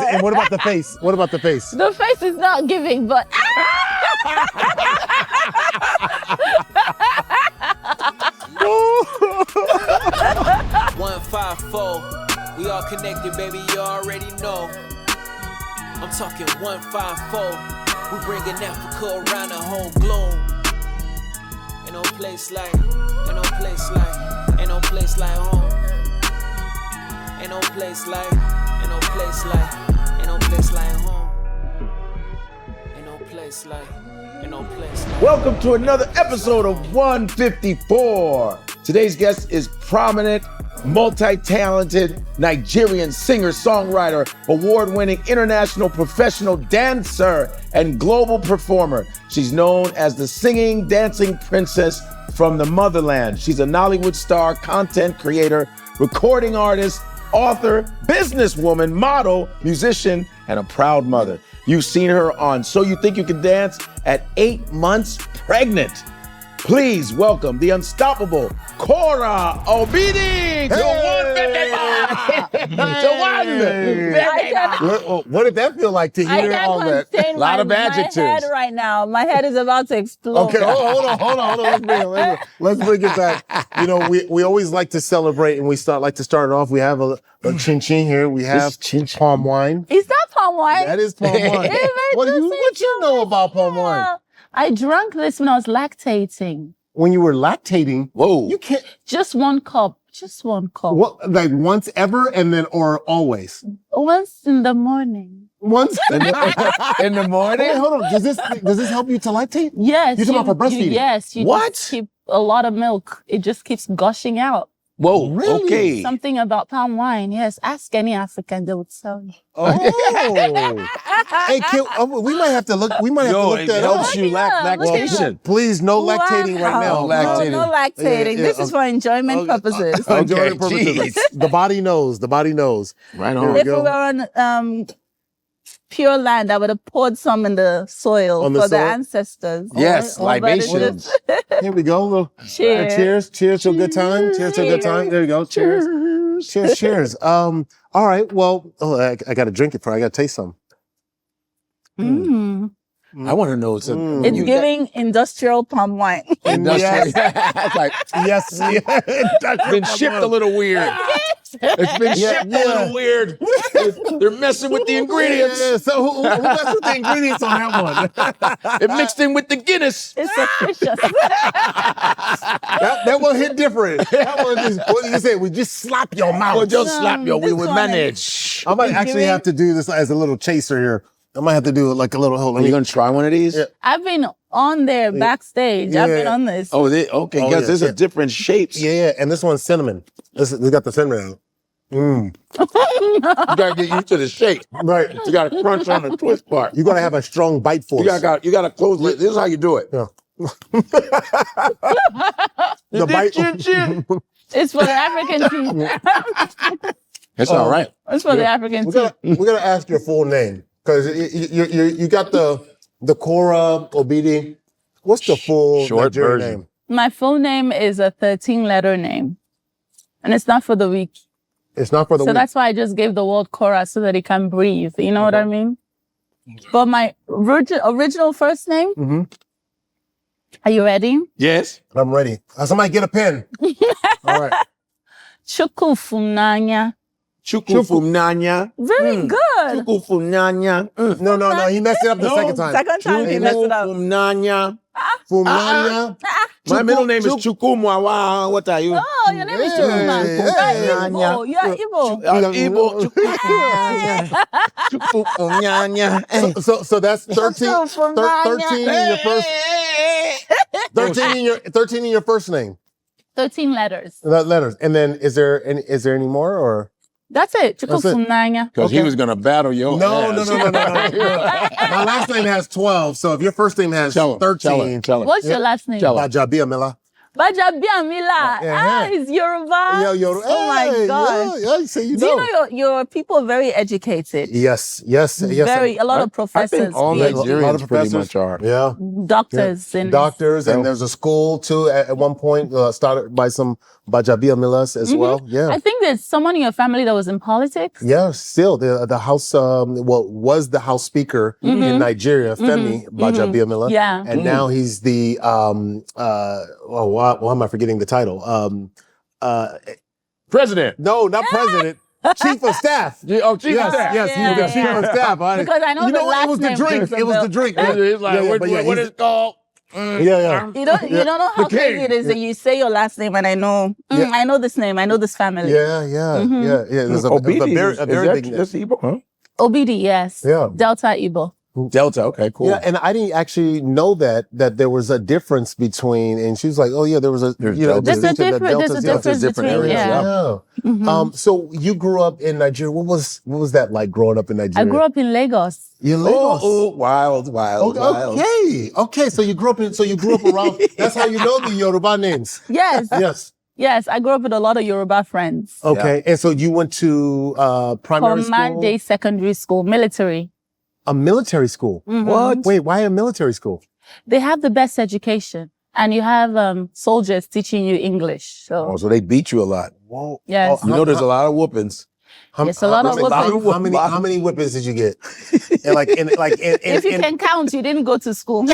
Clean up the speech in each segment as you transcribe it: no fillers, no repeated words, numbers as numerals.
And what about the face? What about the face? The face is not giving, but 154, we all connected, baby, you already know. I'm talking 154, we bringing Africa around the whole globe. Ain't no place like home. Ain't no place like home. Ain't no place like. Welcome to another episode of 154. Today's guest is prominent, multi-talented Nigerian singer-songwriter, award-winning international professional dancer, and global performer. She's known as the singing, dancing princess from the motherland. She's a Nollywood star, content creator, recording artist, author, businesswoman, model, musician, and a proud mother. You've seen her on So You Think You Can Dance at 8 months pregnant. Please welcome the unstoppable Korra Obidi to 154. What did that feel like to hear all that? A lot of adjectives. My head right now. My head is about to explode. Okay, hold on. Let's bring it back. You know, we always like to celebrate, and we like to start it off. We have a chin chin here. We have palm wine. Is that palm wine? That is palm wine. What you know about palm wine? I drank this when I was lactating. When you were lactating? Whoa. You can't. Just one cup. What, like once ever or always? Once in the morning. Once in the morning? Wait, hold on. Does this help you to lactate? Yes. You're talking about for breastfeeding? Yes. You just keep a lot of milk. It just keeps gushing out. Whoa, really? Okay. Something about palm wine. Yes, ask any African, they would tell you. Oh. Hey, we might have to look. We might have to look that it up. helps you lactation. Please, no lactating right now. No lactating. No lactating. This is for enjoyment purposes. Enjoyment purposes. The body knows. Right on. If we were on pure land, I would have poured some in the soil for the ancestors. Yes, libations. Here we go. Cheers. Cheers to a good time. Cheers to a good time. There you go. Cheers. All right. Well, I got to drink it I got to taste some. I want to know. It's giving industrial palm wine. Industrial. It's like, yes. It's been shipped a little weird. It's been shipped a little weird. They're messing with the ingredients. Yeah. So who messed with the ingredients on that one? It mixed in with the Guinness. It's suspicious. That one hit different. That one just, what did you say? We just slap your mouth. Well, just slap your. We would manage. I might actually have to do this as a little chaser here. I might have to do it like a little. Are you gonna try one of these? Yeah. I've been on there backstage. Yeah. I've been on this. Oh, okay. Yes, there's a different shapes. Yeah. And this one's cinnamon. We got the cinnamon. You gotta get used to the shape. Right. You gotta crunch on the twist part. You gotta have a strong bite force. You gotta close it. This is how you do it. Yeah. The bite. It's for the African team. It's all right. It's for the African team. We gotta ask your full name. Because you got the Korra Obidi. What's the full short Nigerian version name? My full name is a 13-letter name. And it's not for the weak. It's not for the weak. So that's why I just gave the word Korra so that it can breathe. You know what I mean? But my original first name, Are you ready? Yes. I'm ready. Somebody get a pen. All right. Chukwufunanya. Chukwufunanya. Very good. Chukwufunanya. No. He messed it up the second time. Second time he messed it up. Chukwufunanya. Funanya. My middle name is Chukwumwawa. What are you? Oh, your name is Chukuma. You're Igbo. Igbo. Chukwufunanya. So that's 13 in your first. 13 in your first name. 13 letters. Letters. And then is there any more or? That's it. Chukwufunanya. Because he was gonna battle your No. My last name has 12. So if your first name has 13. Tell him. What's your last name? Bajabia Mila. Bajabiamila. Is Yoruba. Oh my God. Yeah, so you Do you know. know your people are very educated? Yes. Very, a lot of professors. I think all PhD, Nigerians pretty much are. Yeah. doctors. And Doctors, and there's a school too at one point started by some Bajabia Milas as well. Yeah. I think there's someone in your family that was in politics. Yeah, still the House, was the House Speaker in Nigeria, Femi Bajabiamila. Yeah. And now he's the, why am I forgetting the title? President. No, not president. Chief of Staff. Chief of Staff. Yes, he's the Chief of Staff. Because I know you the know what? last It was the name drink. was It was the drink. He's like, what is it called? Yeah. You don't know how crazy it is that you say your last name and I know I know this name, I know this family. Yeah. There's a very big name. That's Igbo, huh? Obidi, yes. Yeah. Delta Igbo. Delta, okay, cool. Yeah, and I didn't actually know that there was a difference between, and she was like, oh yeah, there was a, There's There's a distinction that difference Delta's between, areas, yeah. So you grew up in Nigeria. What was that like growing up in Nigeria? I grew up in Lagos. You Lagos. Wild. Okay. So you grew up around. That's how you know the Yoruba names. Yes. Yes, I grew up with a lot of Yoruba friends. Okay, and so you went to primary Command school, Day Secondary School, military. a military school. What? Wait, why a military school? They have the best education, and you have soldiers teaching you English. So So they beat you a lot. Whoa. yes, You know, there's a lot of whoopings. It's a lot of whippings. How many whippings did you get? And If you can count, you didn't go to school.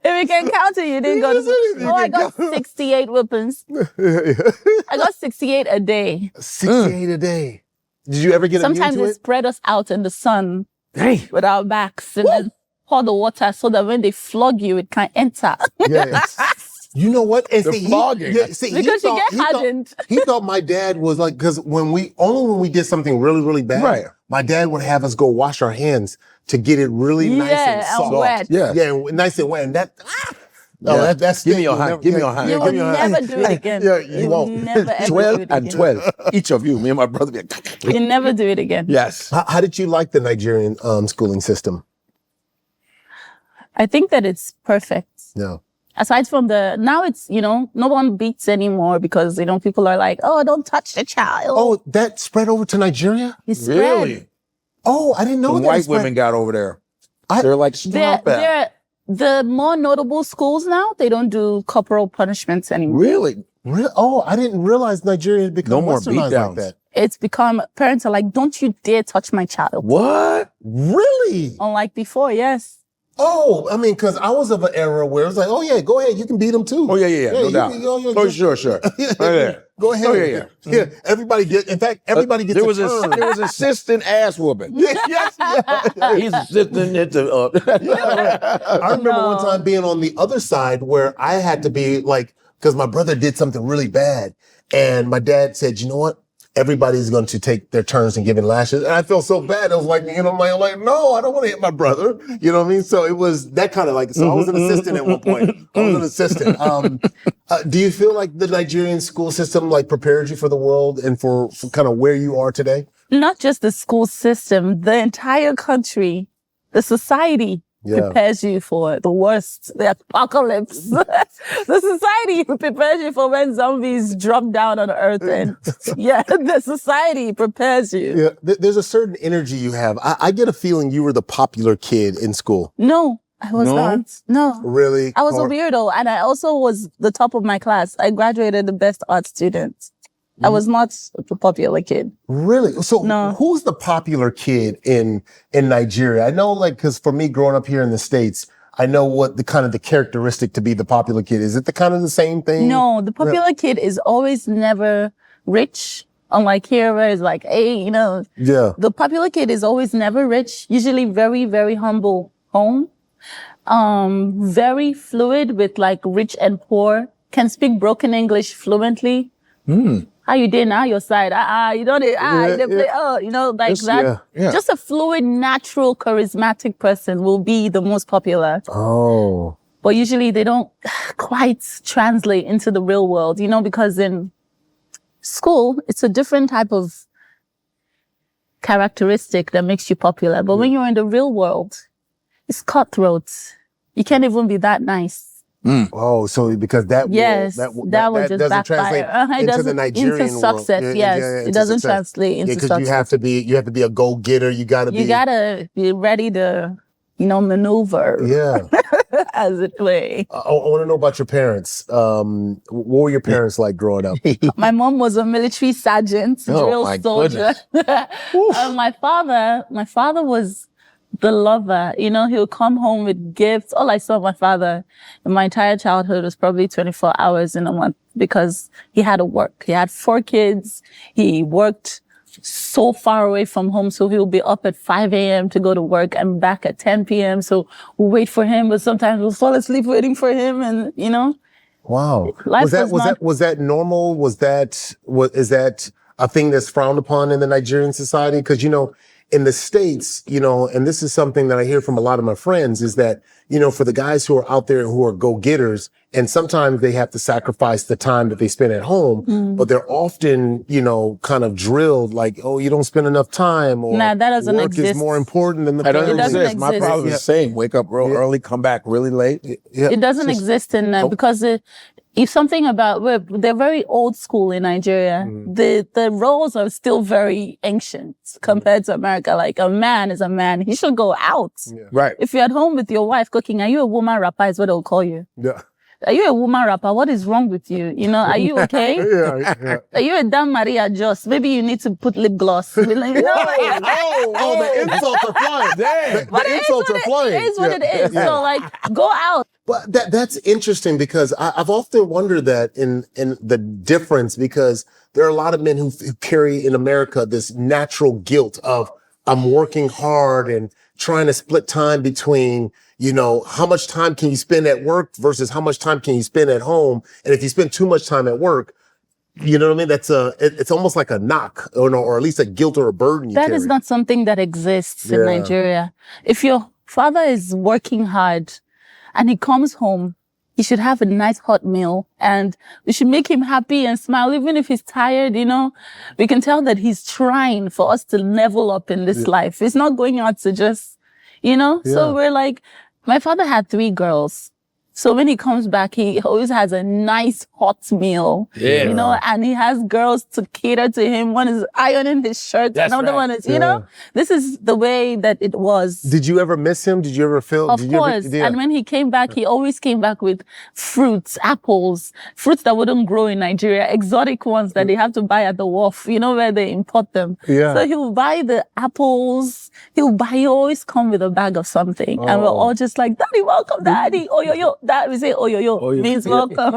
If you can count it, you didn't go to school. Oh, I got 68 whippings. I got 68 a day. 68 a day. Did you ever get Sometimes immune they to it? spread us out in the sun Hey. with our backs and then pour the water so that when they flog you, it can enter. Yes. You know what? And The flogging. Because you get hardened. He thought my dad was like, because when we did something really, really bad, Right. my dad would have us go wash our hands to get it really nice and Yeah, and soft. wet. Yeah. Yeah, nice and wet. And that, Yeah. that's Give me your hand. Give me your hand. You Yeah, will give me your hand. never do it again. Yeah, you won't. Never ever 12 do it and again. 12. Each of you, me and my brother. You never do it again. Yes. How did you like the Nigerian schooling system? I think that it's perfect. Yeah. Aside from now it's, no one beats anymore because, people are like, oh, don't touch the child. Oh, that spread over to Nigeria? It's spread. Really? Oh, I didn't know When that. white women got over there. They're like, stop that. The more notable schools now, they don't do corporal punishments anymore. Really? Oh, I didn't realize Nigeria had become No more westernized like beatdowns. that. It's become parental, like, don't you dare touch my child. What? Really? Unlike before, yes. Oh, I mean, because I was of an era where it was like, oh yeah, go ahead, you can beat them too. Oh, yeah. No you doubt. can- Oh, sure. Yeah. Go ahead. Oh, yeah. Yeah, everybody gets There was a turn. there was assistant ass whooping. yes. He's assistant at the. I remember one time being on the other side where I had to be like, because my brother did something really bad. And my dad said, you know what? Everybody's going to take their turns in giving lashes. And I felt so bad. I was like, I'm like, no, I don't want to hit my brother. You know what I mean? So it was that kind of like, so I was an assistant at one point. I was an assistant. Do you feel like the Nigerian school system like prepared you for the world and for kind of where you are today? Not just the school system, the entire country, the society prepares you for the worst, the apocalypse. The society prepares you for when zombies drop down on Earth. And the society prepares you. Yeah, there's a certain energy you have. I get a feeling you were the popular kid in school. No, I was not. No. Really? I was a weirdo. And I also was the top of my class. I graduated the best art student. I was not the popular kid. Really? So No. who's the popular kid in Nigeria? I know, like, because for me growing up here in the States, I know what the kind of the characteristic to be the popular kid. Is it the kind of the same thing? No, the popular kid is always never rich. Unlike here where it's like, hey, Yeah. the popular kid is always never rich, usually very, very humble home. Very fluid with like rich and poor, can speak broken English fluently. How you did now your side? You don't they play, like that. yeah. Just a fluid, natural, charismatic person will be the most popular. Oh. But usually they don't quite translate into the real world, because in school, it's a different type of characteristic that makes you popular. But when you're in the real world, It's cutthroat. You can't even be that nice. Oh, so because that would just doesn't translate backfire. into the Nigerian into success. world. Yes, into it doesn't success. translate into because success. you have to be a go getter. You gotta be ready to, maneuver. Yeah. As it were. I want to know about your parents. What were your parents like growing up? My mom was a military sergeant, drill soldier. My father was the lover. He'll come home with gifts. All I saw of my father in my entire childhood was probably 24 hours in a month because he had to work. He had 4 kids. He worked so far away from home, so he'll be up at 5 a.m. to go to work and back at 10 p.m. So we'll wait for him, but sometimes we'll fall asleep waiting for him, and Wow. Life was that normal? Is that a thing that's frowned upon in the Nigerian society? Because in the States, and this is something that I hear from a lot of my friends, is that, for the guys who are out there who are go-getters, and sometimes they have to sacrifice the time that they spend at home, but they're often, kind of drilled like, oh, you don't spend enough time, or that doesn't work exist. is more important than the That doesn't doesn't exist. My exist. father was the same. Wake up real early, come back really late. Yeah. It doesn't exist in because if something about they're very old school in Nigeria. The roles are still very ancient compared to America. Like a man is a man; he should go out. Yeah. Right. If you're at home with your wife cooking, are you a woman rapper? Is what they'll call you. Yeah. Are you a woman rapper? What is wrong with you? Are you okay? Yeah. Are you a damn Maria Just? Maybe you need to put lip gloss. Oh, the insults are flying. The insults are flying. It is what it is. So go out. But that's interesting because I've often wondered that in the difference, because there are a lot of men who carry in America this natural guilt of I'm working hard and trying to split time between, how much time can you spend at work versus how much time can you spend at home? And if you spend too much time at work, you know what I mean? That's it's almost like a knock or at least a guilt or a burden you That carry. is not something that exists in Nigeria. If your father is working hard and he comes home, he should have a nice hot meal and we should make him happy and smile, even if he's tired, We can tell that he's trying for us to level up in this life. He's not going out to just, So we're like, my father had 3 girls. So when he comes back, he always has a nice hot meal, and he has girls to cater to him. One is ironing his shirt. Another one is, this is the way that it was. Did you ever miss him? Did you ever feel? Of course. And when he came back, he always came back with fruits, apples, fruits that wouldn't grow in Nigeria, exotic ones that they have to buy at the wharf, where they import them. Yeah. So he'll buy the apples. He'll always come with a bag of something. And we're all just like, Daddy, welcome, Daddy. Oh, yo. That we say, oh, yo, means welcome.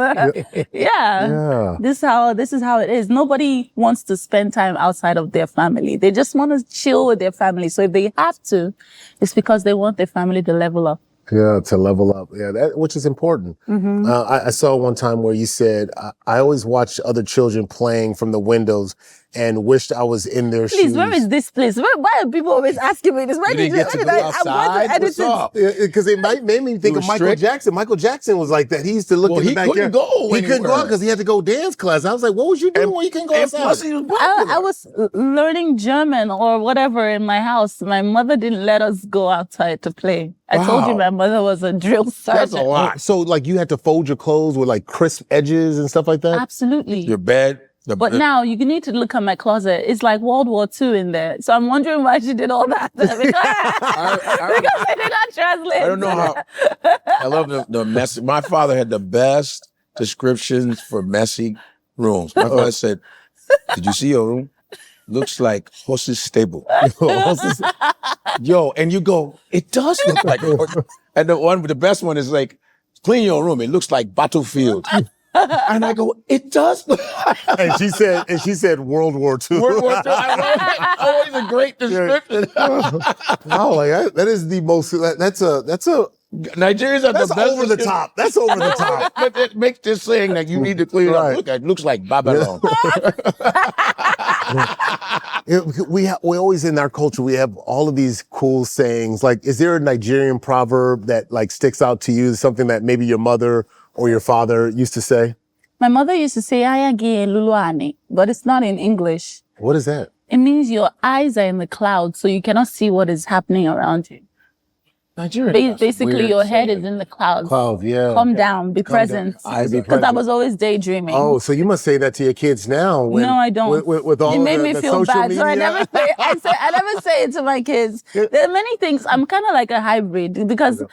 Yeah. This is how it is. Nobody wants to spend time outside of their family. They just want to chill with their family. So if they have to, it's because they want their family to level up. Yeah, to level up. Yeah, which is important. I saw one time where you said, I always watch other children playing from the windows and wished I was in their shoes. Please, where is this place? Why are people always asking me this? Where did I What's up? Because it made me think of Michael Jackson. Michael Jackson was like that. He used to look in the backyard. He couldn't go out because he had to go dance class. I was like, what was you doing when you couldn't go outside? I was learning German or whatever in my house. My mother didn't let us go outside to play. I told you my mother was a drill sergeant. That's a lot. So you had to fold your clothes with crisp edges and stuff like that? Absolutely. Your bed. But now you need to look at my closet. It's like World War II in there. So I'm wondering why she did all that. because I did not translate. I don't know how. I love the messy. My father had the best descriptions for messy rooms. My father said, "Did you see your room? Looks like horse's stable." Yo, and you go, it does look like horse. And the best one is like, clean your room. It looks like battlefield. And I go, it does. and she said World War II. World War II. Always a great description. Wow, that is the most. That's a. Nigerians are the best. That's over the top. That's over the top. But it makes this saying that you need to clean it up. Look, it looks like Babylon. We always in our culture we have all of these cool sayings. Like, is there a Nigerian proverb that sticks out to you? Something that maybe your mother or your father used to say? My mother used to say "Ayagi luluane," but it's not in English. What is that? It means your eyes are in the clouds, so you cannot see what is happening around you. Nigerian. Basically, your head is in the clouds. Calm down, be present. Because I was always daydreaming. Oh, so you must say that to your kids now. No, I don't. With all it made me the feel social bad. media. So I never say it to my kids. There are many things. I'm kind of like a hybrid because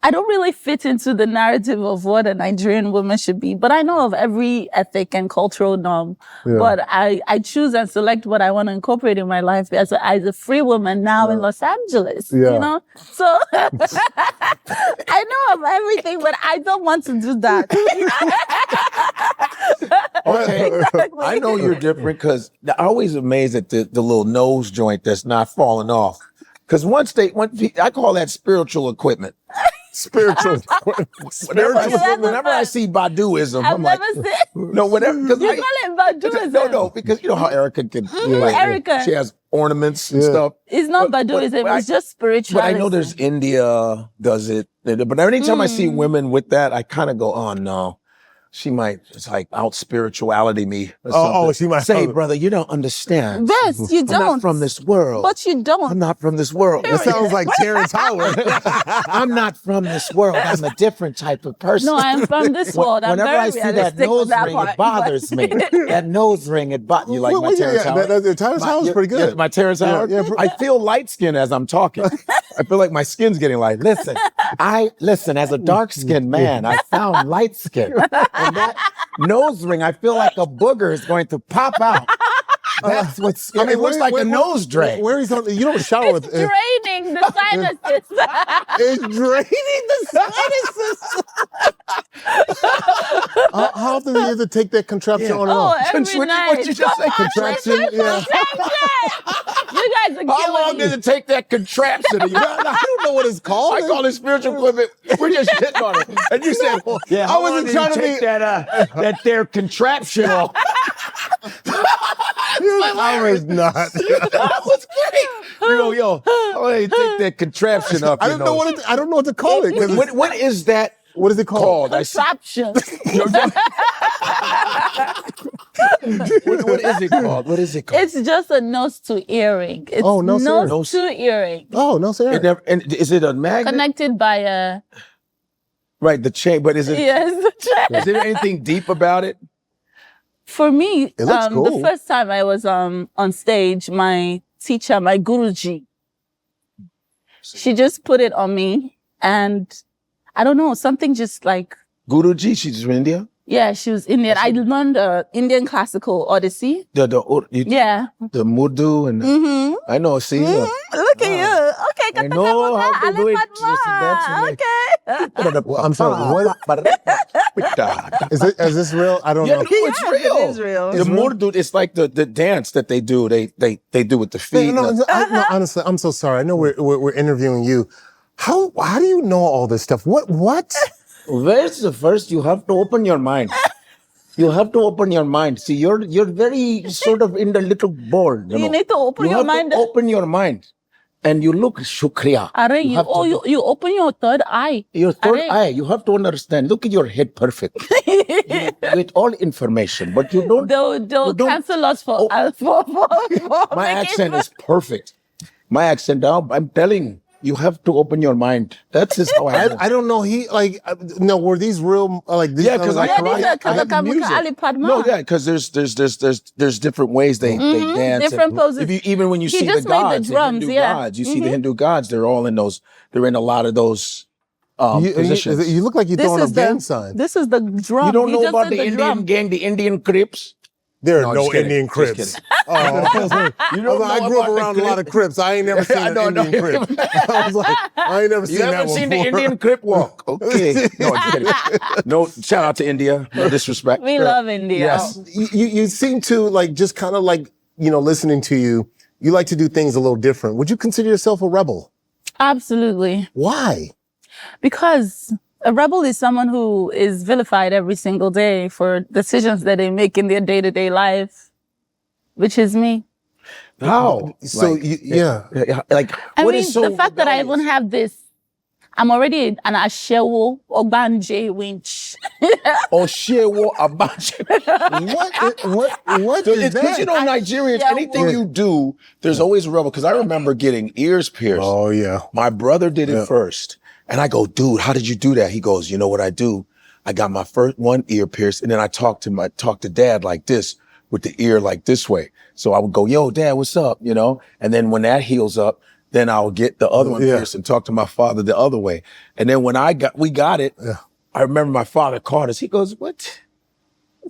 I don't really fit into the narrative of what a Nigerian woman should be, but I know of every ethic and cultural norm. Yeah. But I choose and select what I want to incorporate in my life as a free woman now in Los Angeles, you know? So I know of everything, but I don't want to do that. Okay, exactly. I know you're different because I'm always amazed at the little nose joint that's not falling off. Because I call that spiritual equipment. Spiritual. Whenever I see Baduism, I'm like, no, whatever. You call it Baduism? No, because you know how Erica can. Erica, she has ornaments and stuff. It's not Baduism. It's just spiritual. But I know there's India does it. But anytime I see women with that, I kind of go, oh no. She might, it's like out spirituality me. Or she might say, brother, you don't understand. Yes, you don't. I'm not from this world. But you don't. I'm not from this world. That sounds like Terrence Howard. I'm not from this world. I'm a different type of person. No, I'm from this world. Whenever I see that nose ring, it bothers me. That nose ring, it bothers you. Like my Terrence Howard? Terrence Howard's pretty good. My Terrence Howard? Yeah, I feel light skin as I'm talking. I feel like my skin's getting light. Listen, as a dark skinned man, I found light skin. And that nose ring, I feel like a booger is going to pop out. That's what's. It looks like a nose drain. Where he's on? You don't shower with. Draining the sinuses. It's draining the sinuses. How often do you have to take that contraption on and off? Every night. What you just say? Contraption. Yeah. You guys are killing How long did it take that contraption? I don't know what it's called. I call it spiritual equipment. We're just hitting on it. And you said, "Yeah, I wasn't trying to take that their contraption off." I was not. That was great. You go, yo, I take that contraption up. I don't know what to call it. What is that? What is it called? Contraption. What is it called? What is it called? It's just a nose to earring. It's nose to earring. Oh, nose to earring. And is it a magnet? Connected by a... Right, the chain. But is it... Yes, the chain. Is there anything deep about it? For me, it looks cool. The first time I was on stage, my teacher, my Guruji, she just put it on me, and I don't know, something just like... Guruji, she's from India? Yeah, she was Indian. I learned Indian classical Odyssey. The Murdu and... I know, see? Look at you. Okay, I know how to do it. Okay. I'm sorry, what? Is this real? I don't know. It's real. It is real. The Murdu, it's like the dance that they do. They do with the feet. No, honestly, I'm so sorry. I know we're interviewing you. How do you know all this stuff? What? First you have to open your mind. You have to open your mind. See, you're very sort of in the little board. You need to open your mind. To open your mind. And you look shukriya. You open your third eye. Your third eye. You have to understand. Look at your head perfect. With all information. But you don't... They'll cancel us for my accent is perfect. My accent, I'm telling you. You have to open your mind. That's just how I don't know. Were these real these? Yeah, because No, because there's different ways they dance. Different poses. Even when you see the gods, the Hindu gods, you see the Hindu gods. They're all in those. They're in a lot of those positions. You look like you're throwing a gang sign. This is the drum. You don't know about the Indian gang, the Indian Crips? There are no Indian Crips. I grew up around a lot of Crips. I ain't never seen an Indian Crip. I was like, I ain't never seen that one. You haven't seen the Indian Crip walk? Okay. No, I'm kidding. No, shout out to India. No disrespect. We love India. Yes. You seem to just kind of listening to you, you like to do things a little different. Would you consider yourself a rebel? Absolutely. Why? Because a rebel is someone who is vilified every single day for decisions that they make in their day-to-day life, which is me. How? So, the fact that I even have this, I'm already an Ashewo Ogbanje winch. or share what about you. What is that? Because you know, Nigerians, anything you do, there's always a rebel. Because I remember getting ears pierced. Oh, yeah. My brother did it first. And I go, dude, how did you do that? He goes, you know what I do? I got my first one ear pierced, and then I talked to dad like this, with the ear like this way. So I would go, yo, dad, what's up? You know? And then when that heals up, then I'll get the other one pierced and talk to my father the other way. And then when we got it, I remember my father called us. He goes, what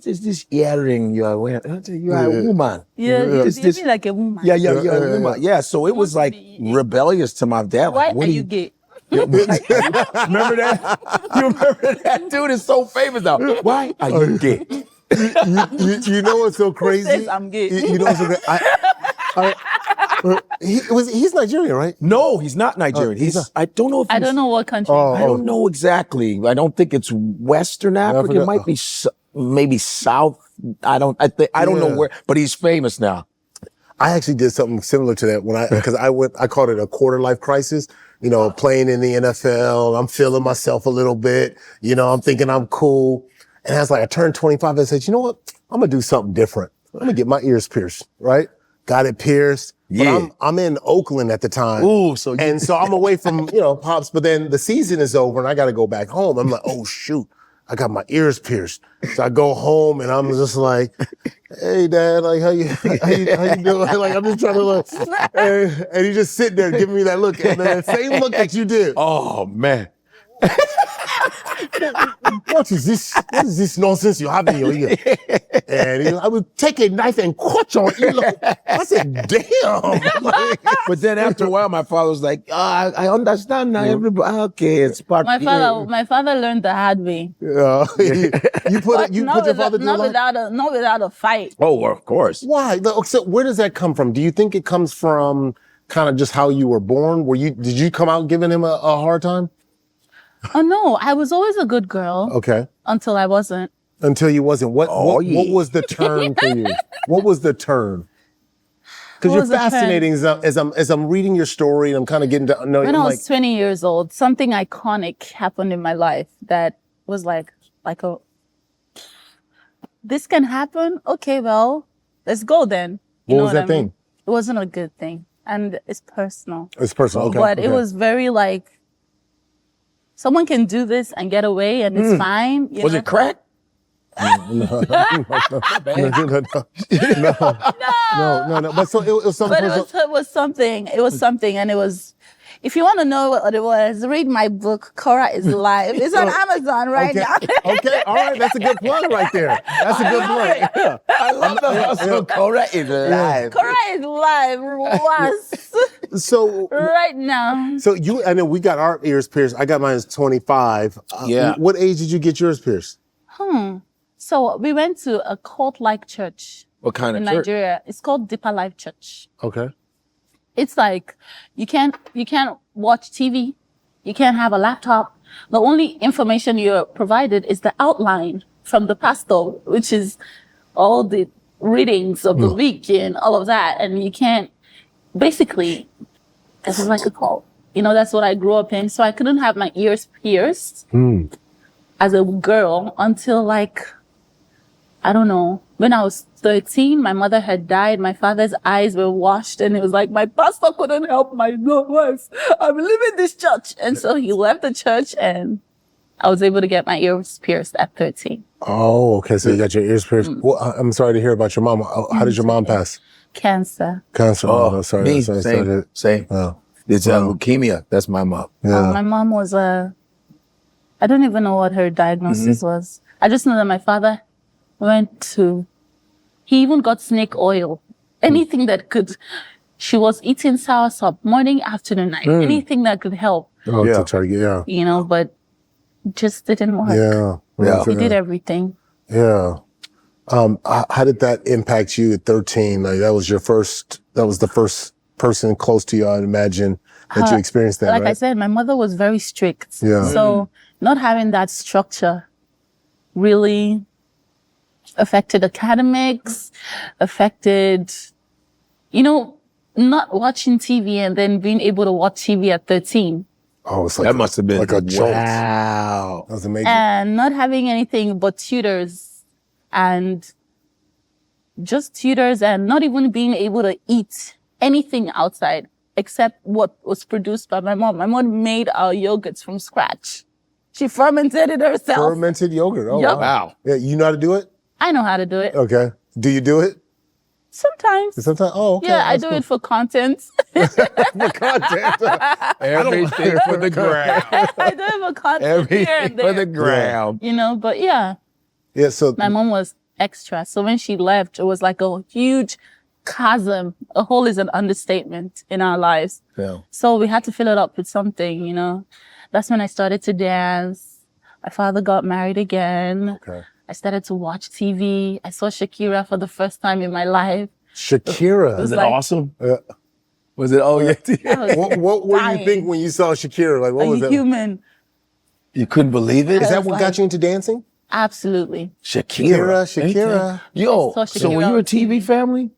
is this earring you are wearing? You are a woman. Yeah, you be like a woman. Yeah, you're a woman. Yeah, so it was like rebellious to my dad. Why Like, are you gay? remember that? You remember that dude is so famous now. Why are you gay? You know what's so crazy? Who says I'm gay? You know what's so crazy? He's Nigerian, right? No, he's not Nigerian. I don't know if I don't know what country. I don't know exactly. I don't think it's Western Africa. It might be maybe South. I don't know where, but he's famous now. I actually did something similar to that I called it a quarter life crisis. You know, playing in the NFL, I'm feeling myself a little bit. You know, I'm thinking I'm cool. And I was like, I turned 25 and I said, you know what? I'm going to do something different. I'm going to get my ears pierced, right? Got it pierced. Yeah. But I'm in Oakland at the time. Ooh, so I'm away from, Pops, but then the season is over and I got to go back home. I'm like, oh shoot, I got my ears pierced. So I go home and I'm just like, hey dad, like how you doing? Like I'm just trying to look. And he just sitting there giving me that look. And then the same look that you did. Oh man. What is this nonsense you have in your ear? And I would take a knife and cut your ear. I said, damn. But then after a while, my father was like, I understand now. Everybody, okay, it's part. My father learned the hard way. Yeah. You put your father through not without a fight. Oh, of course. Why? So where does that come from? Do you think it comes from kind of just how you were born? Did you come out giving him a hard time? Oh no, I was always a good girl. Okay. Until I wasn't. Until you wasn't. What was the turn for you? What was the turn? Because you're fascinating as I'm reading your story and I'm kind of getting to know you. When I was 20 years old, something iconic happened in my life that was like this can happen? Okay, well, let's go then. What was that thing? It wasn't a good thing. And it's personal. It's personal, okay. But it was very like, someone can do this and get away and it's fine. Was it crack? No. But so it was something. But it was something. It was something, and it was. If you want to know what it was, read my book. Korra is Live. It's on Amazon right now. Okay, all right, that's a good plug right there. That's a good plug. Yeah. I love the hustle. Korra is live. Korra is live. Was so right now. So I know we got our ears pierced. I got mine at 25. Yeah. What age did you get yours pierced? So we went to a cult-like church. What kind of in church? Nigeria? It's called Deeper Life Church. Okay. It's like you can't watch TV, you can't have a laptop. The only information you're provided is the outline from the pastor, which is all the readings of the week and all of that. And you can't basically, it's like a cult. That's what I grew up in. So I couldn't have my ears pierced as a girl until I don't know. When I was 13, my mother had died. My father's eyes were washed, and it was like, my pastor couldn't help my wife. I'm leaving this church. And so he left the church, and I was able to get my ears pierced at 13. Oh, okay. So you got your ears pierced. Well, I'm sorry to hear about your mom. How did your mom pass? Cancer. Oh, sorry. Me, Sorry. same. Oh. It's leukemia. That's my mom. Yeah. My mom was I don't even know what her diagnosis was. I just know that my father he even got snake oil. Anything that she was eating soursop morning, afternoon, night. Anything that could help. Oh, to try to get, but just didn't work. Yeah. He did everything. Yeah. How did that impact you at 13? Like that was the first person close to you, I'd imagine, that you experienced that, Like right? I said, my mother was very strict. Yeah. So not having that structure really affected academics, affected, not watching TV and then being able to watch TV at 13. Oh, it's like that must have been like a jolt. Wow. That was amazing. And not having anything but tutors and just tutors and not even being able to eat anything outside except what was produced by my mom. My mom made our yogurts from scratch. She fermented it herself. Fermented yogurt. Oh, Yep. Wow. Yeah, you know how to do it? I know how to do it. Okay. Do you do it? Sometimes. Sometimes. Oh, okay. Yeah, I do it for content. For content. Everything for the gram. I do it for content here Everything and for there. the gram. You know, but yeah, Yeah. So my mom was extra. So when she left, it was like a huge chasm. A hole is an understatement in our lives. yeah. So we had to fill it up with something, you know. That's when I started to dance. My father got married again. Okay. I started to watch TV. I saw Shakira for the first time in my life. Shakira. was Was it like- awesome? Yeah. Was it? Oh, yeah. I was What were you dying. think when you saw Shakira? Like, what Are was you that? human? You couldn't believe it? Is that was what like- got you into dancing? Absolutely. Shakira. Shakira. Yo, Saw so were Shakira you a on TV family?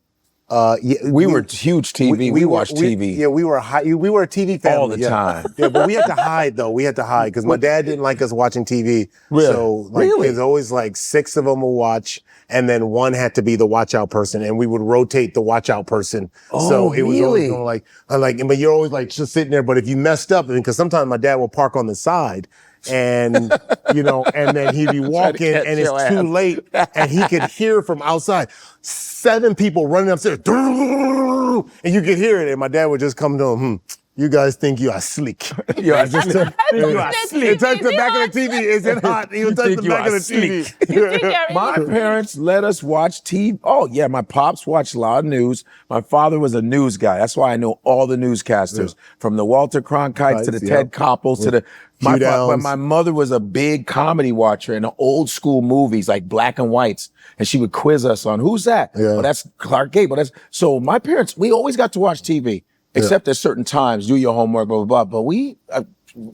Yeah, We were huge TV. We watched TV Yeah, we were a TV family all the yeah. time. Yeah, but we had to hide though. We had to hide because my dad didn't like us watching TV. Really? So like, Really? there's always like 6 of them will watch, and then one had to be the watch out person, and we would rotate the watch out person. So Oh, it was always really? going but you're always like just sitting there. But if you messed up, because sometimes my dad will park on the side. And, you know, and then he'd be walking catch and it's your too ass. late and he could hear from outside 7 people running upstairs and you could hear it. And my dad would just come to him, you guys think you are slick. You are just- You are slick. Touch the back of the TV. Is it hot? He would touch think the you back are of the TV. My parents let us watch TV. Oh, yeah, my pops watched a lot of news. My father was a news guy. That's why I know all the newscasters, from the Walter Cronkites to the Yeah. Ted Koppels to the... Hugh But Downs. my mother was a big comedy watcher in the old school movies, like black and whites. And she would quiz us on, who's that? Yeah. Well, that's Clark Gable. So my parents, we always got to watch TV, except at certain times, do your homework, blah, blah, blah. But we,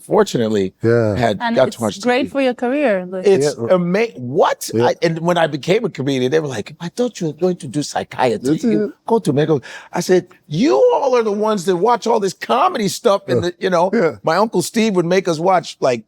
fortunately, And got it's to watch great TV. for your career. Like, It's amazing. What? Yeah. And when I became a comedian, they were like, I thought you were going to do psychiatry. That's it. You go to medical. I said, you all are the ones that watch all this comedy stuff. And, my Uncle Steve would make us watch like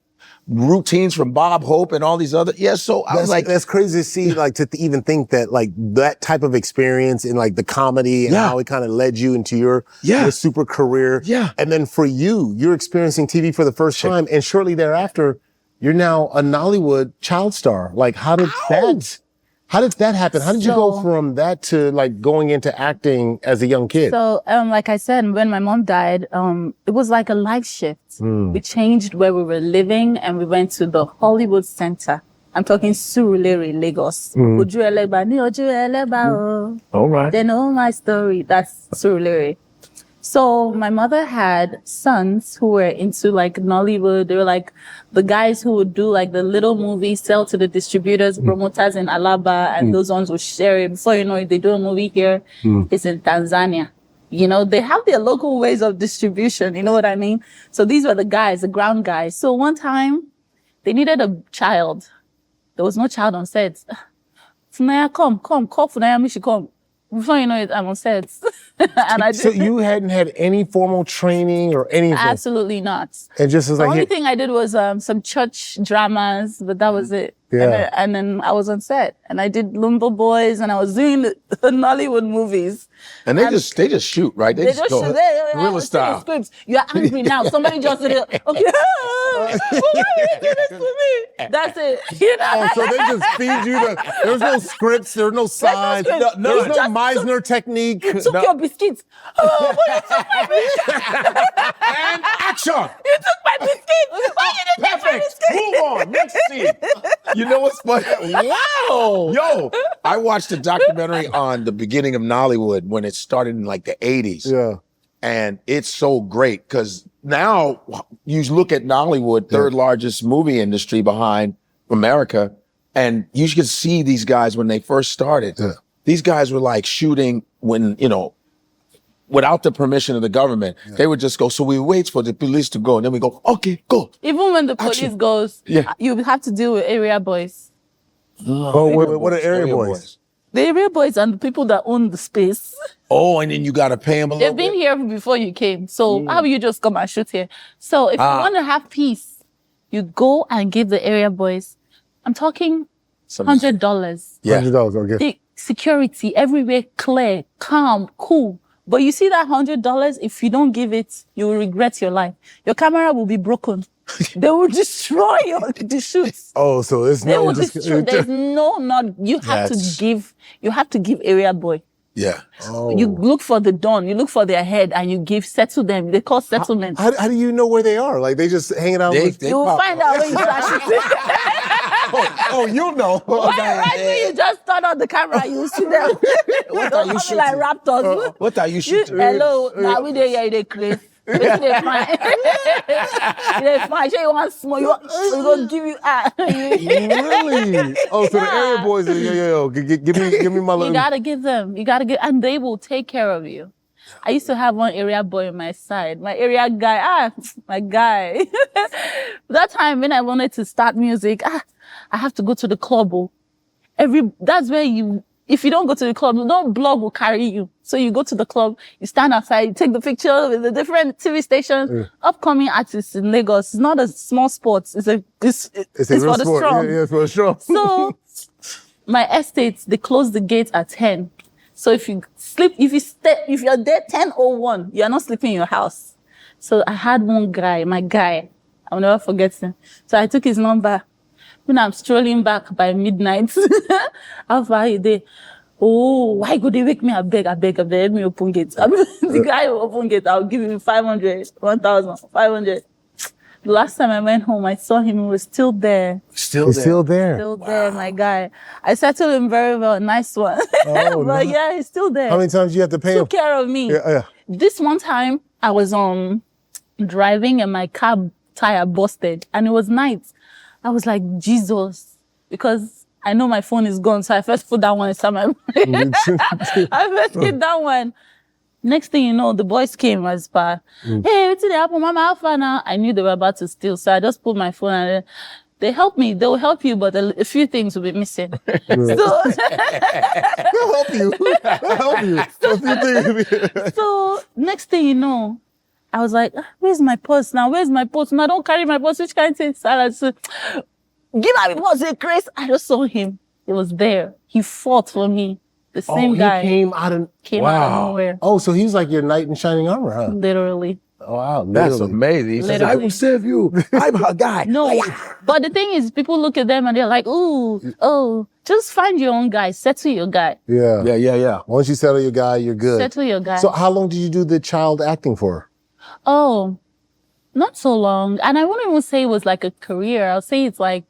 routines from Bob Hope and all these other. Yeah. So I was like, that's crazy to see, like, to even think that, like, that type of experience in, like, the comedy and Yeah. how it kind of led you into your super career. Yeah. And then for you're experiencing TV for the first time, and shortly thereafter, you're now a Nollywood child star. Like, how did that happen? How did you go So- from that to, like, going into acting as a young kid? So, like I said, when my mom died, it was like a life shift. We changed where we were living and we went to the Hollywood Center. I'm talking Surulere, Lagos. Oju Eleba ni Oju Eleba o. all right. They know my story. That's Surulere. So my mother had sons who were into like Nollywood. They were like the guys who would do like the little movies, sell to the distributors, promoters in Alaba, and those ones would share it. Before you know it, they do a movie here. It's in Tanzania. You know, they have their local ways of distribution. You know what I mean? So these were the guys, the ground guys. So one time they needed a child. There was no child on set. Funaya, come, call Funaya, me she come. Before you know it, I'm on set. And I did. So you hadn't had any formal training or anything? Absolutely not. It just was The like, only thing I did was some church dramas, but that was it. Yeah. And then I was on set, and I did Lumber Boys, and I was doing the Nollywood movies. And they just shoot, right? They just go shoot guerrilla style. scripts. You're angry now. Somebody just did it. Okay. Why you do this to me? That's it. You know? oh, so they just feed you there's no scripts, there's no signs, scripts. there's You no just Meisner technique. You took your biscuits. Oh, boy, you took my biscuits. And action! You took my biscuits. Why you didn't take my Perfect. biscuits? Move on. Next scene. You know what's funny? Wow. Yo, I watched a documentary on the beginning of Nollywood when it started in like the 80s. Yeah. And it's so great because now you look at Nollywood, third largest movie industry behind America, and you can see these guys when they first started. Yeah. These guys were like shooting when, without the permission of the government. They would just go, so we wait for the police to go, and then we go, okay, go. Even when the police Action. goes, Yeah. you have to deal with area boys. Oh, what are area boys? The area boys are the people that own the space. Oh, and then you got to pay them a little They've been bit? here before you came. So how will you just come and shoot here? So if you want to have peace, you go and give the area boys, I'm talking $100. Yeah. $100, okay. The security everywhere, clear, calm, cool. But you see that $100, if you don't give it, you will regret your life. Your camera will be broken. They will destroy the shoots. Oh, so it's They not will just... destroy. There's not, you have to give area boy. Yeah. Oh. You look for the dawn, you look for their head, and you settle them. They call settlement. How do you know where they are? Like, they just hanging out with... You will find out when you start shooting. Oh, you'll know. Right when you just turn on the camera, you see them. What are you They'll come shooting? like raptors. What are you shooting? Hello, now we there, they crazy. Wetin dey fine? They fine. Say you want small, you go give you Really? Oh, so the area boys are, yo, give me my little... You gotta give them. You gotta give, and they will take care of you. I used to have one area boy on my side. My area guy, my guy. That time when I wanted to start music, I have to go to the club. That's where if you don't go to the club, no blog will carry you. So you go to the club, you stand outside, you take the picture with the different TV stations, upcoming artists in Lagos. It's not a small sport. It's for the strong. Yeah, for the strong. So my estates, they close the gate at 10. So if you sleep, if you're there 10:01, you are not sleeping in your house. So I had one guy, my guy, I'll never forget him. So I took his number. When I'm strolling back by midnight, how far are they? Oh, why could they wake me? I beg, let me open gate. The guy will open gate, I'll give him 500, 1,000, 500. The last time I went home, I saw him, he was still there. Still there. Still there, my guy. I settled him very well, nice one. Oh, but yeah, he's still there. How many times do you have to pay him? Took care of me. Yeah. This one time, I was driving and my car tire busted, and it was night. I was like, Jesus, because I know my phone is gone, so I first put that one inside my brain. I first hit that one. Next thing you know, the boys came as per, hey, what's the happen, Mama, how far now? I knew they were about to steal, so I just put my phone and they helped me. They will help you, but a few things will be missing. They'll help you. So next thing you know, I was like, where's my purse now? Where's my purse? Now don't carry my purse. Which kind of thing? So give me my purse, Chris. I just saw him. He was there. He fought for me. The same guy. He came out of nowhere. Oh, so he was like your knight in shining armor, huh? Literally. Oh, wow. That's amazing. He says, I will save you. I'm her guy. No, but the thing is, people look at them and they're like, oh, just find your own guy. Settle your guy. Yeah. Once you settle your guy, you're good. Settle your guy. So how long did you do the child acting for? Oh, not so long. And I wouldn't even say it was like a career. I'll say it's like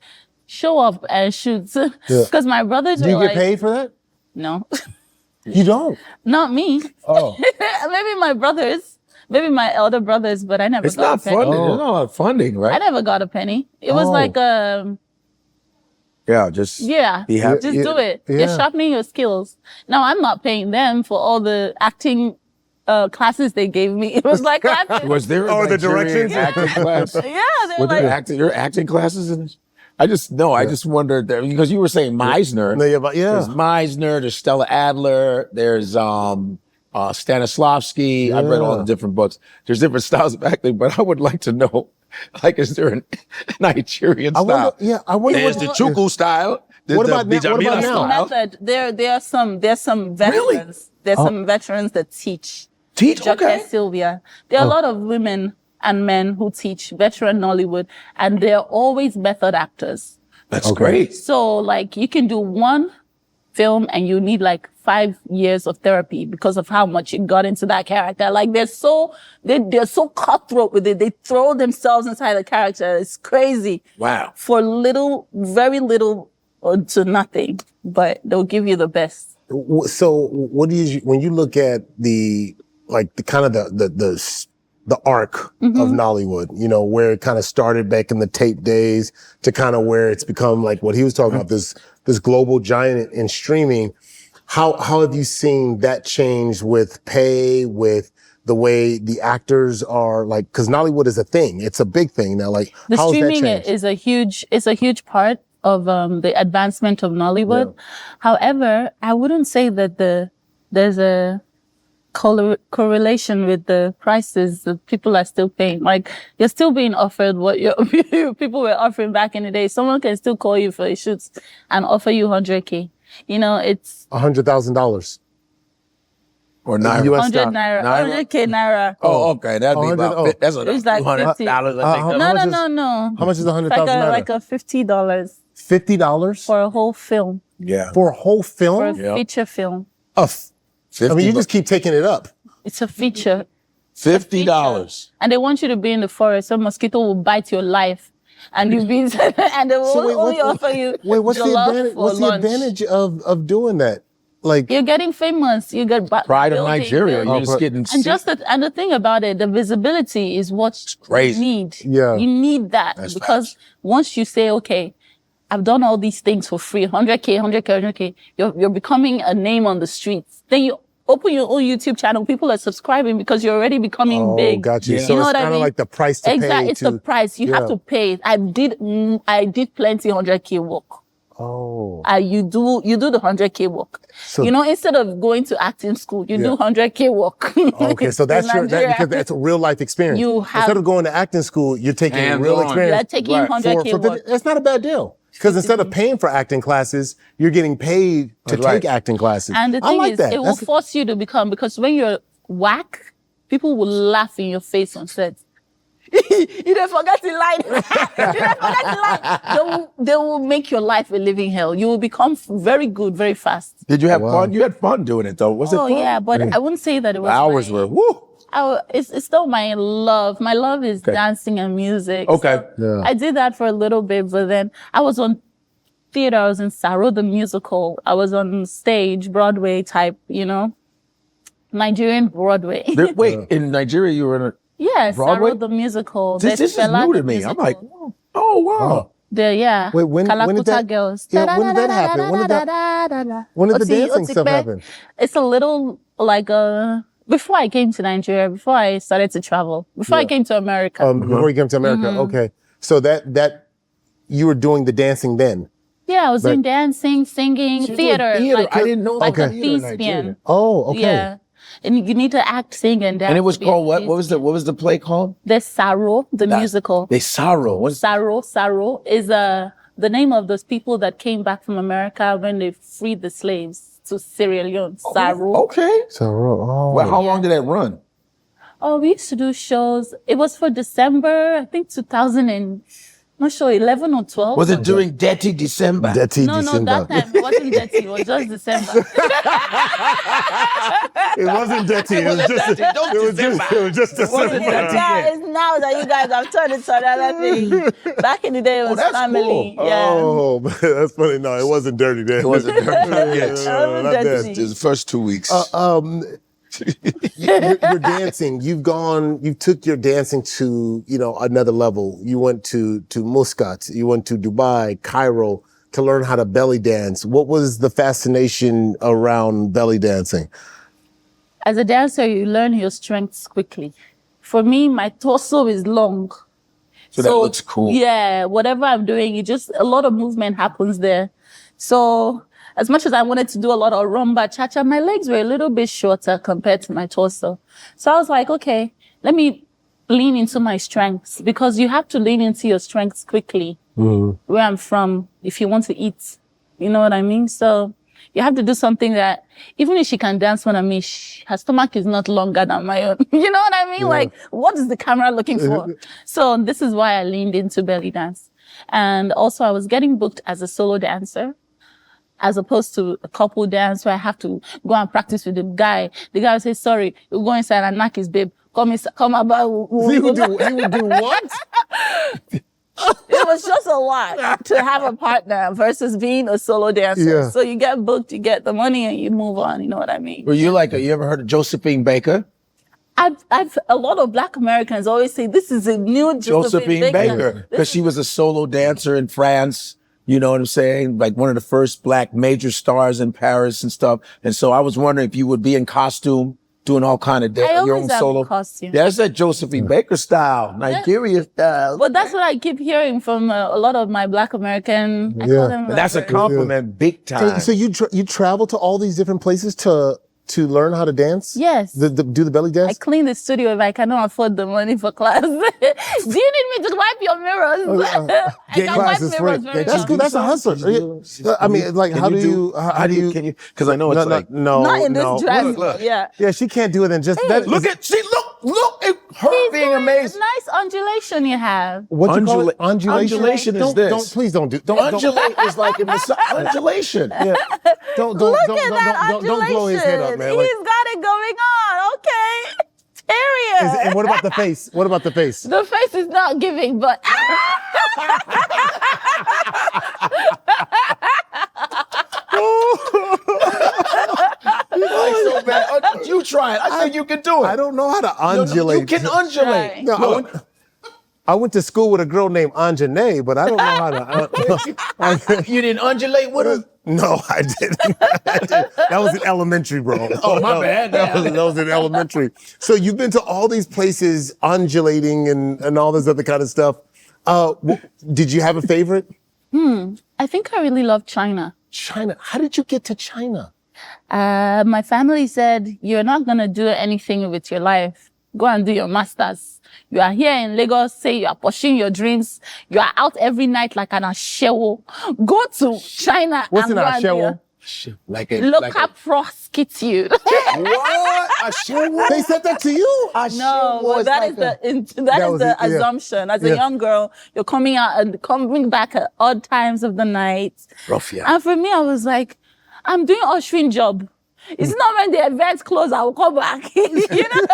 show up and shoot. Because my brothers Do you get paid for that? No. You don't? Not me. Oh. Maybe my brothers. Maybe my elder brothers, but I never got a penny. Funding. There's not a lot of funding, right? I never got a penny. It was like just do it. Yeah. You're sharpening your skills. Now I'm not paying them for all the acting classes they gave me. It was like classes. Was there a the Nigerian directions? acting class? Yeah, they were like Your acting classes in this? I just wondered there, because you were saying Meisner. There's Meisner, there's Stella Adler, there's Stanislavski. I've read all the different books. There's different styles of acting, but I would like to know, like, is there a Nigerian style? I wonder There's the Chuku style. What about now? method. There are some veterans. Really? There's some veterans that teach. Teach? Joke Okay. Sylvia. There are a lot of women and men who teach veteran Nollywood, and they're always method actors. That's great. So like you can do one film and you need like 5 years of therapy because of how much you got into that character. Like they're so cutthroat with it. They throw themselves inside the character. It's crazy. Wow. For very little or to nothing, but they'll give you the best. So what do you, when you look at the kind of the arc of Nollywood, you know, where it kind of started back in the tape days to kind of where it's become like what he was talking about, this global giant in streaming. How have you seen that change with pay, with the way the actors are, like, because Nollywood is a thing. It's a big thing now. Like, the how has that streaming changed? is a huge part of the advancement of Nollywood. Yeah. However, I wouldn't say that there's a correlation with the prices that people are still paying. Like, you're still being offered what people were offering back in the day. Someone can still call you for a shoot and offer you 100K. You know, it's $100,000. Or naira. US 100 stock. naira, 100K naira. Oh, okay. That'd be 100, about, that's It's like $200, I 50. think. No. How much is 100,000 naira? Like a $50 $50 for a whole film, Yeah. for a whole film? for a feature film. I mean, you just keep taking it up. It's a feature. $50. And they want you to be in the forest so mosquito will bite your life. And you be and they will only offer you what's the jollof advantage? for What's lunch. the advantage of doing that? Like, You're getting famous. You get Pride of building, Nigeria. building. You're just getting And the thing about it, the visibility is what crazy. you need. Yeah. You need that because once you say, okay, I've done all these things for free, 100K, you're becoming a name on the streets. Then you open your own YouTube channel, people are subscribing because you're already becoming big. Got you. Yeah. So You know it's what I kind of mean? like the price to pay. Exactly, it's the price. You have to pay it. I did plenty 100K work. Oh. You do the 100K work. So- you know, instead of going to acting school, you do 100K work. Okay, so that's because that's a real life experience. Instead of going to acting school, you're taking real Hands-on. experience. You're taking 100K work. That's not a bad deal. Because instead of paying for acting classes, you're getting paid to take acting classes. And the I thing like is, that. it will force you to become, because when you're whack, people will laugh in your face on set. You don't forget the line. They will make your life a living hell. You will become very good very fast. Did you have fun? You had fun doing it, though. Was it fun? Oh yeah, but I wouldn't say that it was. The hours were, woo. It's still my love. My love is dancing and music. Okay. So I did that for a little bit, but then I was on theater. I was in Saro the musical. I was on stage, Broadway type, you know, Nigerian Broadway. Wait, in Nigeria, you were in a Yeah, Broadway? Saro the musical. This is Fela new the to me. musical. I'm like, oh wow. Wait, when did Kalakuta that- Girls. Yeah, when did that happen? When did the dancing stuff happen? It's a little like before I came to Nigeria, before I started to travel, before I came to America. Before you came to America, okay. So that you were doing the dancing then. Yeah, I was doing dancing, singing, theater. Theater. I didn't know like about a theater in thespian. Nigeria. Oh, okay. Yeah. And you need to act, sing, and dance. And it was to be a called what? What thespian. was the play called? The Saro, the musical. They Sorrow. What's Saro is the name of those people that came back from America when they freed the slaves to Sierra Leone. Saro. Okay. So, Well, how long did that run? Oh, we used to do shows. It was for December, I think 2000 and, not sure, 11 or 12. Was it during Dirty December? Dirty No, December. that time it wasn't dirty. It was just December. It wasn't dirty. It was just. It was just December. Yeah, it's now that you guys have turned it to another thing. Back in the day, it was that's family. cool. Yeah. Oh, that's funny. No, it wasn't dirty then. It wasn't dirty. It wasn't not dirty. that. It was the first 2 weeks. You're dancing. You took your dancing to, another level. You went to Muscat. You went to Dubai, Cairo to learn how to belly dance. What was the fascination around belly dancing? As a dancer, you learn your strengths quickly. For me, my torso is long. So that looks cool. Yeah, whatever I'm doing, a lot of movement happens there. So as much as I wanted to do a lot of rumba, cha-cha, my legs were a little bit shorter compared to my torso. So I was like, okay, let me lean into my strengths, because you have to lean into your strengths quickly. Where I'm from, if you want to eat, you know what I mean? So you have to do something that, even if she can dance on me, her stomach is not longer than my own. You know what I mean? Like, what is the camera looking for? So this is why I leaned into belly dance. And also I was getting booked as a solo dancer, as opposed to a couple dance where I have to go and practice with the guy. The guy will say, sorry, you'll go inside and knock his babe. Come about. He would do what? It was just a lot to have a partner versus being a solo dancer. Yeah. So you get booked, you get the money, and you move on. You know what I mean? Were you you ever heard of Josephine Baker? A lot of Black Americans always say this is a new Josephine Baker. Because she was a solo dancer in France. You know what I'm saying? Like one of the first Black major stars in Paris and stuff. And so I was wondering if you would be in costume, doing all kind of your own always have solo. a costume. That's that Josephine Baker style, Nigeria style. But that's what I keep hearing from a lot of my Black American. I call them And that's a rappers. compliment, big time. So you travel to all these different places to to learn how to dance? Yes. Do the belly I dance? clean the studio if I cannot afford the money for class. Do you need me to wipe your mirrors? I can wipe classes free. mirrors very That's well. cool. That's a hustle. I mean, like, how do you? Can you? Because I know it's like. No, Not in this dress. Look. Yeah. Yeah, she can't do it in just that. Look at her being amazing. Nice undulation you have. What you call it? Undulation. Undulation is this. Please don't do. Don't Undulate is like a undulation. Yeah. Don't Look at that undulation. blow his head up, man. Like, He's got it going on. Okay. Terrier. and what about the face? What about the face? The face is not giving, but Like so bad. You try it. I think you can do it. I don't know how to undulate. You can undulate. Right. No, I went to school with a girl named Anjanae, but I don't know how to. You didn't undulate with her? No, I didn't. That was in elementary, bro. Oh, my bad. That was in elementary. So you've been to all these places, undulating and all this other kind of stuff. Did you have a favorite? I think I really love China. China. How did you get to China? My family said, you're not going to do anything with your life. Go and do your master's. You are here in Lagos, say you are pursuing your dreams. You are out every night like an ashewo. Go to China What's and an go and ashewo? Like a local prostitute. What? Ashewo? They said that to you? No, but that is the assumption. As a young girl, you're coming out and coming back at odd times of the night. Rough, yeah. And for me, I was like, I'm doing ushering job. It's not when the events close, I will come back. You know?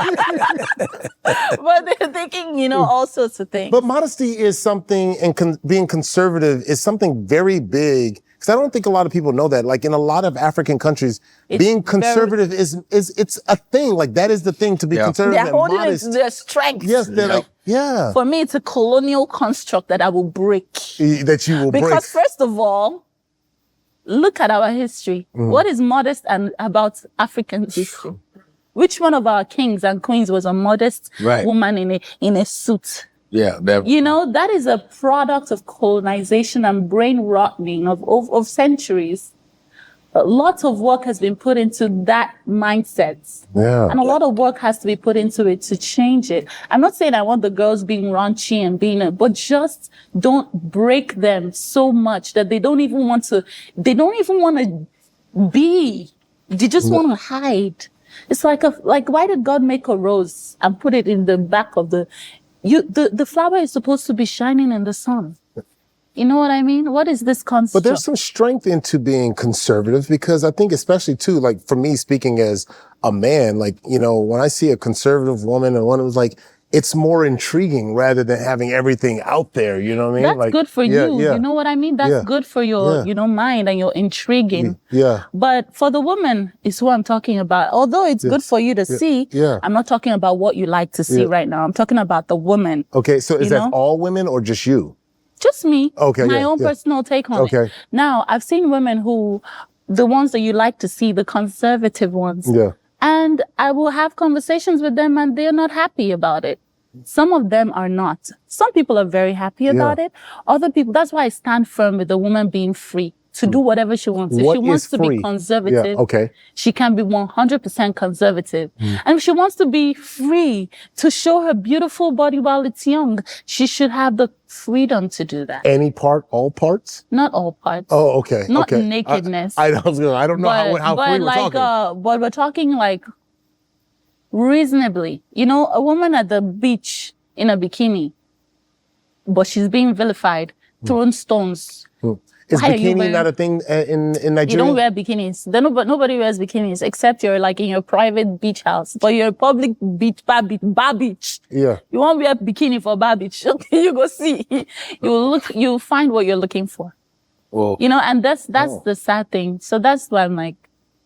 But they're thinking, you know, all sorts of things. But modesty is something, and being conservative is something very big. Because I don't think a lot of people know that. Like in a lot of African countries, being conservative is it's a thing. Like that is the thing, to be conservative They're and holding modest. it to their strength. Yes, they're like, yeah. For me, it's a colonial construct that I will break. That you will break. Because first of all, look at our history. What is modest and about African history? Which one of our kings and queens was a modest woman in a suit? Yeah. You know, that is a product of colonization and brain rotting of centuries. A lot of work has been put into that mindset. Yeah. And a lot of work has to be put into it to change it. I'm not saying I want the girls being raunchy and but just don't break them so much that they don't even want to be. They just want to hide. It's like why did God make a rose and put it in the back of the flower is supposed to be shining in the sun. You know what I mean? What is this concept? But there's some strength into being conservative, because I think especially too, like for me speaking as a man, like, you know, when I see a conservative woman and one who's like, it's more intriguing rather than having everything out there. You know what I mean? That's like, good for you. Yeah. You know what I mean? That's good for your, you know, mind and your intriguing. Yeah. But for the woman is who I'm talking about. Although it's good for you to see, I'm not talking about what you like to see right now. I'm talking about the woman. Okay. So is that all women or just you? Just me. Okay. My own personal take on it. Now, I've seen women the ones that you like to see, the conservative ones. Yeah. And I will have conversations with them and they're not happy about it. Some of them are not. Some people are very happy about it. Other people, that's why I stand firm with the woman being free to do whatever she wants. If she wants to be conservative, she can be 100% conservative. And if she wants to be free to show her beautiful body while it's young, she should have the freedom to do that. Any part, all parts? Not all parts. Oh, okay. Not nakedness. I don't know how free we're talking. But we're talking like reasonably. You know, a woman at the beach in a bikini, but she's being vilified, thrown stones. Is bikini not a thing in Nigeria? You don't wear bikinis. Nobody wears bikinis except you're like in your private beach house. But you're a public beach, bar beach. Yeah. You won't wear bikini for bar beach. Okay, you go see. You'll find what you're looking for. Well, you know, and that's the sad thing. So that's why I'm like,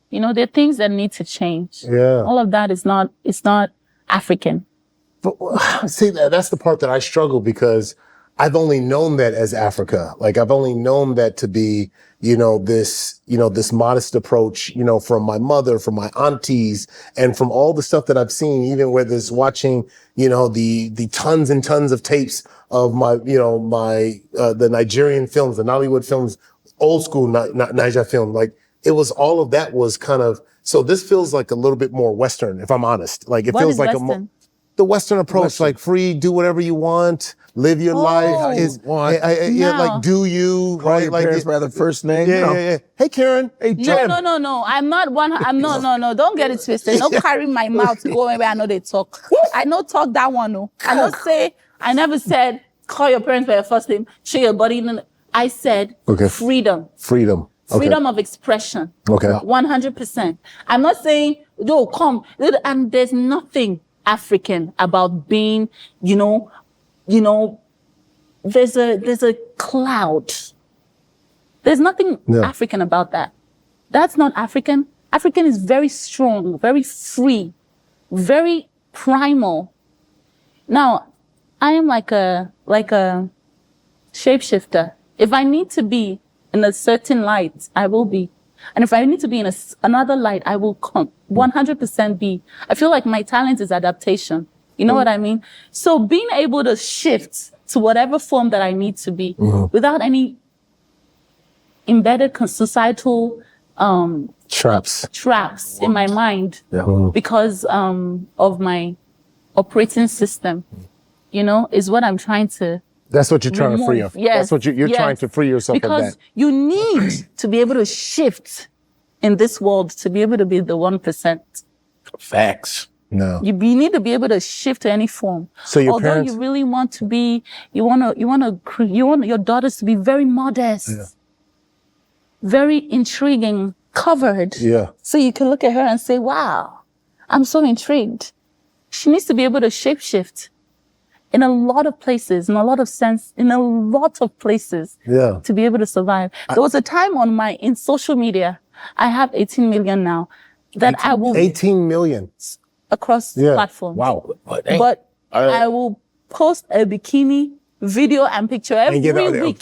you know, there are things that need to change. Yeah. All of that it's not African. But see, that's the part that I struggle, because I've only known that as Africa. Like I've only known that to be, this modest approach, from my mother, from my aunties, and from all the stuff that I've seen, even whether it's watching, the tons and tons of tapes of the Nigerian films, the Nollywood films, old school Niger film. Like it was all of that was kind of, so this feels like a little bit more Western, if I'm honest. Like it What feels is like Western? the Western approach, like free, do whatever you want, live your life. Is yeah, like do you, Call right? your Like parents by their first name. yeah. Hey, Karen. Hey, Jim. No. I'm not one. I'm no. Don't get it twisted. Don't carry my mouth to go where I know they talk. I know talk that one. No, I never said call your parents by your first name. Show your body. No. I said freedom. Freedom. Freedom of expression. Okay. 100%. I'm not saying, yo, come. And there's nothing African about being, there's a cloud. There's nothing African about that. That's not African. African is very strong, very free, very primal. Now, I am like a shapeshifter. If I need to be in a certain light, I will be. And if I need to be in another light, I will 100% be. I feel like my talent is adaptation. You know what I mean? So being able to shift to whatever form that I need to be without any embedded societal traps in my mind because of my operating system, is what I'm trying to. That's what you're trying to free of. Yes. That's what you're trying to free yourself of that. Because you need to be able to shift in this world to be able to be the 1%. Facts. No. You need to be able to shift to any form. So your Although parents, you really want to be, you want your daughters to be very modest, very intriguing, covered. Yeah. So you can look at her and say, wow, I'm so intrigued. She needs to be able to shapeshift in a lot of places, in a lot of places to be able to survive. There was a time in social media, I have 18 million now, that 18 million across platforms. Wow. But I will post a bikini video and picture every week.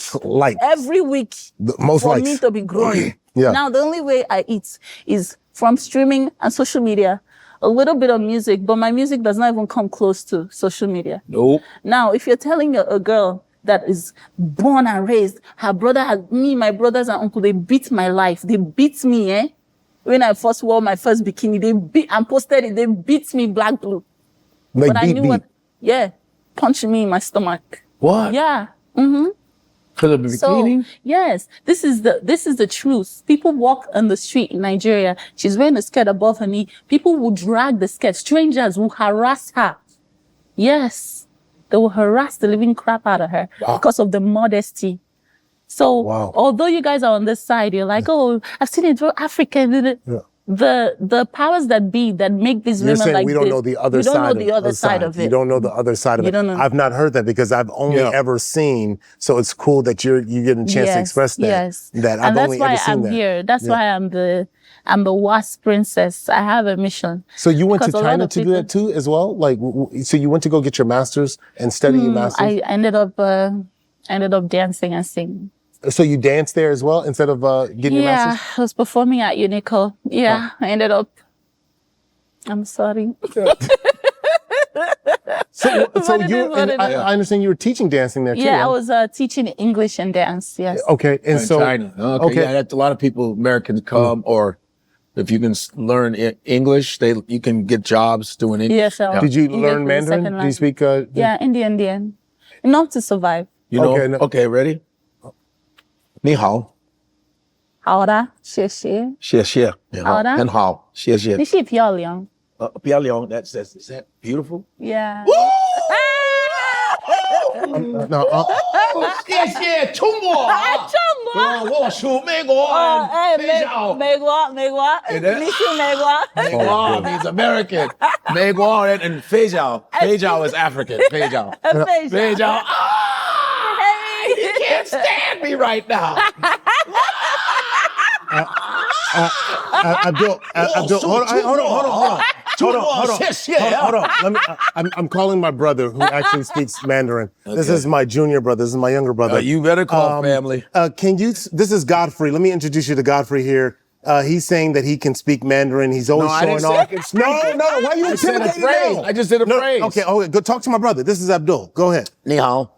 Every week. Most for likes. me to be growing. Yeah. Now, the only way I eat is from streaming and social media. A little bit of music, but my music does not even come close to social media. Nope. Now, if you're telling a girl that is born and raised, her brother my brothers and uncle, they beat my life. They beat me, When I first wore my first bikini, they beat and posted it. They beat me black blue. Like but I knew punching me in my stomach. What? Yeah. Mm-hmm. Because of the bikini? So, yes, this is the truth. People walk on the street in Nigeria. She's wearing a skirt above her knee. People will drag the skirt. Strangers will harass her. Yes, they will harass the living crap out of her because of the modesty. So, although you guys are on this side, you're like, oh, I've seen it, African. The powers that be that make these women like we don't know the other side. You don't know the other side of it. You don't know the other side of it. I've not heard that because I've only ever seen. So it's cool that you're getting a chance to express that. Yes. That I've only ever seen that. And that's why I'm here. That's why I'm the wasp princess. I have a mission. So you went to China to do that too, as well. Like, so you went to go get your master's and study your master's. I ended up dancing and singing. So you danced there as well instead of getting your master's? Yeah, I was performing at Unico. Yeah, I ended up. I'm sorry. So you, I understand you were teaching dancing there too. Yeah, right? I was teaching English and dance. Yes. Okay, and so China. Okay. Yeah, that's a lot of people, Americans come, or if you can learn English, you can get jobs doing English. Yes. Yeah, did you learn Mandarin? Do you speak? Yeah, Indian. Enough to survive. You know? Okay, ready? 你好。好的，谢谢。谢谢。好的。很好，谢谢。你是漂亮。漂亮. Is that beautiful? Yeah. No. 谢谢，冲我！我属美国。美国。你是美国。美国 means American. 美国人 and 非洲 is African. 非洲。You can't stand me right now. Abdul, hold on. I'm calling my brother who actually speaks Mandarin. Okay. This is my junior brother. This is my younger brother. You better call family. This is Godfrey. Let me introduce you to Godfrey here. He's saying that he can speak Mandarin. He's always showing off. No. Why are you intimidating him? I just did a phrase. Okay. Go talk to my brother. This is Abdul. Go ahead. 你好。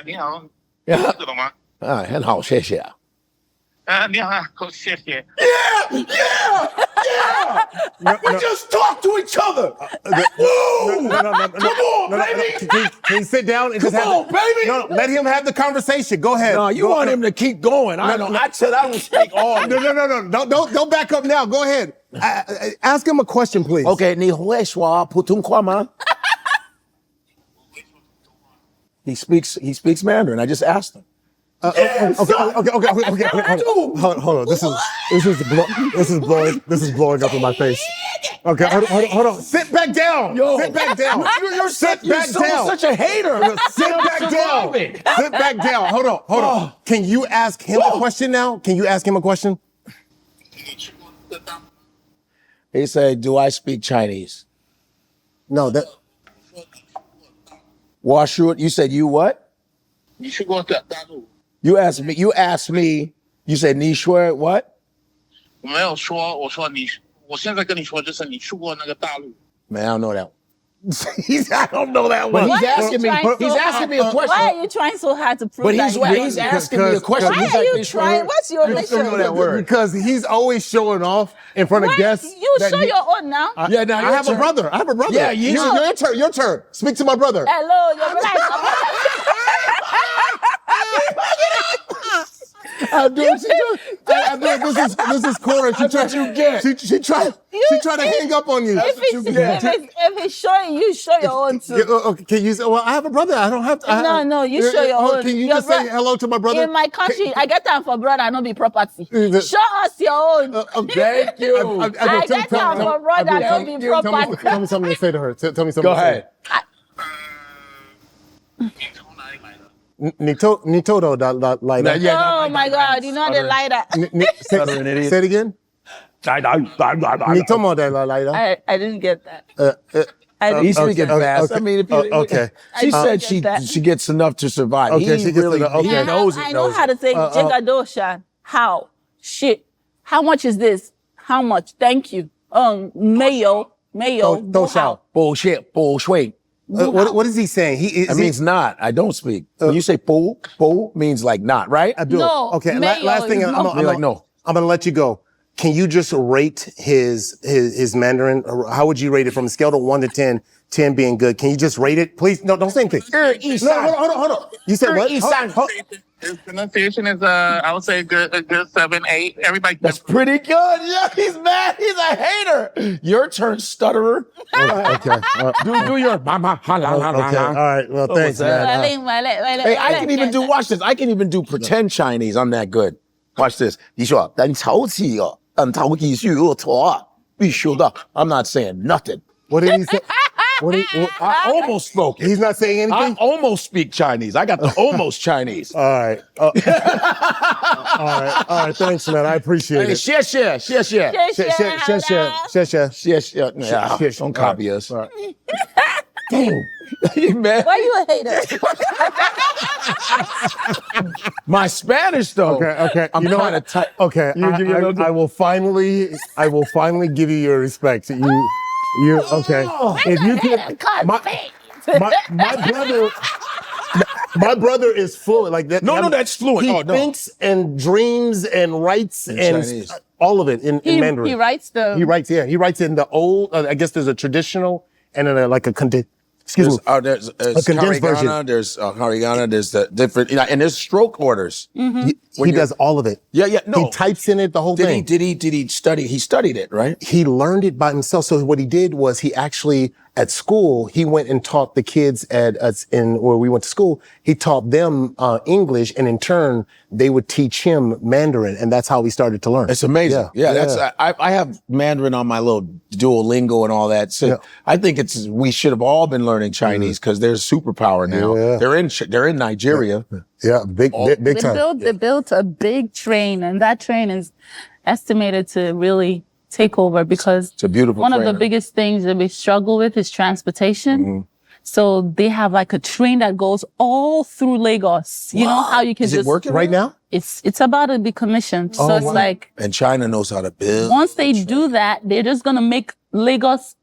你好。知道吗？很好，谢谢。We just talk to each other. Woo! Come on, baby. Can you sit down and Come just on, baby. No, let him have the conversation. Go ahead. No, you want him to keep going. I said I don't speak all. No. Don't back up now. Go ahead. Ask him a question, please. Okay, 你会说普通话吗? He speaks Mandarin. I just asked him. Okay. Hold on. This is blowing up in my face. Okay, hold on. Sit back down. Sit back down. You're such a hater. Sit back down. Sit back down. Hold on. Can you ask him a question now? Can you ask him a question? He said, "Do I speak Chinese?" No, that. You said you what? You asked me. You said 你说 what? 我没有说，我说你，我现在跟你说，就是你去过那个大陆。 Man, I don't know that one. I don't know that one. He's asking me a question. Why are you trying so hard to prove that? He's asking me a question. Why are you trying? What's your mission? Because he's always showing off in front of guests. You show your own now. Yeah, now I have a brother. Yeah, your turn. Speak to my brother. Hello, you're right. This is Korra. She tried to hang up on you. If he's showing you, show your own too. Okay, can you say, well, I have a brother. I don't have to. No, you show your own. Can you just say hello to my brother? In my country, I get time for brother, not be property. Show us your own. Thank you. I get time for brother, not be property. Tell me something to say to her. Tell me something. Go ahead. Nitodo da lighter. Oh my God, you know the lighter. Say it again. Nitomo da lighter. I didn't get that. He's speaking fast. Okay. I mean, okay. She said she gets enough to survive. Okay, he really knows it. I know how to say Jigadosha. How? Shit. How much is this? How much? Thank you. Mayo. Dosha. Bullshit. What is he saying? That means not. I don't speak. When you say po means like not, right? I do. No. Okay. Mayo Last thing, I'm gonna let you go. Can you just rate his Mandarin? How would you rate it from a scale to 1 to 10? 10 being good. Can you just rate it, please? No, don't say anything. No, hold on. You said what? His pronunciation is, I would say a good 7, 8. Everybody. That's pretty good. Yeah, he's mad. He's a hater. Your turn, stutterer. Okay. Do your mama. Okay. All right. Well, thanks, man. Hey, I can even do. Watch this. I can even do pretend Chinese. I'm that good. Watch this. 你说等潮起哦，等潮起去我错，必须的。I'm not saying nothing. What did he say? I almost spoke it. He's not saying anything? I almost speak Chinese. I got the almost Chinese. All right. All right. Thanks, man. I appreciate it. 谢谢。Don't copy us. All right. Hey, man. Why you a hater? My Spanish, though. Okay. I'm kind of tight. Okay. I will finally give you your respect. You okay? If you could, my brother is fluent like that. No, that's fluent. He thinks and dreams and writes and Chinese. All of it in Mandarin. He writes He writes in the old. I guess there's a traditional and then like a condensed. Excuse me. There's a condensed version. There's hiragana. There's the different, and there's stroke orders. Mm-hmm. He does all of it. Yeah. No, he types in it the whole thing. Did he study? He studied it, right? He learned it by himself. So what he did was he actually at school he went and taught the kids in where we went to school. He taught them English, and in turn they would teach him Mandarin, and that's how we started to learn. It's amazing. Yeah. I have Mandarin on my little Duolingo and all that. So I think we should have all been learning Chinese because they're superpower now. Yeah. They're in Nigeria. Yeah, big time. They built a big train, and that train is estimated to really take over because it's a beautiful one trainer. of the biggest things that we struggle with is transportation. Mm-hmm. So they have like a train that goes all through Lagos. You know how you can Is it working right now? It's about to be commissioned. So it's like, and China knows how to build. once they do that, they're just going to make Lagos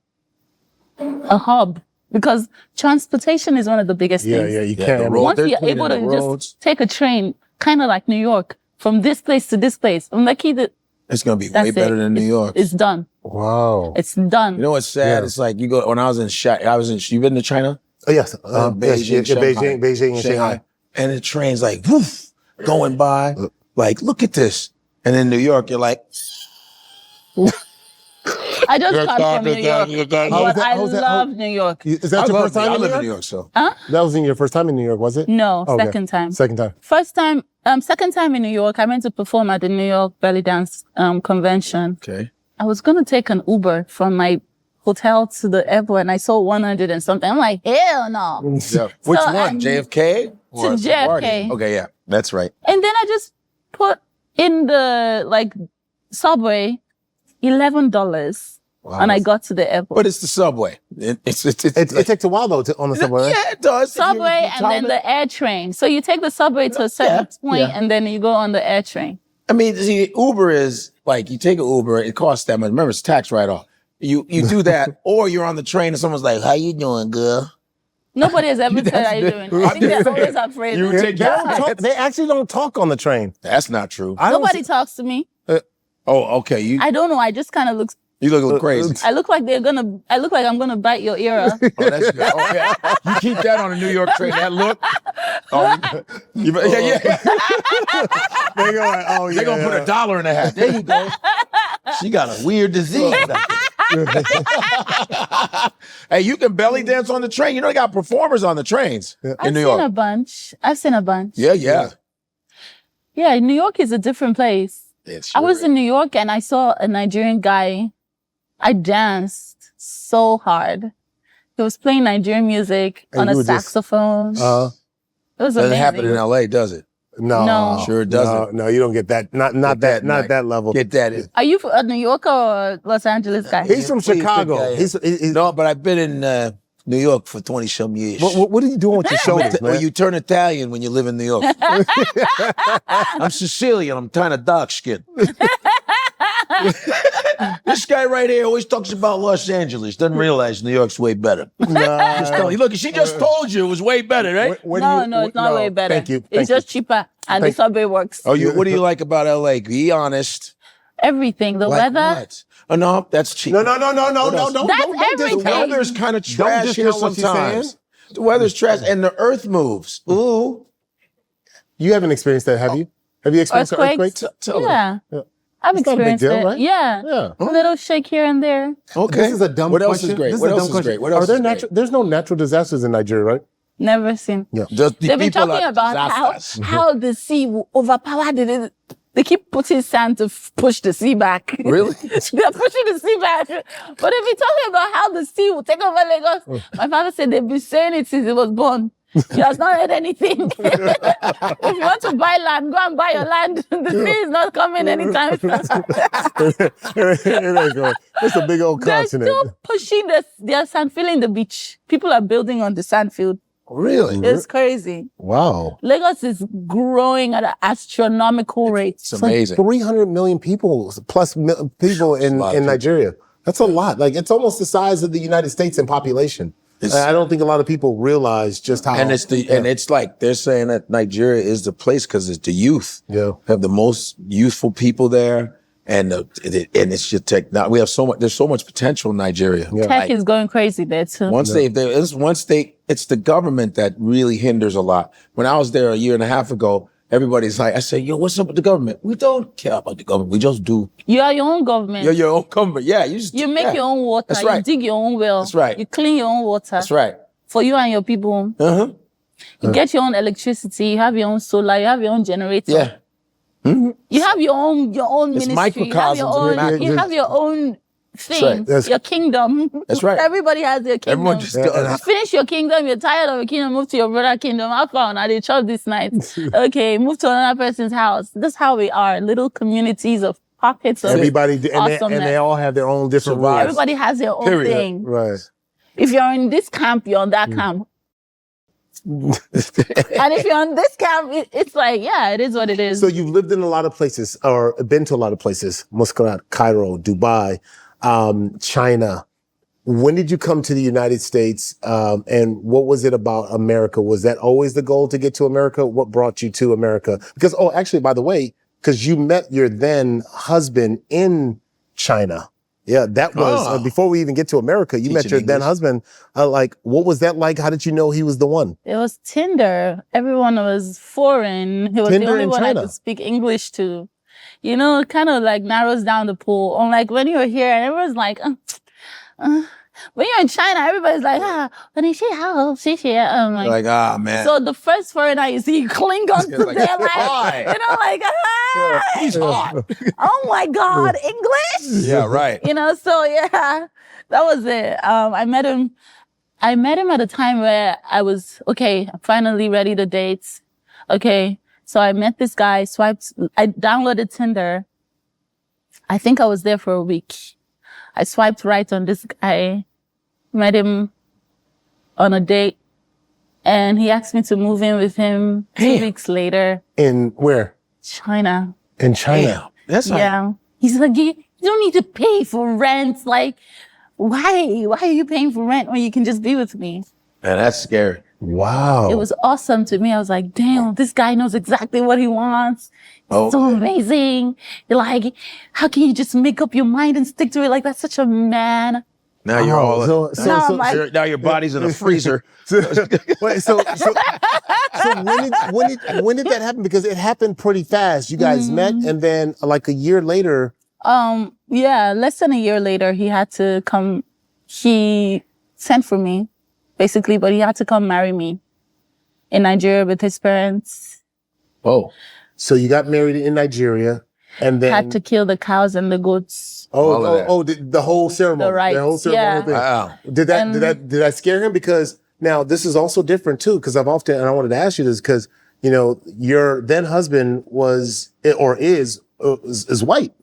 a hub. Because transportation is one of the biggest things. Yeah, you can't. Once you're able to just take a train, kind of like New York, from this place to this place. I'm lucky that It's going to be way better than New York. It's done. Wow. It's done. You know what's sad? Yeah. It's like you go, when I was in you been to China? Oh, yes. Beijing, Beijing and Shanghai. And the train's like, woof, going by. Like, look at this. And in New York, you're like, I just come from New York, but I love New York. Is that your first time I in live New in New York? York, so. Huh? That was in your first time in New York, was it? No, Okay. second time. Second time. First time, second time in New York, I went to perform at the New York Belly Dance convention. Okay. I was going to take an Uber from my hotel to the airport and I saw 100 and something. I'm like, hell no. Yeah. Which one? JFK? Or To JFK. LaGuardia? Okay, yeah. That's right. And then I just put in the subway $11 and I got to the airport. But it's the subway. It takes a while though on the subway, right? Yeah, it does. Subway and then the air train. So you take the subway to a certain point and then you go on the air train. I mean, see, Uber is like, you take an Uber, it costs that much. Remember, it's tax write-off. You do that, or you're on the train and someone's like, how you doing, girl? Nobody has ever said how you doing. I think they're always afraid. They actually don't talk on the train. That's not true. Nobody talks to me. Okay. I don't know. I just kind of look. You look a little crazy. I look like I'm gonna bite your ear off. Oh, that's good. Oh, yeah. You keep that on a New York train, that look. Oh, yeah. They're going, They're going to put $1 in the hat. There you go. She got a weird disease. Hey, you can belly dance on the train. You know, they got performers on the trains in New York. I've seen a bunch. Yeah. Yeah, New York is a different place. I was in New York and I saw a Nigerian guy. I danced so hard. He was playing Nigerian music on a saxophone. It was amazing. Doesn't happen in LA, does it? No. Sure it doesn't. No, you don't get that. Not that level. Get that in. Are you a New Yorker or Los Angeles guy? He's from Chicago. No, but I've been in New York for 20-some years. What are you doing with your shoulders, man? Well, you turn Italian when you live in New York. I'm Sicilian. I'm kind of dark skinned. This guy right here always talks about Los Angeles. Doesn't realize New York's way better. Look, she just told you it was way better, right? No, it's not way better. Thank you. It's just cheaper and the subway works. Oh, what do you like about LA? Be honest. Everything. The Like weather. what? Oh, no, that's cheap. No. That's everything. The weather's kind of trash here discount what she's sometimes. The weather's trash and the earth moves. Ooh. You haven't experienced that, have you? Have you experienced an earthquake? Yeah. I've It's not a big experienced deal, it. right? Yeah. A little shake here and there. Okay. This is a dumb What question. else is great? This is What a else dumb is question. great? What else Are there is great? natural? There's no natural disasters in Nigeria, right? Never seen. Yeah. Just the They've been people talking are about disasters. how the sea will overpower the. They keep putting sand to push the sea back. Really? They're pushing the sea back. But they've been talking about how the sea will take over Lagos. My father said they've been saying it since he was born. He has not heard anything. If you want to buy land, go and buy your land. The sea is not coming anytime soon. It's a big old They're continent. still pushing their sand, filling the beach. People are building on the sand field. Really? It's crazy. Wow. Lagos is growing at an astronomical rate. It's amazing. 300 million people plus people in Nigeria. That's a lot. Like it's almost the size of the United States in population. I don't think a lot of people realize just how. And it's like they're saying that Nigeria is the place because it's the youth. Yeah. Have the most youthful people there. And it's just tech. Now we have there's so much potential in Nigeria. Yeah. Tech is going crazy there too. It's the government that really hinders a lot. When I was there a year and a half ago, everybody's like, I say, yo, what's up with the government? We don't care about the government. We just do. You are your own government. You're your own government. Yeah. You make your own water. That's right. You dig your own well. That's right. You clean your own water. That's right. For you and your people. Uh-huh. You get your own electricity. You have your own solar. You have your own generator. Yeah. Mm-hmm. You have your own It's ministry. microcosms of it. You have your own thing. That's right. Your kingdom. That's right. Everybody has their kingdom. Everyone just You finish your kingdom, you're tired of your kingdom, move to your brother's kingdom. How far now? They chop this night. Okay, move to another person's house. That's how we are. Little communities of pockets of everybody, awesomeness. and they all have their own different rules. Everybody has their own thing. Right. If you're in this camp, you're on that camp. And if you're on this camp, it's like, yeah, it is what it is. So you've lived in a lot of places, or been to a lot of places, Muscat, Cairo, Dubai, China. When did you come to the United States, and what was it about America? Was that always the goal to get to America? What brought you to America? Because, actually, by the way, because you met your then husband in China. Yeah, that was before we even get to America. You met your then husband. Like, what was that like? How did you know he was the one? It was Tinder. Everyone was foreign. He was Tinder the only in one China. I could speak English to. You know, it kind of like narrows down the pool. Unlike when you're here, and everyone's like, when you're in China, everybody's like, when is she how? I'm Like, man. So the first foreigner you see, you cling on to their like, you know, like, He's hot. Oh my God, English? Yeah, right. You know, so yeah, that was it. I met him at a time where I was, okay, I'm finally ready to date. Okay, so I met this guy, I downloaded Tinder. I think I was there for a week. I swiped right on this guy, met him on a date, and he asked me to move in with him 2 weeks later. In where? China. In China. Damn. That's Yeah. He's like, you don't need to pay for rent. Like, why? Why are you paying for rent when you can just be with me? Man, that's scary. Wow. It was awesome to me. I was like, damn, this guy knows exactly what he wants. It's so amazing. You're like, how can you just make up your mind and stick to it? Like, that's such a man. Now you're all now your body's in a freezer. Wait, so when did that happen? Because it happened pretty fast. You guys met, and then like a year later. Yeah, less than a year later, he had to come. He sent for me, basically, but he had to come marry me in Nigeria with his parents. Oh, so you got married in Nigeria, and then had to kill the cows and the goats. The whole ceremony, the rites, whole ceremonial thing. Wow. Did that scare him? Because now this is also different too. Because and I wanted to ask you this because you know your then husband was or is white.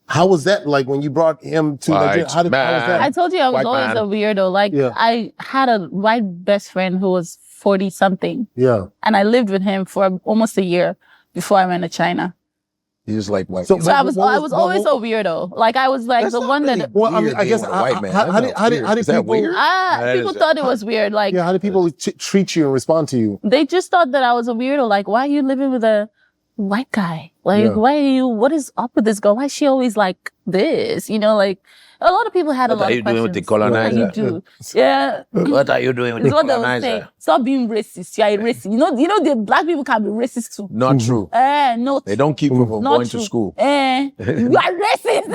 How was that like when you brought him to Nigeria? How was that? I told you I was always a weirdo. Like I had a white best friend who was 40 something. Yeah. And I lived with him for almost a year before I went to China. You just like white. So I was always a weirdo. Like I was like the one really that. Well, I mean, I guess white man. how did people? Weird? People thought it was weird. Like how did people treat you and respond to you? They just thought that I was a weirdo. Like, why are you living with a white guy? Like, why are you? What is up with this girl? Why is she always like this? You know, like a lot of people had a lot of questions. What are you doing with the colonizer? What you do? Yeah. What are you doing with the colonizer? Stop being racist. You are a racist. You know the black people can be racist too. Not true. No. They don't keep you from going to school. You are racist.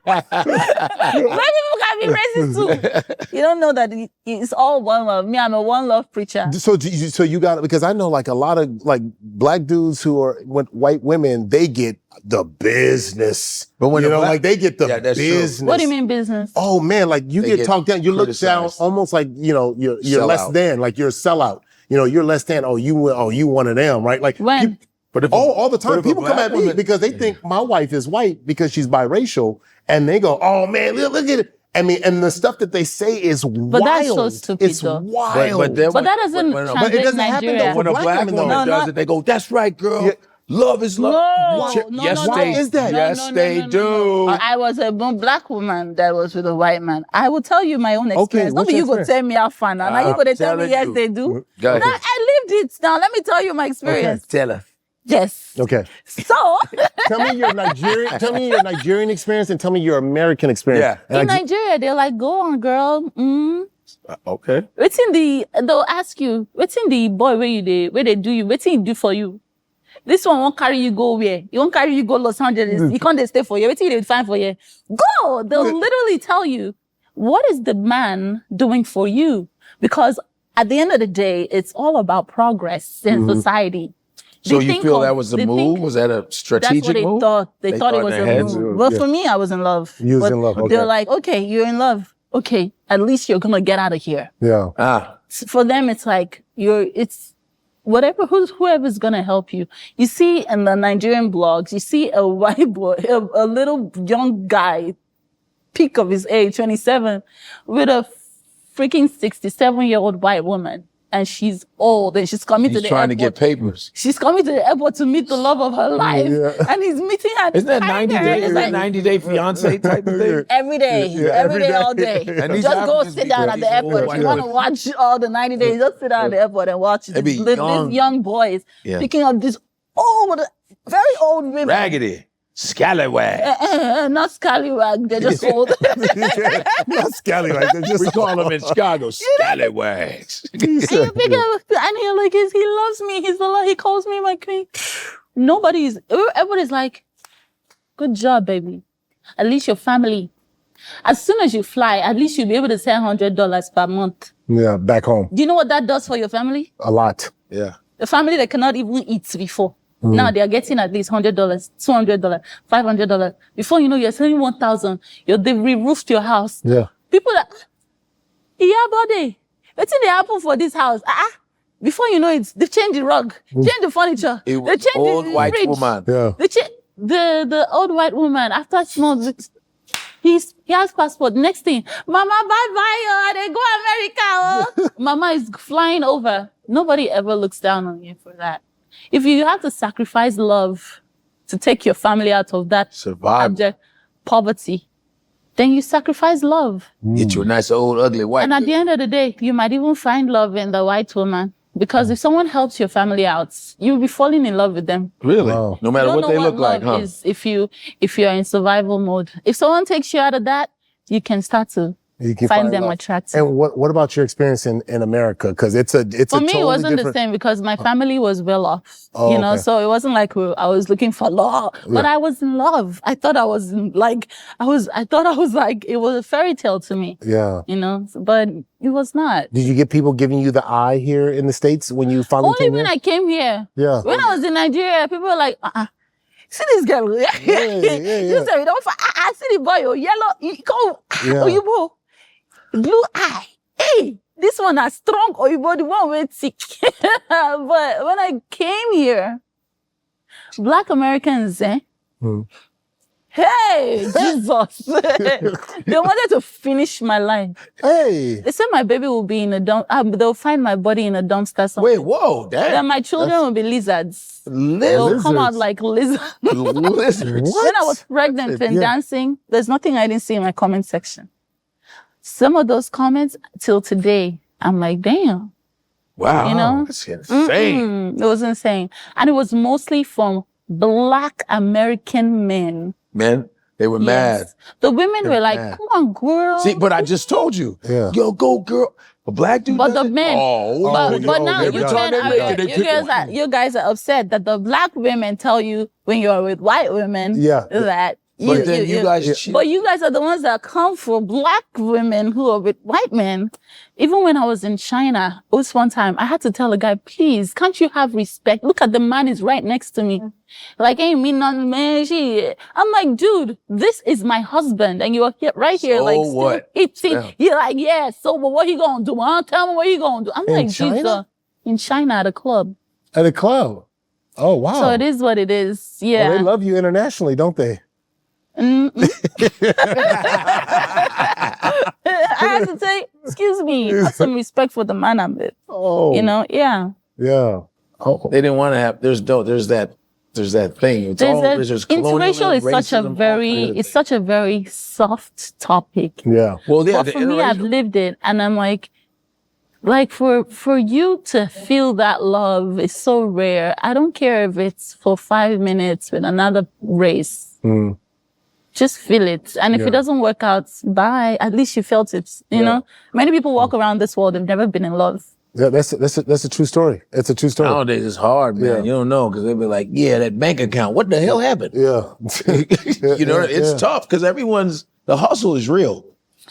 Black people can be racist too. You don't know that it's all one love. Me, I'm a one love preacher. So you got it because I know like a lot of like black dudes who are white women, they get the business. But when like they get the business. True. What do you mean business? Oh man, like you get talked down, you look down almost like, you're less than, like you're a sellout. You're less than, you one of them, right? Like when? All the time. People come at me because they think my wife is white because she's biracial and they go, oh man, look at it. I mean, and the stuff that they say is wild. But that's so stupid, it's though. wild. But that doesn't translate it doesn't happen though. When a black woman does it, they go, that's right, girl. Yeah. Love is love. Why is that? Yes, they do. I was a black woman that was with a white man. I will tell you my own experience. Don't be you go tell me how fun. Now you go to tell me yes, they do. Now, I lived it. Now let me tell you my experience. Okay. Tell us. Yes. Okay. So tell me your Nigerian experience and tell me your American experience. Yeah. In Nigeria, they're like, go on, girl. Okay. They'll ask you, what's in the boy where they do you, what's he do for you? This one won't carry you go where? He won't carry you go Los Angeles. He can't stay for you. What's he find for you? Go! They'll literally tell you, what is the man doing for you? Because at the end of the day, it's all about progress in society. So you feel that was a move? Was that a strategic move? That's what they thought. They thought it was a move. Well, for me, I was in love. You was in love, okay. They're like, okay, you're in love. Okay, at least you're going to get out of here. Yeah. For them, it's like, whoever's going to help you. You see in the Nigerian blogs, you see a white boy, a little young guy, peak of his age, 27, with a freaking 67-year-old white woman. and she's old and she's coming to the trying airport. to get papers. She's coming to the airport to meet the love of her life. And he's meeting her. Isn't that 90 days? Is that 90-day fiance type of thing? Every day, every day, all day. And these Just go Africans sit be down at these the old airport. white You want to boys. watch all the 90 days, just sit down at the airport and watch They be these young. young boys Yeah. picking up these old, very old women. Raggedy. Scallywag. Not scallywag, they're just old. Not scallywag. They're just We call them in Chicago scallywags. And you pick up, and you're like, he loves me. He calls me my queen. Everybody's like, good job, baby. At least your family. As soon as you fly, at least you'll be able to send $100 per month. Yeah, back home. Do you know what that does for your family? A lot. Yeah. The family that cannot even eat before. Now they are getting at least $100, $200, $500. Before you know, you're selling 1,000. They re-roofed your house. Yeah. People that, yeah, buddy. What's in the apple for this house? Before you know it, they've changed the rug, changed the furniture. It They was changed old the white fridge. woman. Yeah. The old white woman, after he has passport. Next thing, Mama, bye-bye, they go America. Mama is flying over. Nobody ever looks down on you for that. If you have to sacrifice love to take your family out of that abject poverty, then you sacrifice love. Get you a nice old ugly white. And at the end of the day, you might even find love in the white woman. Because if someone helps your family out, you'll be falling in love with them. Really? Wow. No matter You don't what they know look like, love huh? is if you're in survival mode. If someone takes you out of that, you can start to You can find them love. attractive. And what about your experience in America? Because it's For a me, totally it wasn't different. the same because my family was well off, Oh, you know, okay. so it wasn't like I was looking for love, but I was in love. I thought I was like, it was a fairy tale to me, Yeah. you know, but it was not. Did you get people giving you the eye here in the States when you finally Only came when here? I came here. Yeah. When I was in Nigeria, people were like, see this girl. yeah. You say, don't see the boy, yellow, Yeah. Oyibo, blue eye. Hey, this one is strong Oyibo, the one with sick. But when I came here, Black Americans, hey, Jesus. They wanted to finish my life. Hey. They said my baby will be in a dump. They'll find my body in a dumpster somewhere. Wait, whoa, Then damn. my children will be lizards. They'll come out like lizards. Lizards. When I was pregnant and dancing, there's nothing I didn't see in my comment section. Some of those comments, till today, I'm like, damn. Wow. You know? That's insane. It was insane. And it was mostly from Black American men. Men, they were mad. Yes. The women were like, mad. come on, girl. See, but I just told you. Yeah. Yo, go, girl. A black dude But does the it? men, Oh, but now every you time men they are, make it, you guys are upset that the Black women tell you when you're with white women Yeah. that But then you guys cheat. But you guys are the ones that come for Black women who are with white men. Even when I was in China, it was one time, I had to tell a guy, please, can't you have respect? Look at the man is right next to me. Like, ain't me none, man. I'm like, dude, this is my husband. And you're here, right here, So like, what? still eating. You're like, yeah, so but what he gonna do? Huh? Tell me what he gonna do. I'm In like, China? Jesus. In China at a club. At a club. Oh, wow. So it is what it is. Well, Yeah. they love you internationally, don't they? I have to say, excuse me, have some respect for the man I'm with. Oh. You know, yeah. Yeah. Oh. They didn't want to have. There's that thing. It's there's Interracial is such a racism, very, all kinds of it's such a very soft topic. Yeah. Well, yeah, But for me, I've lived it, and I'm like for you to feel that love is so rare. I don't care if it's for 5 minutes with another race. Mm. Just feel it. And if it doesn't work out, bye. At least you felt it. You know? Many people walk around this world, they've never been in love. Yeah, that's a true story. It's a true story. Nowadays it's hard, man. Yeah. You don't know because they'll be like, "Yeah, that bank account. What the hell happened?" Yeah. You know, it's tough because the hustle is real.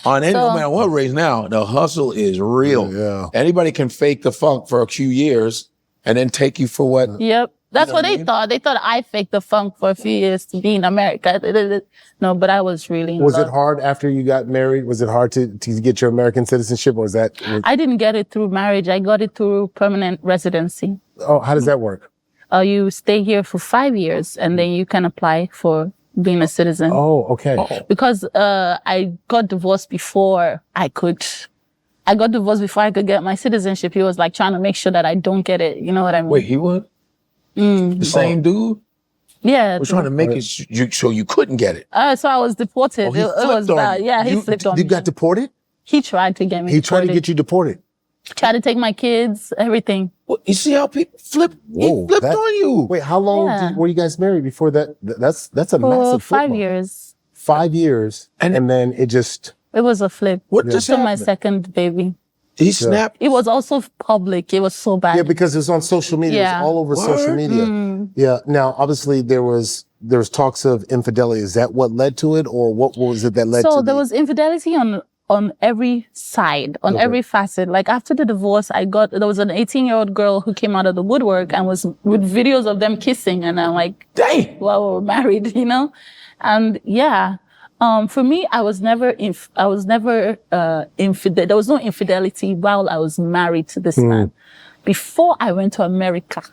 On any, no matter what race now, the hustle is real. Yeah. Anybody can fake the funk for a few years and then take you for what? Yep. That's what they thought. They thought I faked the funk for a few years to be in America. No, but I was really in Was love. it hard after you got married? Was it hard to get your American citizenship? Or was that? I didn't get it through marriage. I got it through permanent residency. Oh, how does that work? You stay here for 5 years and then you can apply for being a citizen. Oh, okay. Because I got divorced before I could I got divorced before I could get my citizenship. He was like trying to make sure that I don't get it. You know what I mean? Wait, he was? The same dude? Yeah. Was trying to make it so you couldn't get it. So I was deported. Oh, he it was flipped on bad. you. Yeah, he flipped on You me. got deported? He tried to get me He tried to deported. get you deported. Tried to take my kids, everything. Well, you see how people flip? Whoa, He flipped that- on you. Wait, how long Yeah. were you guys married before that? That's a For massive flip. 5 years. 5 years. And then it just... It was a flip. What just After my happened? second baby. He snapped. It was also public. It was so bad. Yeah, because it's on social media. Yeah. It's all over social Word? media. Yeah. Now, obviously, there was talks of infidelity. Is that what led to it, or what was it that led to So it? there was infidelity on every side, on every facet. Like after the divorce, there was an 18-year-old girl who came out of the woodwork and was with videos of them kissing, and I'm like, Dang. well, we're married, you know? And yeah. For me, I was never infidel. There was no infidelity while I was married to this man. Before I went to America,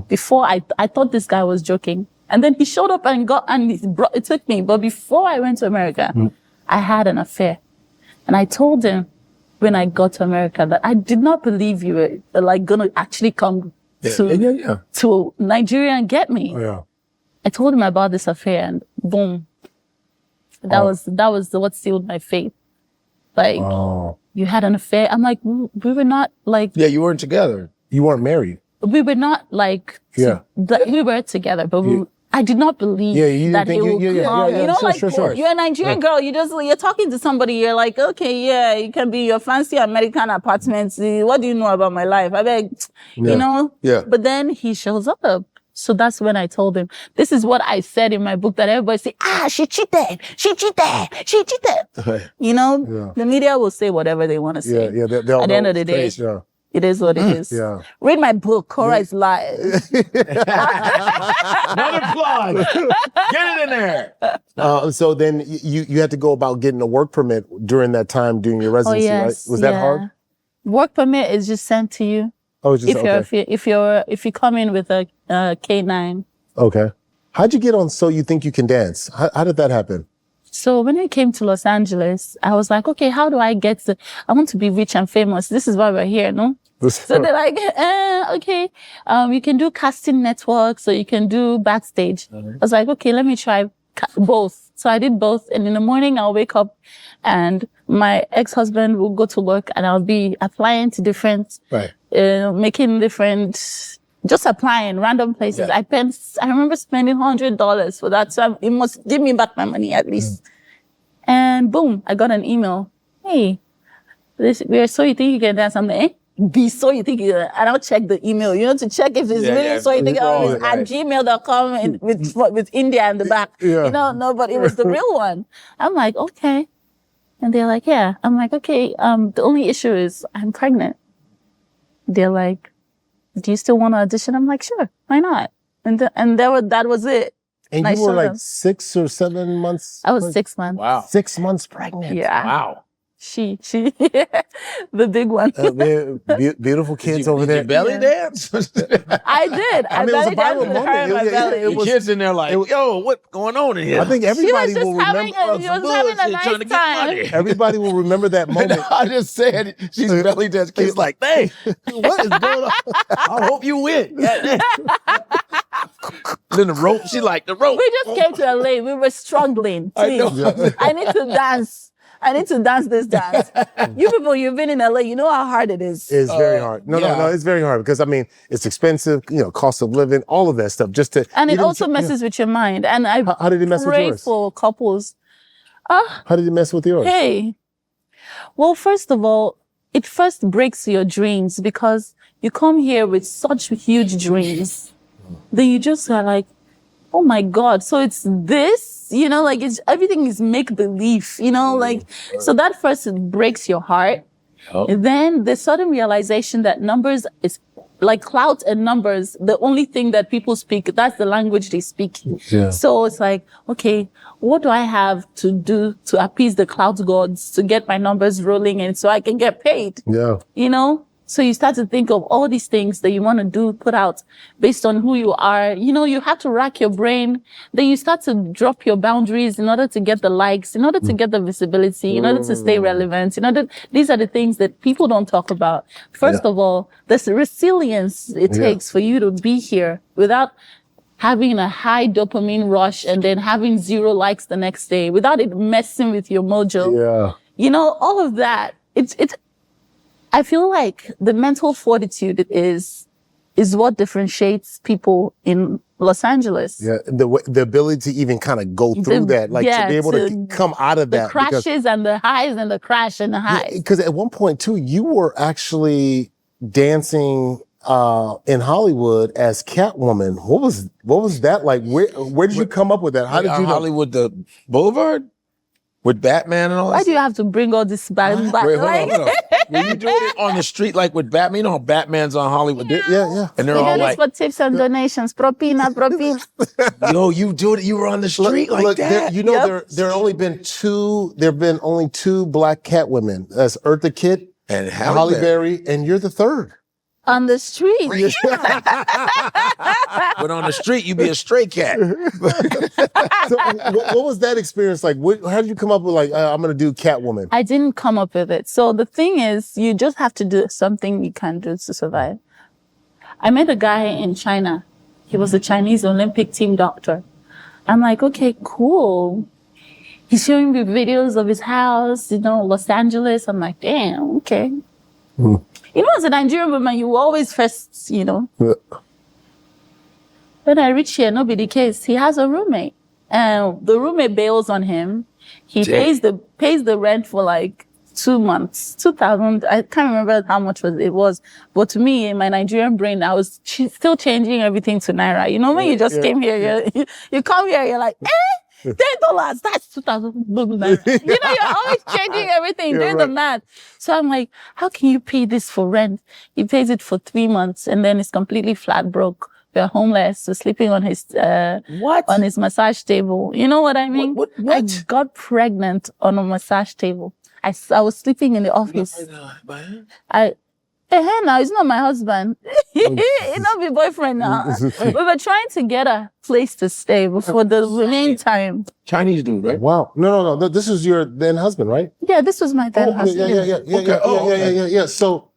before I thought this guy was joking, and then he showed up and it took me. But before I went to America, I had an affair, and I told him when I got to America that I did not believe you were like gonna actually come to Nigeria and get me. Oh, yeah. I told him about this affair, and boom. That was what sealed my fate. Like, you had an affair. I'm like, we were not like... Yeah, you weren't together. You weren't married. We were not like... Yeah. We were together, but I did not believe you that didn't he think would come. You know, sure. you're a Nigerian girl. You're talking to somebody. You're like, okay, yeah, you can be your fancy American apartments. What do you know about my life? I beg, you know? Yeah. But then he shows up. So that's when I told him, this is what I said in my book that everybody say, she cheated. You know, the media will say whatever they want to say. Yeah. At the end of the day, it is what it is. Yeah. Read my book, Korra is lies. Another plug. Get it in there. So then you had to go about getting a work permit during that time during your residency, right? Was that hard? Work permit is just sent to you. Oh, it's just If you come in with a K9. Okay. How'd you get on So You Think You Can Dance? How did that happen? So when I came to Los Angeles, I was like, okay, how do I want to be rich and famous. This is why we're here, no? So they're like, okay, you can do casting networks or you can do backstage. I was like, okay, let me try both. So I did both. And in the morning, I'll wake up and my ex-husband will go to work and I'll be applying to different, just applying random places. Yeah. I remember spending $100 for that. So it must give me back my money at least. And boom, I got an email. Hey, we're So You Think You Can Dance. I'm like, So You Think You Can Dance. And I'll check the email, to check if it's really So You Think You Can Dance at gmail.com with India in the back. No, but it was the real one. I'm like, okay. And they're like, yeah. I'm like, okay. The only issue is I'm pregnant. They're like, do you still want to audition? I'm like, sure, why not? And that was it. And you were like 6 or 7 months? I was 6 months. Wow. 6 months pregnant. Yeah. Wow. She, the big one. Beautiful kids over there. Did you belly dance? I did. I mean, it was a belly danced viral with her in my moment. belly. It The was- kids in there like, yo, what's going on in here? I think everybody just will remember. she was having a Trying to nice get time. money. Everybody will remember that moment. I just said she's belly dance. Kids like, hey, What is going on? I hope you win. Then the rope, she like the rope. We just came to LA. We were struggling. I know. Please. I need to dance. I need to dance this dance. You people, you've been in LA. You know how hard it is. It's very hard. No, it's very hard because it's expensive. Cost of living, all of that stuff. And it also messes with your mind. And I How did it mess with pray yours? for couples. How did it mess with yours? Hey, well, first of all, it first breaks your dreams because you come here with such huge dreams. Then you just are like, oh my God. So it's this, it's everything is make believe, so that first breaks your heart. Yep. And then the sudden realization that numbers is like clout and numbers, the only thing that people speak, that's the language they speak. Yeah. So it's like, okay, what do I have to do to appease the clout gods to get my numbers rolling and so I can get paid? Yeah. So you start to think of all these things that you want to do, put out based on who you are. You know, you have to rack your brain. Then you start to drop your boundaries in order to get the likes, in order to get the visibility, in order to stay relevant. These are the things that people don't talk about. First of all, there's resilience it takes for you to be here without having a high dopamine rush and then having 0 likes the next day, without it messing with your mojo. Yeah. You know, all of that. I feel like the mental fortitude is what differentiates people in Los Angeles. Yeah, the ability to even kind of go through that, like to be able to come out of that. The crashes and the highs and the crash and the highs. Because at one point too, you were actually dancing in Hollywood as Catwoman. What was that like? Where did you come up with that? How did you know? Hollywood, the Boulevard? With Batman and all that? Why do you have to bring all this back? Wait, hold on. Were you doing it on the street like with Batman? You know how Batman's on Hollywood? Yeah. And they're all like... for tips and donations. Propina. Yo, you do it. You were on the street like that? There have been only 2 black Catwomen. That's Eartha Kitt and Halle Berry, and you're the 3rd. On the street. But on the street, you be a stray cat. So what was that experience like? How did you come up with like, I'm going to do Catwoman? I didn't come up with it. So the thing is, you just have to do something you can do to survive. I met a guy in China. He was a Chinese Olympic team doctor. I'm like, okay, cool. He's showing me videos of his house, Los Angeles. I'm like, damn, okay. As a Nigerian woman, you always first, When I reach here, no be the case. He has a roommate. And the roommate bails on him. He pays the rent for like 2 months. 2,000. I can't remember how much it was. But to me, in my Nigerian brain, I was still changing everything to Naira. When you just came here, you come here, you're like, $10, that's 2,000. You're always changing everything, doing the math. So I'm like, how can you pay this for rent? He pays it for 3 months and then it's completely flat broke. We're homeless, so sleeping on his on his massage table. You know what I mean? What? I got pregnant on a massage table. I was sleeping in the office. Now he's not my husband. He's not my boyfriend now. We were trying to get a place to stay before the meantime. Chinese dude, right? Wow. No. This is your then husband, right? Yeah, this was my then husband. Yeah. So,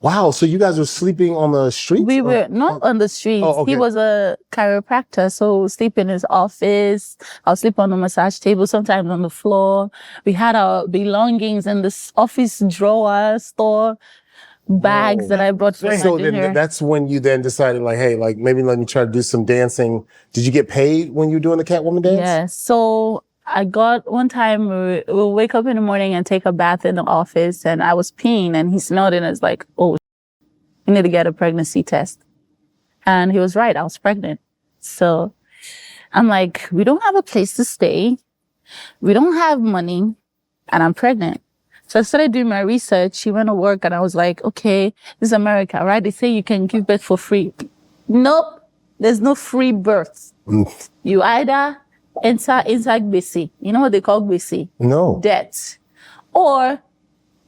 wow. So you guys were sleeping on the streets? We were not on the streets. Oh, okay. He was a chiropractor, so sleep in his office. I'll sleep on the massage table, sometimes on the floor. We had our belongings in this office drawer store. Bags that I brought for So then that's when you then decided like, hey, like maybe let me try to do some dancing. Did you get paid when you were doing the Catwoman dance? Yeah. So I got one time we'll wake up in the morning and take a bath in the office and I was peeing and he smelled it and was like, oh, you need to get a pregnancy test. And he was right. I was pregnant. So I'm like, we don't have a place to stay. We don't have money and I'm pregnant. So I started doing my research. She went to work and I was like, okay, this is America, right? They say you can give birth for free. Nope. There's no free birth. You either enter inside BC. You know what they call BC? No. Debt. Or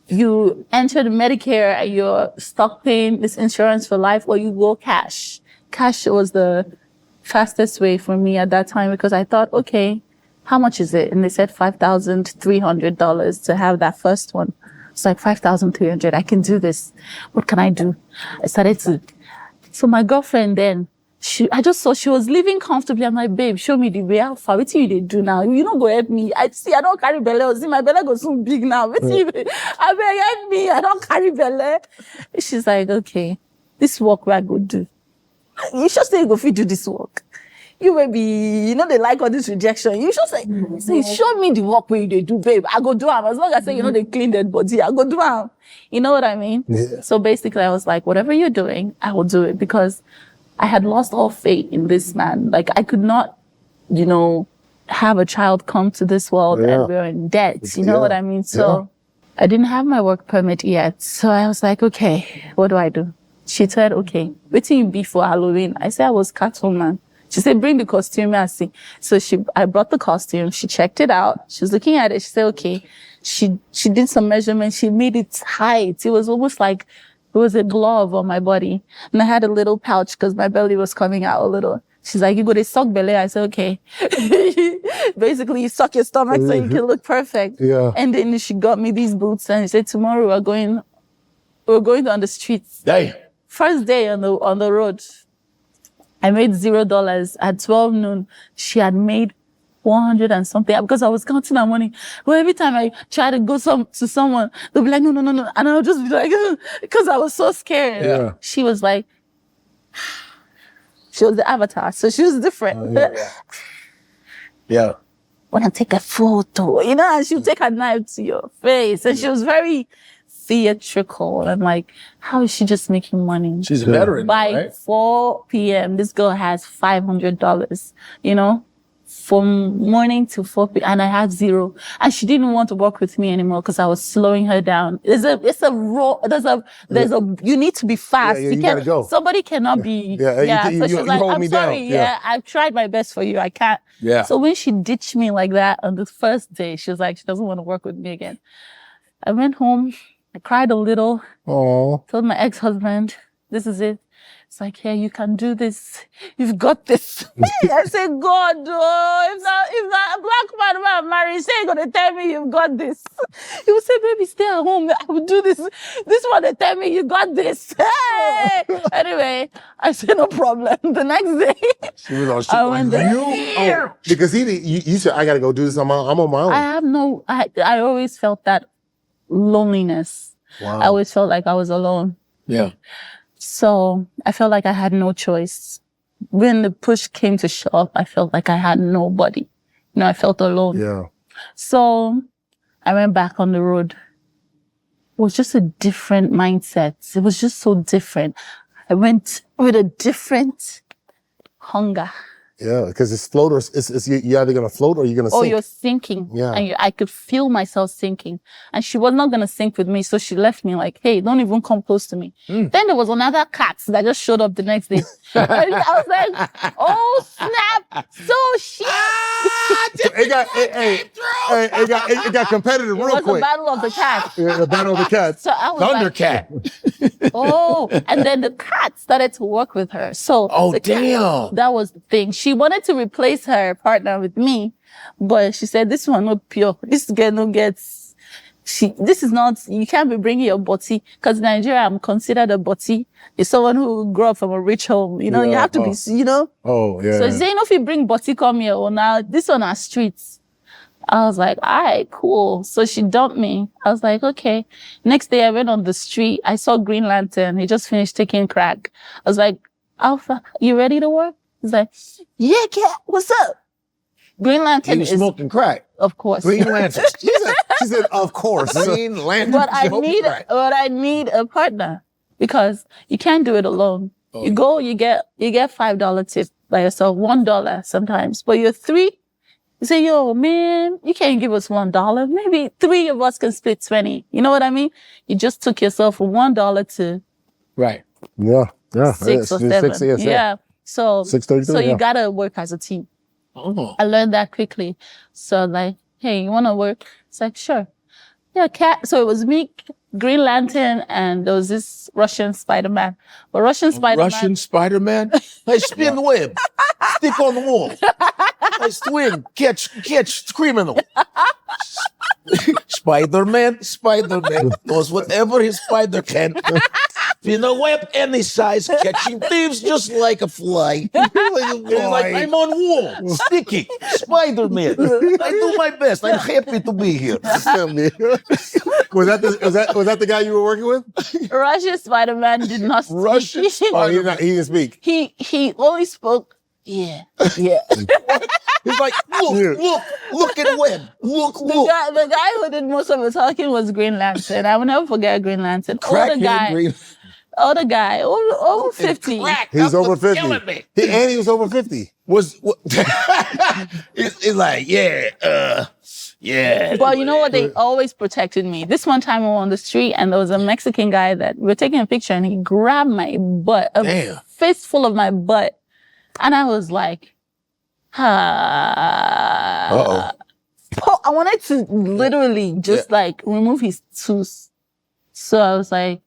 you enter the Medicare and you're stuck paying this insurance for life, or you go cash. Cash was the fastest way for me at that time because I thought, okay, how much is it? And they said $5,300 to have that first one. It's like $5,300. I can do this. What can I do? I started to. So my girlfriend then, I just saw she was living comfortably. I'm like, babe, show me the way. How far? What do you do now? You don't go help me. I don't carry belly. See, my belly goes so big now. I beg, help me. I don't carry belly. She's like, okay, this work we are going to do. You should say go fit do this work. You may be, they like all this rejection. You should say, show me the work where they do, babe. I go do them. As long as I say, they clean that body, I go do them. You know what I mean? Yeah. So basically I was like, whatever you're doing, I will do it because I had lost all faith in this man. Like I could not, have a child come to this world and we're in debt. You know what I mean? So I didn't have my work permit yet. So I was like, okay, what do I do? She said, okay, waiting you be for Halloween. I said I was Catwoman. She said, bring the costume. I see. So I brought the costume. She checked it out. She was looking at it. She said, okay. She did some measurements. She made it tight. It was almost like It was a glove on my body. And I had a little pouch because my belly was coming out a little. She's like, you go to suck belly. I said, okay. Basically, you suck your stomach so you can look perfect. Yeah. And then she got me these boots and she said, tomorrow we're going on the streets. Damn. First day on the road, I made $0 at 12 noon. She had made 100 and something because I was counting my money. Well, every time I try to go to someone, they'll be like, no. And I'll just be like, because I was so scared. Yeah. She was like, she was the avatar, so she was different. Yeah. When I take a photo, and she'll take a knife to your face. And she was very theatrical. And like, how is she just making money? She's a veteran, By right? 4 p.m., this girl has $500, from morning to 4 p.m. And I had $0. And she didn't want to work with me anymore because I was slowing her down. you need to be fast. Yeah, you gotta go. Somebody cannot be. Yeah, So she's like, hold I'm me sorry. down. Yeah. I've tried my best for you. I can't. Yeah. So when she ditched me like that on the first day, she was like, she doesn't want to work with me again. I went home. I cried a little. Oh. Told my ex-husband, this is it. It's like, yeah, you can do this. You've got this. I said, God, if not a black man I'm married, say you're gonna tell me you've got this. He would say, baby, stay at home. I will do this. This one, they tell me you got this. Hey! Anyway, I said, no problem. The next day, She was all shit I like went there. Oh, because you said, I got to go do this I'm on my own. I always felt that loneliness. Wow. I always felt like I was alone. Yeah. So I felt like I had no choice. When the push came to shove, I felt like I had nobody. I felt alone. Yeah. So I went back on the road. It was just a different mindset. It was just so different. I went with a different hunger. Yeah, because it's floaters. You're either going to float or you're going to sink. Oh, you're sinking. Yeah. And I could feel myself sinking. And she was not going to sink with me. So she left me like, hey, don't even come close to me. Then there was another cat that just showed up the next day. And I was like, oh, snap. So shit. It got competitive It real was quick. a battle of the cats. Yeah, the battle of the cats. So I was like, Thundercat. oh, and then the cat started to work with her. So Oh, the cat- damn. that was the thing. She wanted to replace her partner with me, but she said, this one not pure. This girl no gets, this is not, you can't be bringing your body, because in Nigeria, I'm considered a body. It's someone who grew up from a rich home. You have to be, Oh, yeah. So saying, if you bring body, come here, or now this on our streets. I was like, all right, cool. So she dumped me. I was like, okay. Next day I went on the street. I saw Green Lantern. He just finished taking crack. I was like, Alpha, you ready to work? He's like, yeah, cat, what's up? Green Lantern He was smoking crack. of course. Green Lantern. She said, of course. Green Lantern. But I smoking crack. need a partner because you can't do it alone. Oh. You go, you get $5 tip by yourself, $1 sometimes. But you're three. You say, yo, man, you can't give us $1. Maybe 3 of us can split 20. You know what I mean? You just took yourself from $1 to Right. Yeah. 6 or 7. Yeah. So 6:33, So you yeah. gotta work as a team. Oh. I learned that quickly. So like, hey, you wanna work? It's like, sure. Yeah, cat. So it was me, Green Lantern, and there was this Russian Spider-Man. But Russian Spider-Man. Russian Spider-Man. Hey, spin the web. Stick on the wall. Hey, swing. Catch criminal. Spider-Man does whatever his spider can. Spin a web any size, catching thieves just like a fly. He's like, I'm on wall, sticky, Spider-Man. I do my best. I'm happy to be here. Was that the guy you were working with? Russian Spider-Man did not speak. Russian Oh, he didn't speak. He only spoke, yeah. He's like, look at web. Look. The guy who did most of the talking was Green Lantern. I will never forget Green Lantern. Older guy, over 50. He's over 50. Killing me. He was over 50. It's like, yeah. Well, you know what? They always protected me. This one time we were on the street and there was a Mexican guy that we were taking a picture and he grabbed my butt, a fistful of my butt. And I was like, I wanted to literally just like remove his tooth. So I was like,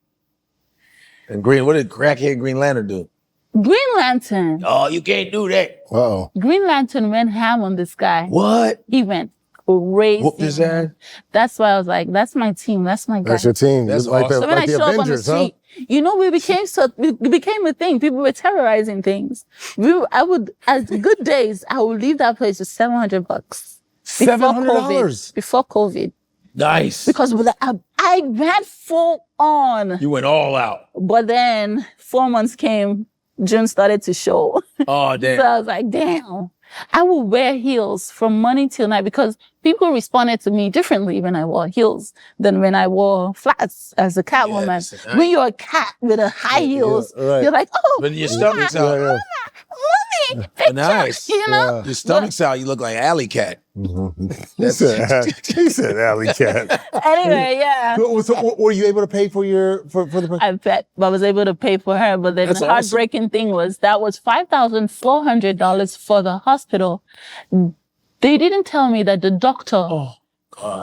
And what did crackhead Green Lantern do? Green Lantern. Oh, you can't do that. Uh-oh. Green Lantern went ham on this guy. What? He went crazy. Whooped his ass? That's why I was like, that's my team. That's my guy. That's your team. That's like awesome. So when like I the show up on the Avengers, huh? street, you know, we became a thing. People were terrorizing things. As good days, I would leave that place with $700. $700? Before COVID. Nice. Because I ran full on. You went all out. But then 4 months came, June started to show. Oh, damn. So I was like, damn. I would wear heels from morning till night because people responded to me differently when I wore heels than when I wore flats as a cat woman. Yes, When you're a cat with a high heels, right. you're like, oh, When your stomach's out. Yeah. mommy, picture, Nice. you know? Your stomach's out, you look like Alley Cat. He said alley cat. Anyway, yeah. So were you able to pay for the I bet I was able to pay for her, but then That's the heartbreaking thing was that was $5,400 for the hospital. They didn't tell me that the doctor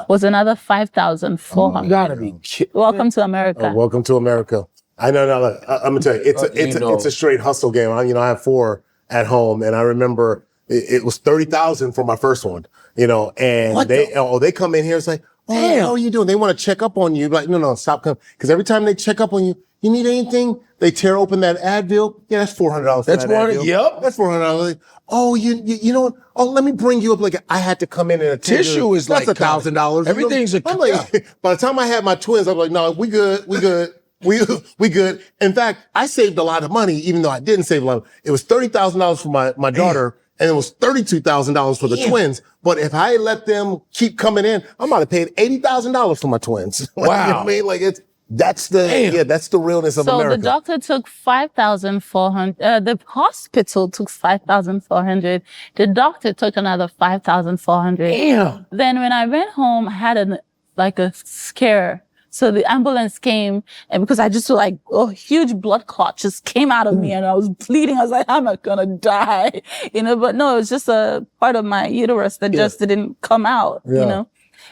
was another $5,400. You gotta be kidding. Welcome to America. Oh, welcome to America. I know. No, I'm gonna tell you, it's a straight hustle game. I have 4 at home, and I remember it was $30,000 for my first one. And they come in here and say, "Oh, how are you doing?" They want to check up on you. Like, no, stop coming. Because every time they check up on you, you need anything? They tear open that Advil. Yeah, that's $400. That's one. Advil. Yep. That's $400. Oh, you know what? Oh, let me bring you up. Like, I had to come in and attend Tissue is that's like $1,000. everything's a. I'm like, by the time I had my twins, I'm like, no, we good. We good. In fact, I saved a lot of money, even though I didn't save a lot. It was $30,000 for my daughter, and it was $32,000 for the twins. But if I let them keep coming in, I might have paid $80,000 for my twins. Like, Wow. you know what I mean? Like that's the realness of America. So the doctor took $5,400. The hospital took $5,400. The doctor took another $5,400. Damn. Then when I went home, I had a scare. So the ambulance came, and because I just feel like a huge blood clot just came out of me, and I was bleeding. I was like, I'm not gonna die, But no, it was just a part of my uterus that just didn't come out,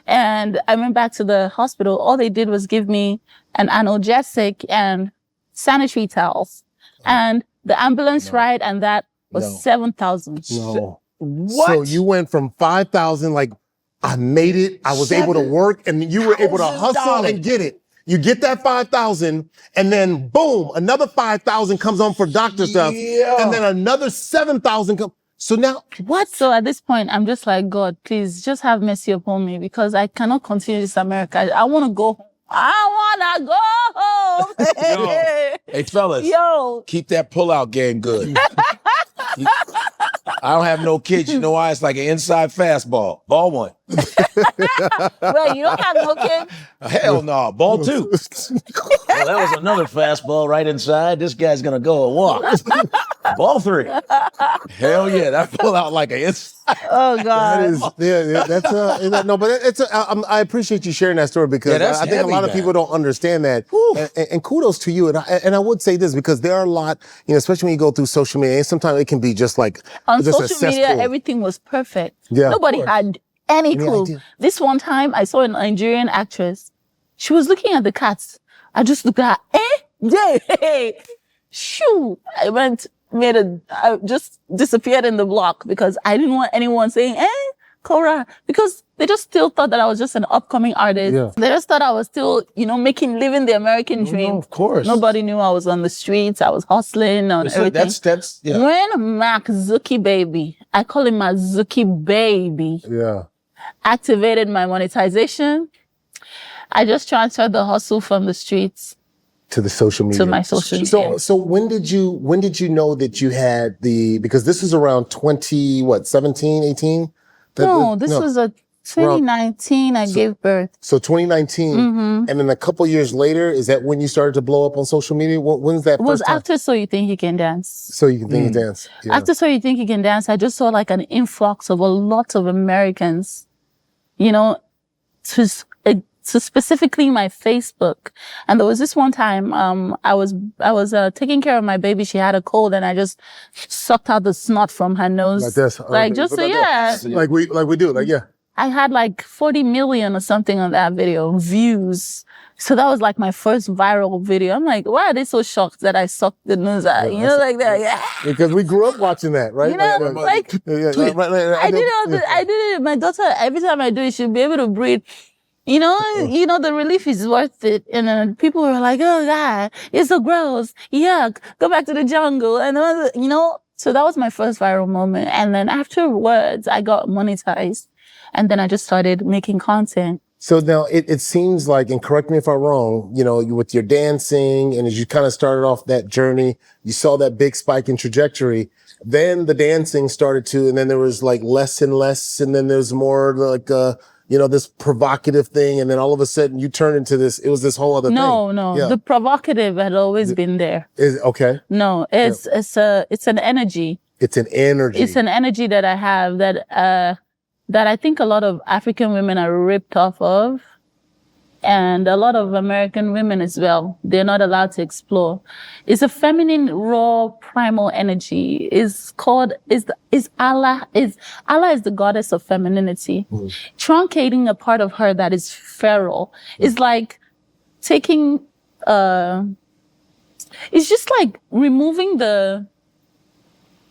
And I went back to the hospital. All they did was give me an analgesic and sanitary towels, and the ambulance ride, and that was $7,000. No. What? So you went from 5,000, like, I made it. I was able to work, and you were able to hustle and get it. You get that 5,000, and then boom, another 5,000 comes on for doctor stuff, and then another 7,000 comes. So now what? So at this point, I'm just like, God, please just have mercy upon me because I cannot continue this America. I want to go home. I want to go home. Hey, fellas. Yo. Keep that pull-out game good. I don't have no kids. You know why? It's like an inside fastball. Ball 1. Well, you don't have no kids? Hell no. Ball 2. Well, that was another fastball right inside. This guy's going to go and walk. Ball 3. Hell yeah. That pull out like an inside. Oh, God. I appreciate you sharing that story because I think a lot of people don't understand that. And kudos to you. And I would say this because there are a lot, especially when you go through social media, and sometimes it can be just like on just social media, everything was perfect. Yeah, nobody had any clue. idea. This one time, I saw a Nigerian actress. She was looking at the cats. I just looked at her. Yeah, shoo! I just disappeared in the block because I didn't want anyone saying, Korra, because they just still thought that I was just an upcoming artist. Yeah. They just thought I was still, living the American dream. No, of course. Nobody knew I was on the streets. I was hustling on everything. That's When Mac Zuki Baby, I call him my Zuki Baby, activated my monetization, I just transferred the hustle from the streets to the social media. to my social media. So when did you know that you had because this is around 17, 18? No, this was a 2019 I gave birth. So 2019, and then a couple years later, is that when you started to blow up on social media? When's that It was first time? after So You Think You Can Dance. So You Can Think You Dance. Yeah. After So You Think You Can Dance, I just saw like an influx of a lot of Americans, to specifically my Facebook. And there was this one time, I was taking care of my baby. She had a cold and I just sucked out the snot from her nose. Like this. Like just so, yeah. Like we do, like, yeah. I had like 40 million or something on that video, views. So that was like my first viral video. I'm like, why are they so shocked that I sucked the news out? You know, like that. Yeah. Because we grew up watching that, right? You know, like I did it. My daughter, every time I do it, she'll be able to breathe. You know, the relief is worth it. And then people were like, oh God, it's so gross. Yuck, go back to the jungle. And, you know, so that was my first viral moment. And then afterwards, I got monetized. And then I just started making content. So now it seems like, and correct me if I'm wrong, you know, with your dancing and as you kind of started off that journey, you saw that big spike in trajectory. Then the dancing started to, and then there was like less and less. And then there's more like, you know, this provocative thing. And then all of a sudden you turned into this, it was this whole other thing. No. Yeah. The provocative had always been there. Okay. No, it's an energy. It's an energy. It's an energy that I have that I think a lot of African women are ripped off of. And a lot of American women as well. They're not allowed to explore. It's a feminine, raw, primal energy. Allah is the goddess of femininity. Truncating a part of her that is feral is like taking, it's just like removing the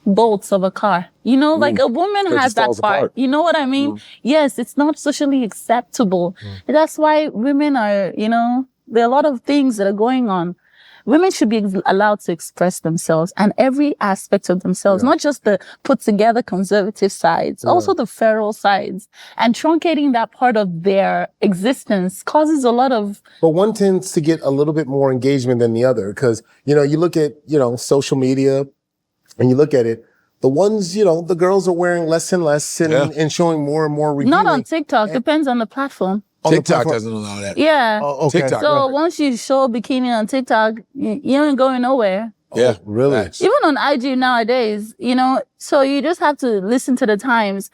bolts of a car. You know, like a woman has that part. Apart. You know what I mean? Yes, it's not socially acceptable. That's why women are, you know, there are a lot of things that are going on. Women should be allowed to express themselves and every aspect of themselves, not just the put together conservative sides, also the feral sides. And truncating that part of their existence causes a lot of... But one tends to get a little bit more engagement than the other because, you know, you look at, you know, social media, and you look at it, the ones, you know, the girls are wearing less and less and showing more and more revealing. Not on TikTok, depends on the platform. TikTok doesn't allow that. Yeah. Oh, okay. TikTok, so once you show a bikini on TikTok, you ain't going nowhere. Yeah. Really? Nice. Even on IG nowadays, you know, so you just have to listen to the times.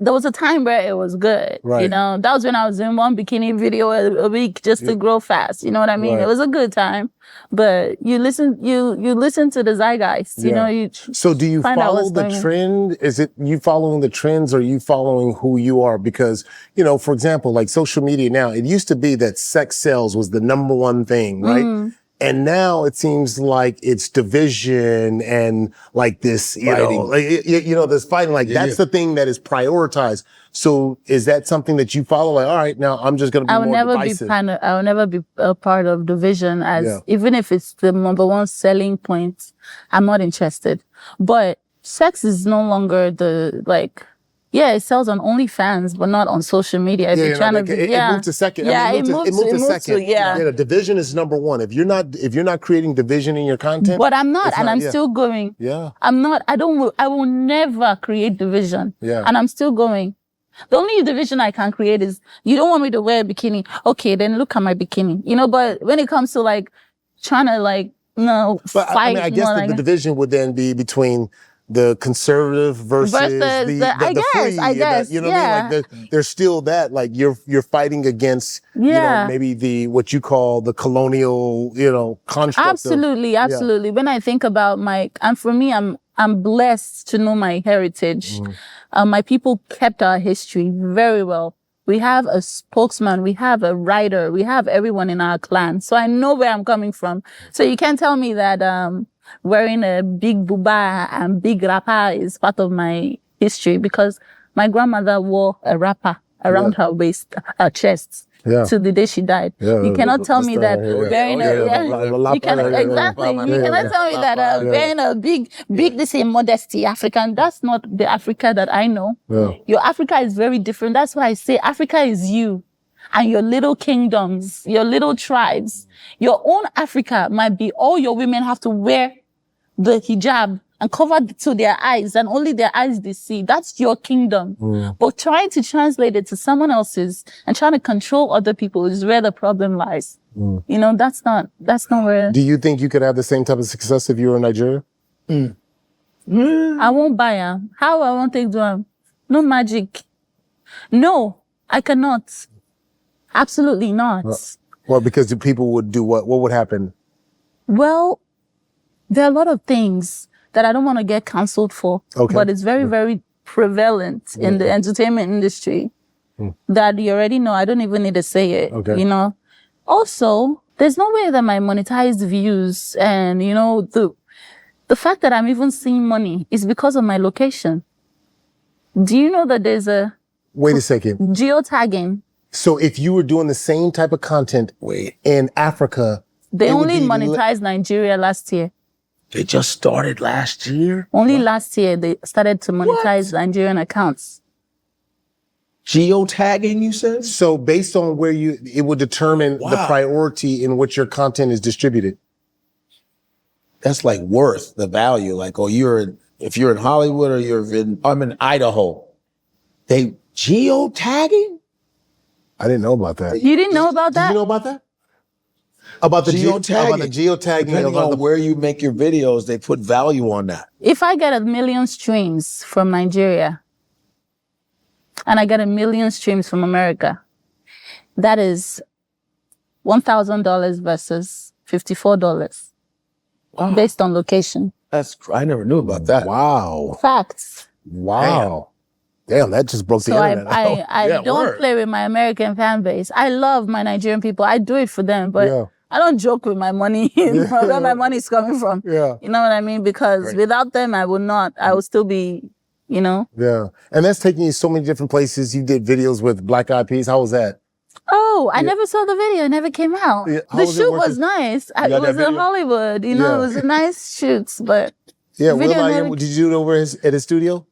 There was a time where it was good. Right. You know, that was when I was doing one bikini video a week just to grow fast. You know what I mean? Right. It was a good time. But you listen to the zeitgeist, you know, So do you follow the trend? Is it you following the trends or you following who you are? Because, you know, for example, like social media now, it used to be that sex sells was the number one thing, right? And now it seems like it's division and like this, you know, this fighting, like that's the thing that is prioritized. So is that something that you follow? Like, all right, now I'm just going to be more divisive. I will never be a part of division even if it's the number one selling point, I'm not interested. But sex is no longer it sells on OnlyFans, but not on social media. If you're trying to it moved to second. Yeah, it moved to second. Yeah, division is number one. If you're not creating division in your content, but I'm not, and I'm still going. Yeah, I'm not. I will never create division. Yeah, and I'm still going. The only division I can create is you don't want me to wear a bikini. Okay, then look at my bikini. You know, but when it comes to like trying to like fight, I mean, I guess the division would then be between the conservative versus the free. I guess. You know what I mean? Like there's still that, like you're fighting against, you know, maybe what you call the colonial, you know, construct. Absolutely. When I think about and for me, I'm blessed to know my heritage. My people kept our history very well. We have a spokesman, we have a writer, we have everyone in our clan. So I know where I'm coming from. So you can't tell me that, wearing a big buba and big wrapper is part of my history because my grandmother wore a wrapper around her waist, her chest, till the day she died. You cannot tell me that wearing you cannot tell me that wearing a big, this is modesty African. That's not the Africa that I know. Your Africa is very different. That's why I say Africa is you. And your little kingdoms, your little tribes, your own Africa might be all your women have to wear the hijab and cover to their eyes and only their eyes they see. That's your kingdom. But trying to translate it to someone else's and trying to control other people is where the problem lies. You know, that's not where... Do you think you could have the same type of success if you were in Nigeria? I won't buy them. How I won't take them? No magic. No, I cannot. Absolutely not. Well, because the people would do what? What would happen? Well, there are a lot of things that I don't want to get canceled for. But it's very, very prevalent in the entertainment industry. that you already know. I don't even need to say it. Okay. You know. Also, there's no way that my monetized views and the fact that I'm even seeing money is because of my location. Do you know that there's a Wait a second. geotagging? So if you were doing the same type of content in Africa, They it would only be monetized Nigeria last year. They just started last year. Only last year they started to monetize Nigerian accounts. Geotagging, you said? So based on where it would determine the priority in which your content is distributed. That's like worth the value. Like, if you're in Hollywood or I'm in Idaho, they geotagging? I didn't know about that. You didn't know about that? Did you know about that? About the geotagging. About the geotagging. Depending on where you make your videos, they put value on that. If I get 1 million streams from Nigeria and I get 1 million streams from America, that is $1,000 versus $54 based on location. I never knew about that. Wow. Facts. Wow. Damn, that just broke the internet. I don't play with my American fan base. I love my Nigerian people. I do it for them, but I don't joke with my money, where my money is coming from. Yeah. You know what I mean? Because without them, I would still be, Yeah. And that's taking you so many different places. You did videos with Black Eyed Peas. How was that? Oh, I never saw the video. It never came out. Yeah. The shoot was nice. It was in Hollywood. It was a nice shoot, but did you do it over at his studio?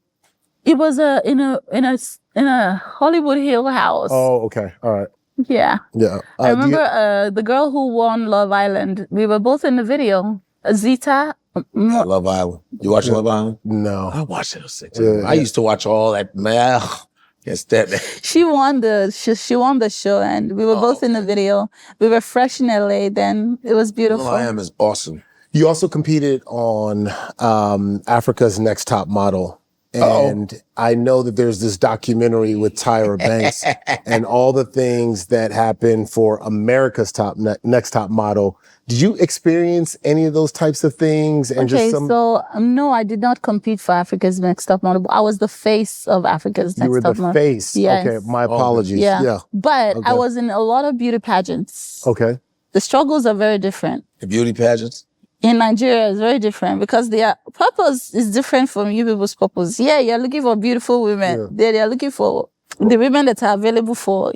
It was in a Hollywood Hill house. Oh, okay. All right. Yeah. Yeah. I remember the girl who won Love Island. We were both in the video. Zita. Love Island. You watch Love Island? No. I watched it. I used to watch all that. Man, yes, that. She won the show, and we were both in the video. We were fresh in LA then. It was beautiful. Will.i.am is awesome. You also competed on Africa's Next Top Model. And I know that there's this documentary with Tyra Banks and all the things that happened for America's Next Top Model. Did you experience any of those types of things? And no, I did not compete for Africa's Next Top Model. I was the face of Africa's Next Top Model. You were the face. Yes. Okay, my apologies. Yeah. But I was in a lot of beauty pageants. Okay. The struggles are very different. The beauty pageants? In Nigeria, it's very different because their purpose is different from you people's purpose. Yeah, you're looking for beautiful women. Yeah. They're looking for the women that are available for,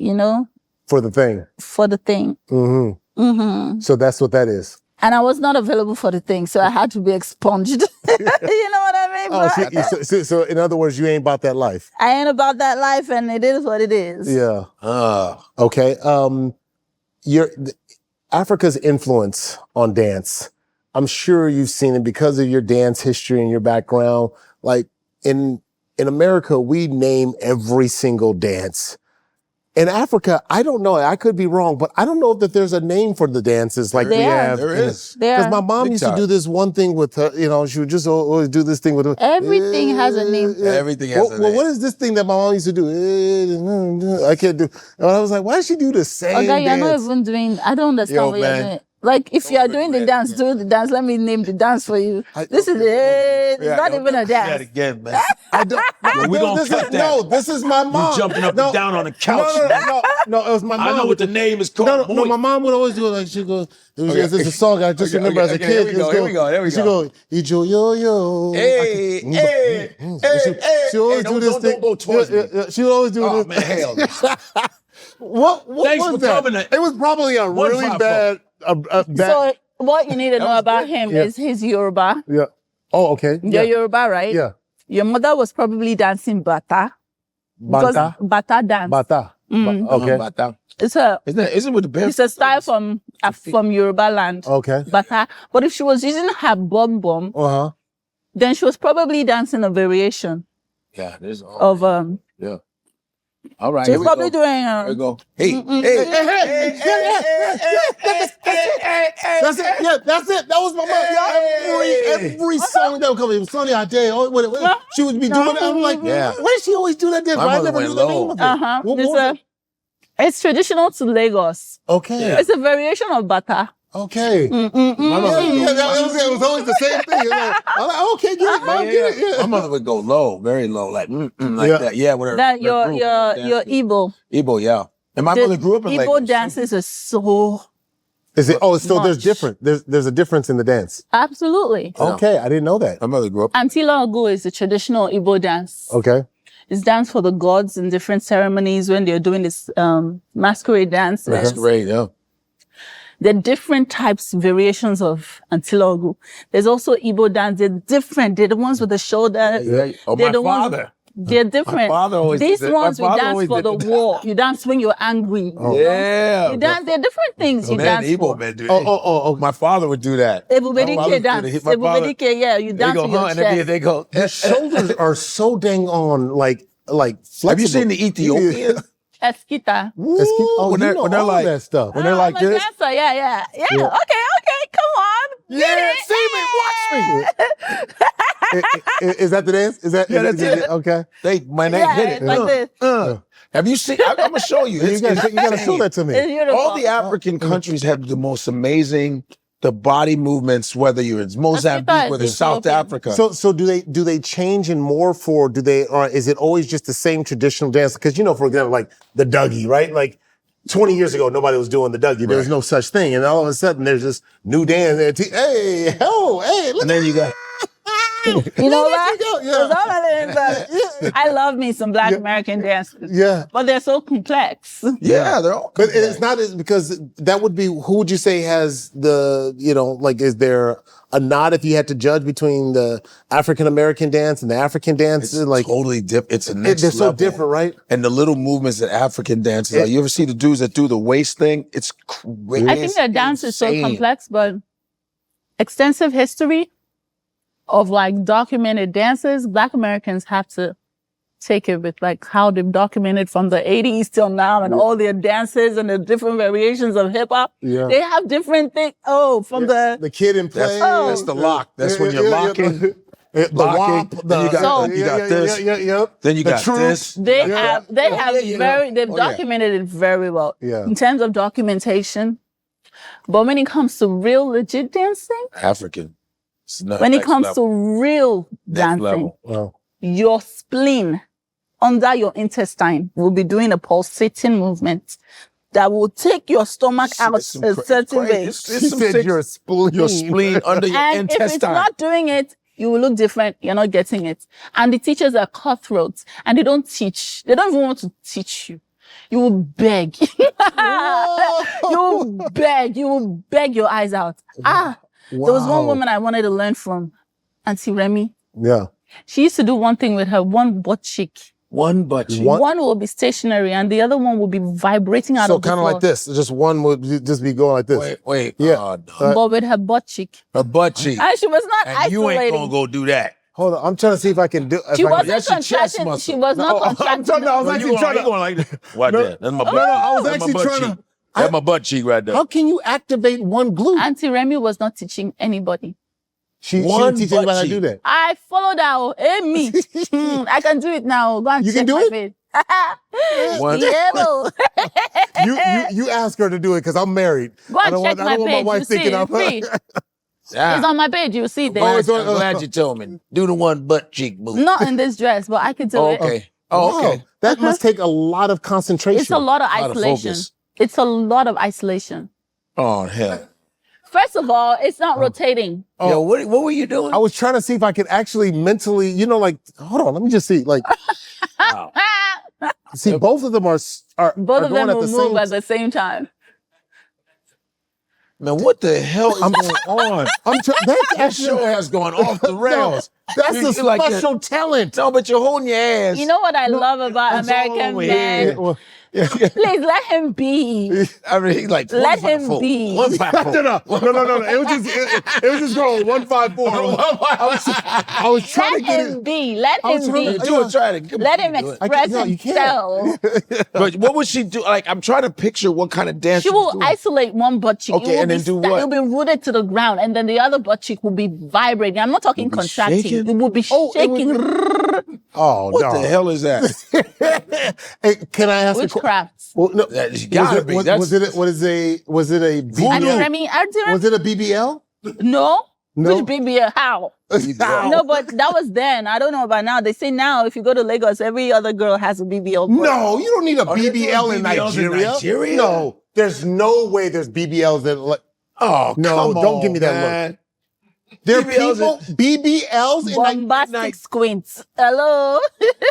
For the thing. For the thing. Mm-hmm. Mm-hmm. So that's what that is. And I was not available for the thing, so I had to be expunged. You know what I mean? So in other words, you ain't about that life. I ain't about that life, and it is what it is. Yeah. Okay. Africa's influence on dance. I'm sure you've seen it because of your dance history and your background. Like in America, we name every single dance. In Africa, I don't know. I could be wrong, but I don't know if there's a name for the dances like we have. There is. Because my mom used to do this one thing with her. She would just always do this thing with her. Everything has a name. Everything has a name. Well, what is this thing that my mom used to do? I can't do. And I was like, why does she do the same dance? You're not even doing. I don't understand what you're doing. Like, if you are doing the dance, do the dance. Let me name the dance for you. This is it. It's not even a dance. That again, man. We gonna cut that. No, this is my mom. You jumping up and down on the couch. No, it was my mom. I know what the name is called. No, my mom would always do it like she goes. There's a song I just remember as a kid. Here we go. She go, Ijo yo yo. Hey. She always do this thing. Don't go towards me. She would always do this. Oh man, hell. What Thanks was for that? coming. It was probably a really bad. So what you need to know about him is his Yoruba. Yeah. Oh, okay. You're Yoruba, right? Yeah. Your mother was probably dancing bata. Bata? Bata dance. Bata. Okay. Bata. Isn't with the bear? It's a style from Yoruba land. Okay. Bata. But if she was using her bum, then she was probably dancing a variation. Yeah, there's of yeah. All right. She's probably doing. Here we go. Hey. That's it. Yeah, that's it. That was my mom. Every song that would come in, Sunny I Day, she would be doing it. I'm like, why does she always do that dance? I never knew the name of it. It's traditional to Lagos. Okay. It's a variation of bata. Okay. My mother would go, It was always the same thing. I'm like, okay, get it, Mom, get it. Yeah. My mother would go low, very low, like that. Yeah, with her. That her your group. Igbo. Igbo, yeah. And my mother grew up in Igbo Lagos. dances are so Is it? Oh, so there's much. different. There's a difference in the dance. Absolutely. Okay, I didn't know that. My mother grew up. Antila Ogu is the traditional Igbo dance. Okay. It's dance for the gods in different ceremonies when they're doing this masquerade dance. That's great, yeah. There are different types, variations of Antila Ogu. There's also Igbo dance. They're different. They're the ones with the shoulder. Yeah. Oh, They're my the ones- father. They're different. My father always These did that. ones My you father dance always for the did war. You dance when you're angry. Oh. Yeah. You dance. There are different things you Man, dance Igbo for. men do. Oh. My father would do that. Ebubedike dance. My father, Ebubedike, yeah. You they dance go, with your and chest. they go. Their shoulders are so dang on, like flexible. Have you seen the Ethiopian? Eskita. Oh, When you they're- know when they're all like- that stuff. When they're like I'm a this. dancer. Yeah. Okay. Come on. Yeah, see me, watch me. Is that the dance? Is that? Yeah, that's it. Okay. They Yeah, hit it. it's like this. Have you seen? I'm gonna show you. You gotta show that to It's me. beautiful. All the African countries have the most amazing body movements. Whether you're in Mozambique, whether it's South Africa. So do they change in more for? Or is it always just the same traditional dance? Because for example, like the Dougie, right? Like 20 years ago, nobody was doing the Dougie. There was no such thing, and all of a sudden, there's this new dance. Hey, look. And then you got. You know what? Yeah. I love me some Black American dances. Yeah. But they're so complex. Yeah, they're all. But it's not because that would be, who would you say has the, is there a nod if you had to judge between the African American dance and the African dance? It's totally different. It's a next They're so level. different, right? And the little movements that African dances, like you ever see the dudes that do the waist thing? It's crazy. I think their dance is so insane. complex, but extensive history of documented dances, Black Americans have to take it with how they've documented from the 80s till now and all their dances and the different variations of hip hop. Yeah. They have different things. Oh, from The kid in play. That's the lock. That's when you're locking. The wop. Then you got this. Yep. Then you got this. They have they've Oh, yeah. documented it very well. Yeah. In terms of documentation. But when it comes to real legit dancing, African. when it comes to real dancing, level. Wow. your spleen under your intestine will be doing a pulsating movement that will take your stomach out a certain way. It's She some said sick- your spleen. your spleen under your And if it's intestine. not doing it, you will look different. You're not getting it. And the teachers are cutthroats and they don't teach. They don't even want to teach you. You will beg. You will beg your eyes out. There was one woman I wanted to learn from, Auntie Remy. Yeah. She used to do one thing with her one butt cheek. One butt cheek. One will be stationary and the other one will be vibrating out So of the kind of floor. like this. Just one would just be going like this. Wait. Yeah. Oh, no. But with her butt cheek. Her butt cheek. And she was not And isolating. you ain't gonna go do that. Hold on. I'm trying to see if I can do. She if I wasn't can, That's your chest contracting. muscle. She was not contracting. I was actually trying to. going like this. What that? That's my butt. I was That's actually my butt trying cheek. to. That's my butt cheek right there. How can you activate one glute? Auntie Remy was not teaching anybody. She One didn't teach butt anybody how to cheek. do that. I followed her. Hey, me. I can do it now. Go and You check can do my it? page. One- Yeah, no. You ask her to do it because I'm married. Go and check my page. You see, it's free. Yeah. It's on my page. You see I'm there. glad you told me. Do the one butt cheek move. Not in this dress, but I could do Oh, it. okay. Oh, okay. Wow. That must take a lot of concentration. It's a lot of Lot of isolation. focus. It's a lot of isolation. Oh, hell. First of all, it's not rotating. Yo, what were you doing? I was trying to see if I could actually mentally, hold on, let me just see. Wow. See, both of them are Both of going them at will the move same at the same time. Man, what the hell is going on? That's That actually show has gone off the rails. that's You- a you like that. special talent. No, but you're holding your ass. You know what I love about That's all American over men? here. Well, Please let him be. I mean, he's like, Let him 154. be. 154. No. It was just going 154. I was trying Let to get him it. be. Let I was him trying be. to Do it, try it. Come Let on, him do it. express No, you can't. himself. But what would she do? Like, I'm trying to picture what kind of dance She she's will doing. isolate one butt cheek. Okay, It will and then be do what? It will be rooted to the ground, and then the other butt cheek will be vibrating. I'm not talking Will be contracting. shaking? It will be Oh, it shaking. Oh, What no. the hell is that? Hey, can I ask Which witchcraft. Well, no. That gotta be. Was it a BBL? I mean, Was it a BBL? No. No. Which BBL? How? No, but that was then. I don't know about now. They say now, if you go to Lagos, every other girl has a BBL. No, you don't need a Are there BBL in BBLs in Nigeria. Nigeria? No, there's no way there's BBLs that like. Oh, No, come don't on, give me that man. look. There are BBLs BBLs in Bombastic squints. Hello.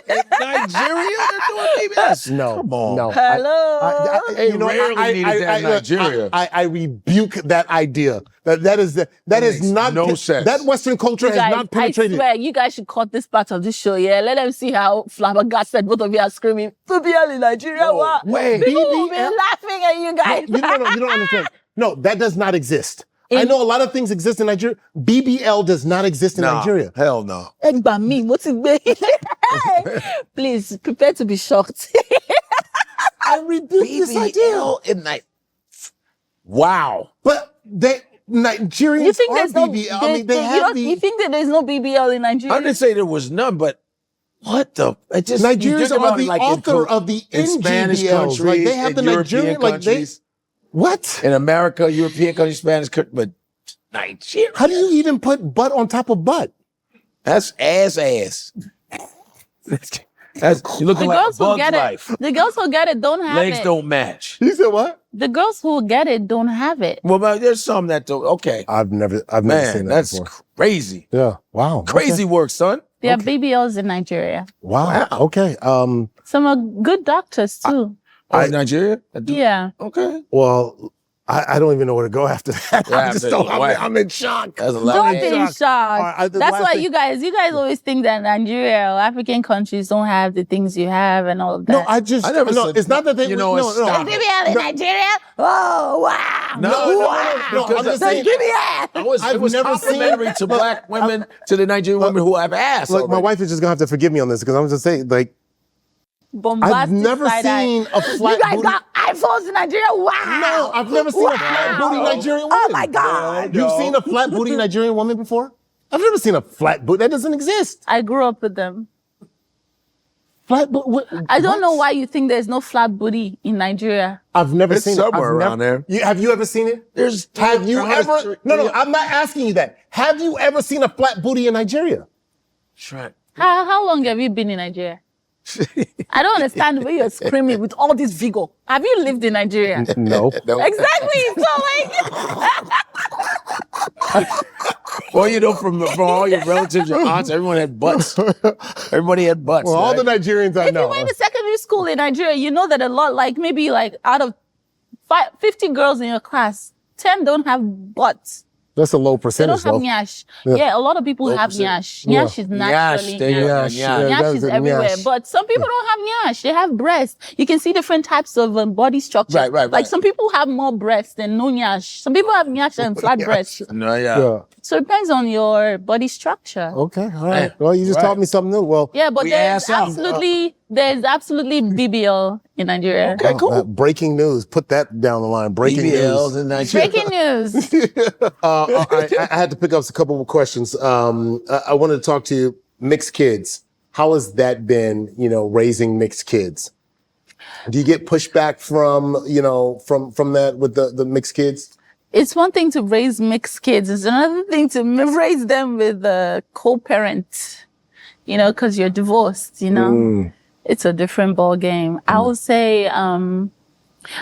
In Nigeria, they're doing BBLs. No, Come on. no. Hello. They rarely needed that in Nigeria. I rebuke that idea. That is makes not no sense. That Western culture You has guys, not penetrated. I swear, you guys should cut this part of this show, yeah? Let them see how flabbergasted both of you are screaming, BBL in Nigeria. No wow. way. People will be BBL? laughing at you guys. You don't understand. No, that does not exist. I In- know a lot of things exist in Nigeria. BBL does not exist in Nah, Nigeria. hell no. Egba me, what's it be? Please, prepare to be shocked. I rebuke this idea. BBL in Nigeria. Wow. But Nigerians You think are there's no BBL. I mean, they have you think that there's no BBL in Nigeria? I didn't say there was none, but what the? It just Nigerians you think are about the it like author of the in Spanish NGBLs. countries, Like they have in the European Nigerian, like they. countries, What? in America, European countries, Spanish countries, but Nigeria. How do you even put butt on top of butt? That's ass. That's you looking the like a girls who Bug's get Life. it, the girls who get it don't have Legs it. don't match. You said what? The girls who get it don't have it. Well, but there's some that don't. Okay, I've never man, seen that that's before. crazy. Yeah. Wow. Crazy work, son. There are BBLs in Nigeria. Wow. Okay. Some are good doctors too. Oh, in Nigeria? Yeah. Okay. Well, I don't even know where to go after that. Yeah, I'm in shock. That's a lot. Don't of be shock. shocked. All right, the That's last why thing- you guys always think that Nigeria or African countries don't have the things you have and all of that. No, I never said. It's not that they. You know, no, it's no. stop. BBL in Nigeria? Oh wow! No, I'm just saying. It was never complimentary seen- to black women, to the Nigerian women who have ass. Look, my already. wife is just gonna have to forgive me on this because I'm just saying, like, Bombastic I've never side-eye. seen a flat You guys booty. got iPhones in Nigeria? Wow! No, I've never seen a flat booty Nigerian woman. Oh my God! You've seen a flat booty Nigerian woman before? I've never seen a flat booty. That doesn't exist. I grew up with them. Flat booty. I don't know why you think there's no flat booty in Nigeria. I've never It's seen somewhere it. around there. Have you ever seen it? There's Have you ever? No, I'm not asking you that. Have you ever seen a flat booty in Nigeria? How long have you been in Nigeria? I don't understand the way you're screaming with all this vigor. Have you lived in Nigeria? No. Exactly. So like, Well, you know, from all your relatives, your aunts, everyone had butts. Everybody had butts. Well, all right? the Nigerians I if you know. went to secondary school in Nigeria, you know that a lot, like maybe like out of 50 girls in your class, 10 don't have butts. That's a low They percentage, don't have though. nyash. Yeah, a lot of people have percent. nyash. Nyash is naturally Nyash, nyash. yeah, that Nyash is is a everywhere, nyash. but some people don't have nyash. They have breasts. You can see different types of body structure. Right. Like some people have more breasts than no nyash. Some people have nyash and flat breasts. No, yeah. Yeah. So it depends on your body structure. Okay. All right. Yeah. Well, you just Right. taught me something new. Well, Yeah, but We there's ass out. absolutely BBL in Nigeria. Okay, cool. breaking news. Put that down the line. Breaking BBLs news. in Nigeria. Breaking news. I had to pick up a couple more questions. I wanted to talk to you. Mixed kids. How has that been? Raising mixed kids. Do you get pushback from from that with the mixed kids? It's one thing to raise mixed kids. It's another thing to raise them with a co-parent, because you're divorced, It's a different ball game. I would say,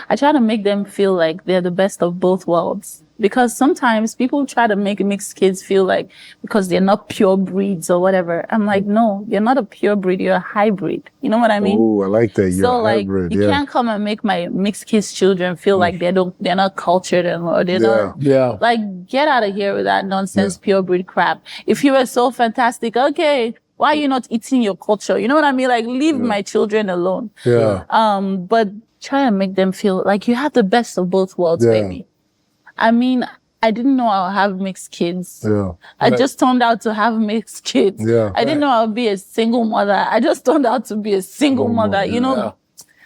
I try to make them feel like they're the best of both worlds. Because sometimes people try to make mixed kids feel like because they're not pure breeds or whatever. I'm like, no, you're not a pure breed. You're a hybrid. You know what I mean? Ooh, I like that. You're So a like, hybrid. you can't come and make my mixed kids children feel like they're not cultured or they're not. Yeah. Like, get out of here with that nonsense pure breed crap. If you were so fantastic, okay, why are you not eating your culture? You know what I mean? Like, leave my children alone. Yeah. But try and make them feel like you have the best of both worlds, Yeah. baby. I mean, I didn't know I'll have mixed kids. Yeah. I just turned out to have mixed kids. Yeah. I didn't know I'll be a single mother. I just turned out to be a single mother,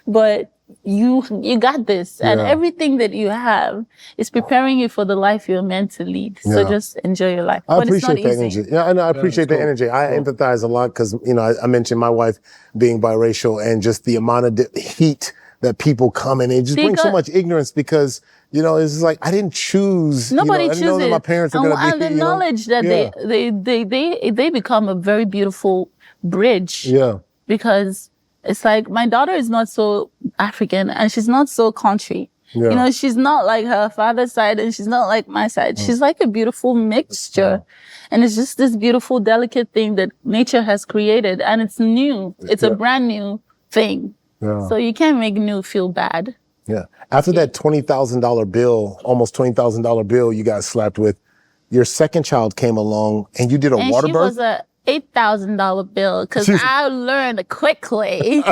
But you got this. And Yeah. everything that you have is preparing you for the life you're meant to lead. So Yeah. just enjoy your life. I But it's not appreciate that easy. energy. Yeah, I know. I appreciate the energy. I empathize a lot because, I mentioned my wife being biracial and just the amount of heat that people come and it just brings so much ignorance because, you know, it's like, I didn't choose. Nobody chooses. I chooses. know that my parents are going to be, and the knowledge that they become a very beautiful bridge. Yeah. Because it's like, my daughter is not so African and she's not so country. Yeah. You know, she's not like her father's side and she's not like my side. She's like a beautiful mixture. And it's just this beautiful, delicate thing that nature has created. And it's new. It's a brand new thing. Yeah. So you can't make new feel bad. Yeah. After that $20,000 bill, almost $20,000 bill you got slapped with, your second child came along and you did a water birth? She was a $8,000 bill because I learned quickly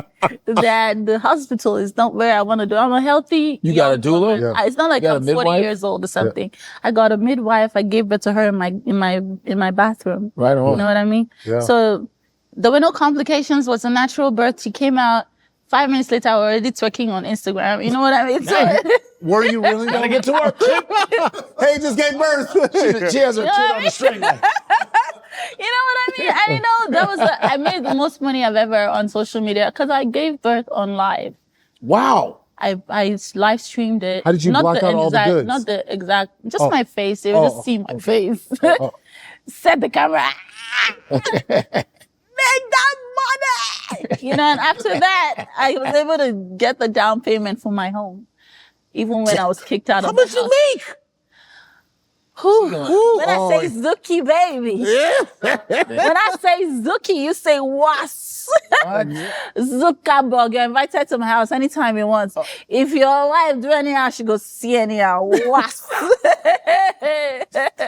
that the hospital is not where I want to do. I'm a healthy. You got a doula? Yeah. It's not like I'm 40 years old or something. Yeah. I got a midwife. I gave birth to her in my bathroom. Right on. You know what I mean? Yeah. So there were no complications. It was a natural birth. She came out. 5 minutes later, I was already twerking on Instagram. You know what I mean? So, were you really going to get to work? Hey, just gave birth. She has her kid on the string. You know what I mean? And you know, I made the most money I've ever on social media because I gave birth on live. Wow. I live streamed it. How did you block out all the goods? Not the exact, just my face. They would just see my face. Set the camera. Make that money! You know, and after that, I was able to get the down payment for my home. Even when I was kicked out of the house. How much you make? When I say Zuki, baby. When I say Zuki, you say was. Zuckerberg, you're invited to my house anytime you want. If your wife do anyhow, she goes see anyhow. Was.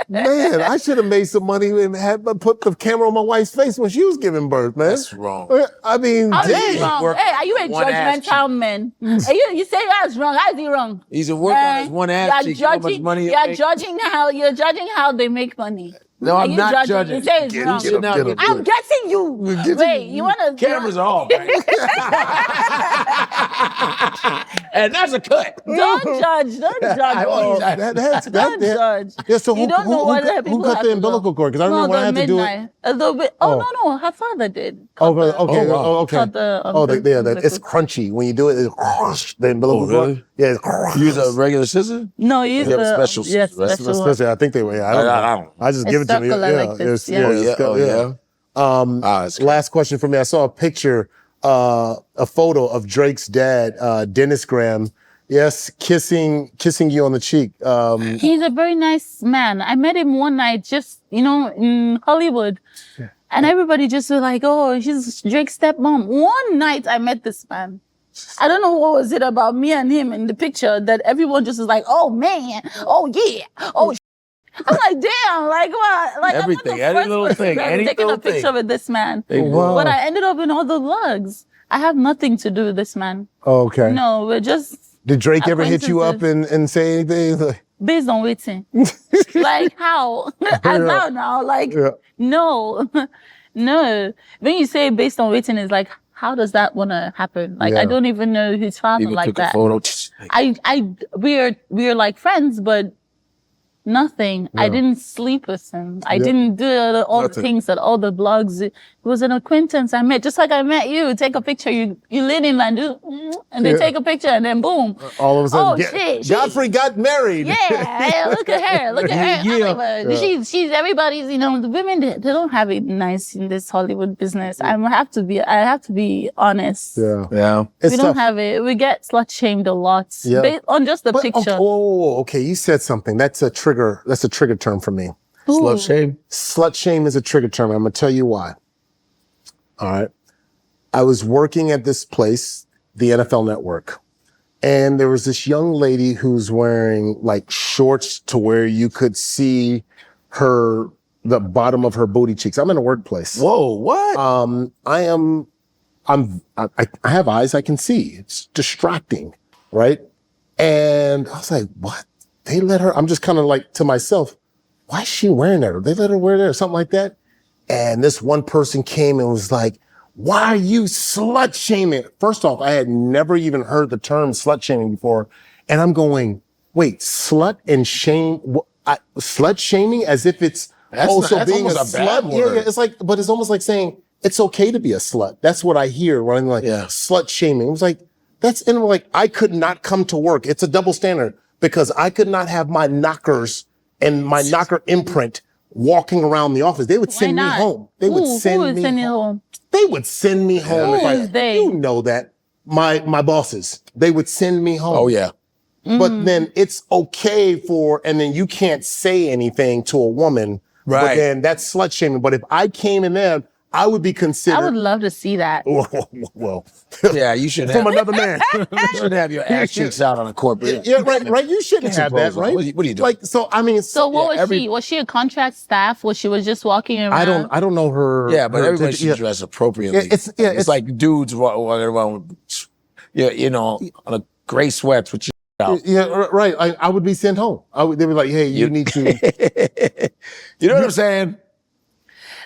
Man, I should have made some money and put the camera on my wife's face when she was giving birth, man. That's wrong. I mean, How is he wrong? Hey, are you a judgmental man? You say that's wrong. How is he wrong? He's a worker on his one ass cheek. How much money you're judging how they make money. No, I'm not judging. You say it's wrong. I'm getting you. Wait, you want to... Cameras off, right? And that's a cut. Don't judge. Don't judge. Don't judge. Yeah, so you don't know what people who cut the umbilical cord? Because I remember when I had to do it. A little bit. No. Her father did. Okay. It's crunchy. When you do it, it's the umbilical cord. Yeah, it's you use a regular scissor? No, you use a special scissors. Yes, special. I think they were. I don't know. I just give it to me. Like this. Last question for me. I saw a picture, a photo of Drake's dad, Dennis Graham. Yes, kissing you on the cheek. He's a very nice man. I met him one night, just in Hollywood, and everybody just was like, "Oh, she's Drake's stepmom." One night, I met this man. I don't know what was it about me and him in the picture that everyone just was like, "Oh man, oh yeah, oh." I'm like, damn, like what? Like everything, any little thing, taking a picture with this man. But I ended up in all the vlogs. I have nothing to do with this man. Oh, okay. No, we're just. Did Drake ever hit you up and say anything? Based on waiting. Like how? I don't know. Like no. When you say based on waiting, it's like, how does that want to happen? Like I don't even know his father even like took that. A photo. We're like friends, but. Nothing. Yeah. I didn't sleep with him. I didn't do all the things that all the blogs. It was an acquaintance I met, just like I met you. Take a picture. You lean in and do, and they take a picture, and then boom. All of a sudden, Godfrey got married. Yeah, hey, look at her. Look at her. She's everybody's. The women they don't have it nice in this Hollywood business. I have to be honest. Yeah. We don't have it. We get slut shamed a lot based on just the picture. Okay. You said something. That's a trigger. That's a trigger term for me. Slut shame? Slut shame is a trigger term. I'm going to tell you why. All right. I was working at this place, the NFL Network, and there was this young lady who's wearing like shorts to where you could see the bottom of her booty cheeks. I'm in a workplace. Whoa, what? I have eyes I can see. It's distracting, right? And I was like, what? They let her, I'm just kind of like to myself, why is she wearing that? They let her wear that or something like that. And this one person came and was like, why are you slut shaming? First off, I had never even heard the term slut shaming before. And I'm going, wait, slut and shame, slut shaming as if it's also being a slut? Yeah, it's like, but it's almost like saying it's okay to be a slut. That's what I hear when I'm like, slut shaming. It was like, That's in like, I could not come to work. It's a double standard because I could not have my knockers and my knocker imprint walking around the office. They would send me home. They would send me home. They would send me home. Who is they? You know that. My bosses, they would send me home. Oh, yeah. But then it's okay and then you can't say anything to a woman. Right. But then that's slut shaming. But if I came in there, I would be considered. I would love to see that. Well, yeah, you should from another man. You should have your ass cheeks out on a corporate. Yeah, right. You shouldn't have that, right? What are you doing? Like, so I mean, So what was she? Was she a contract staff? Was she was walking around? I don't know her. Yeah, but her everybody should dress appropriately. It's like dudes walking around, on a gray sweats with out. Yeah, right. I would be sent home. They were like, hey, you need to. You know what I'm saying?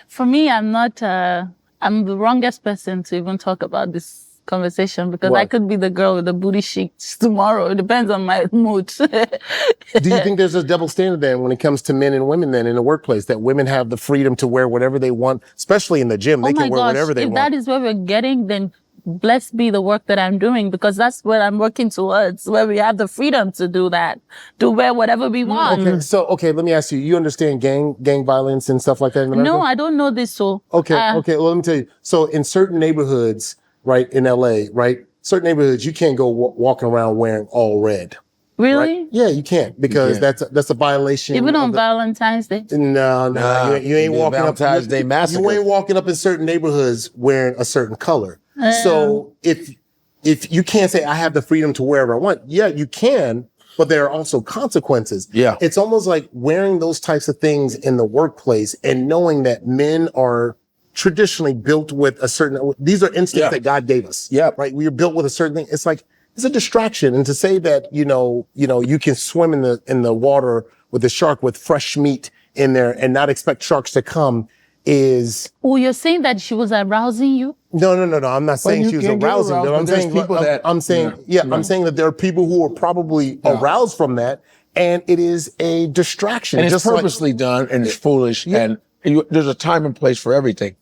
For me, I'm not. I'm the wrongest person to even talk about this conversation because I could be the girl with the booty cheeks tomorrow. It depends on my mood. Do you think there's a double standard then when it comes to men and women then in the workplace, that women have the freedom to wear whatever they want, especially in the gym? They can wear whatever they want. If that is where we're getting, then blessed be the work that I'm doing because that's what I'm working towards, where we have the freedom to do that, to wear whatever we want. Okay, let me ask you, you understand gang violence and stuff like that in America? No, I don't know this. So Okay, well, let me tell you. So in certain neighborhoods, right, in LA, right, certain neighborhoods, you can't go walking around wearing all red. Really? Right? Yeah, you can't because that's a violation. Even on Valentine's Day? No, you ain't walking up. Valentine's Day massacre. You ain't walking up in certain neighborhoods wearing a certain color. So if you can't say I have the freedom to wear whatever I want, yeah, you can, but there are also consequences. Yeah. It's almost like wearing those types of things in the workplace and knowing that men are traditionally built with a certain, these are instincts that God gave us. Yeah. Right. We are built with a certain thing. It's like, it's a distraction. And to say that, you can swim in the water with the shark with fresh meat in there and not expect sharks to come is. Oh, you're saying that she was arousing you? No. I'm not saying she was arousing. I'm saying that there are people who are probably aroused from that, and it is a distraction. And it's purposely done, and it's foolish, and there's a time and place for everything.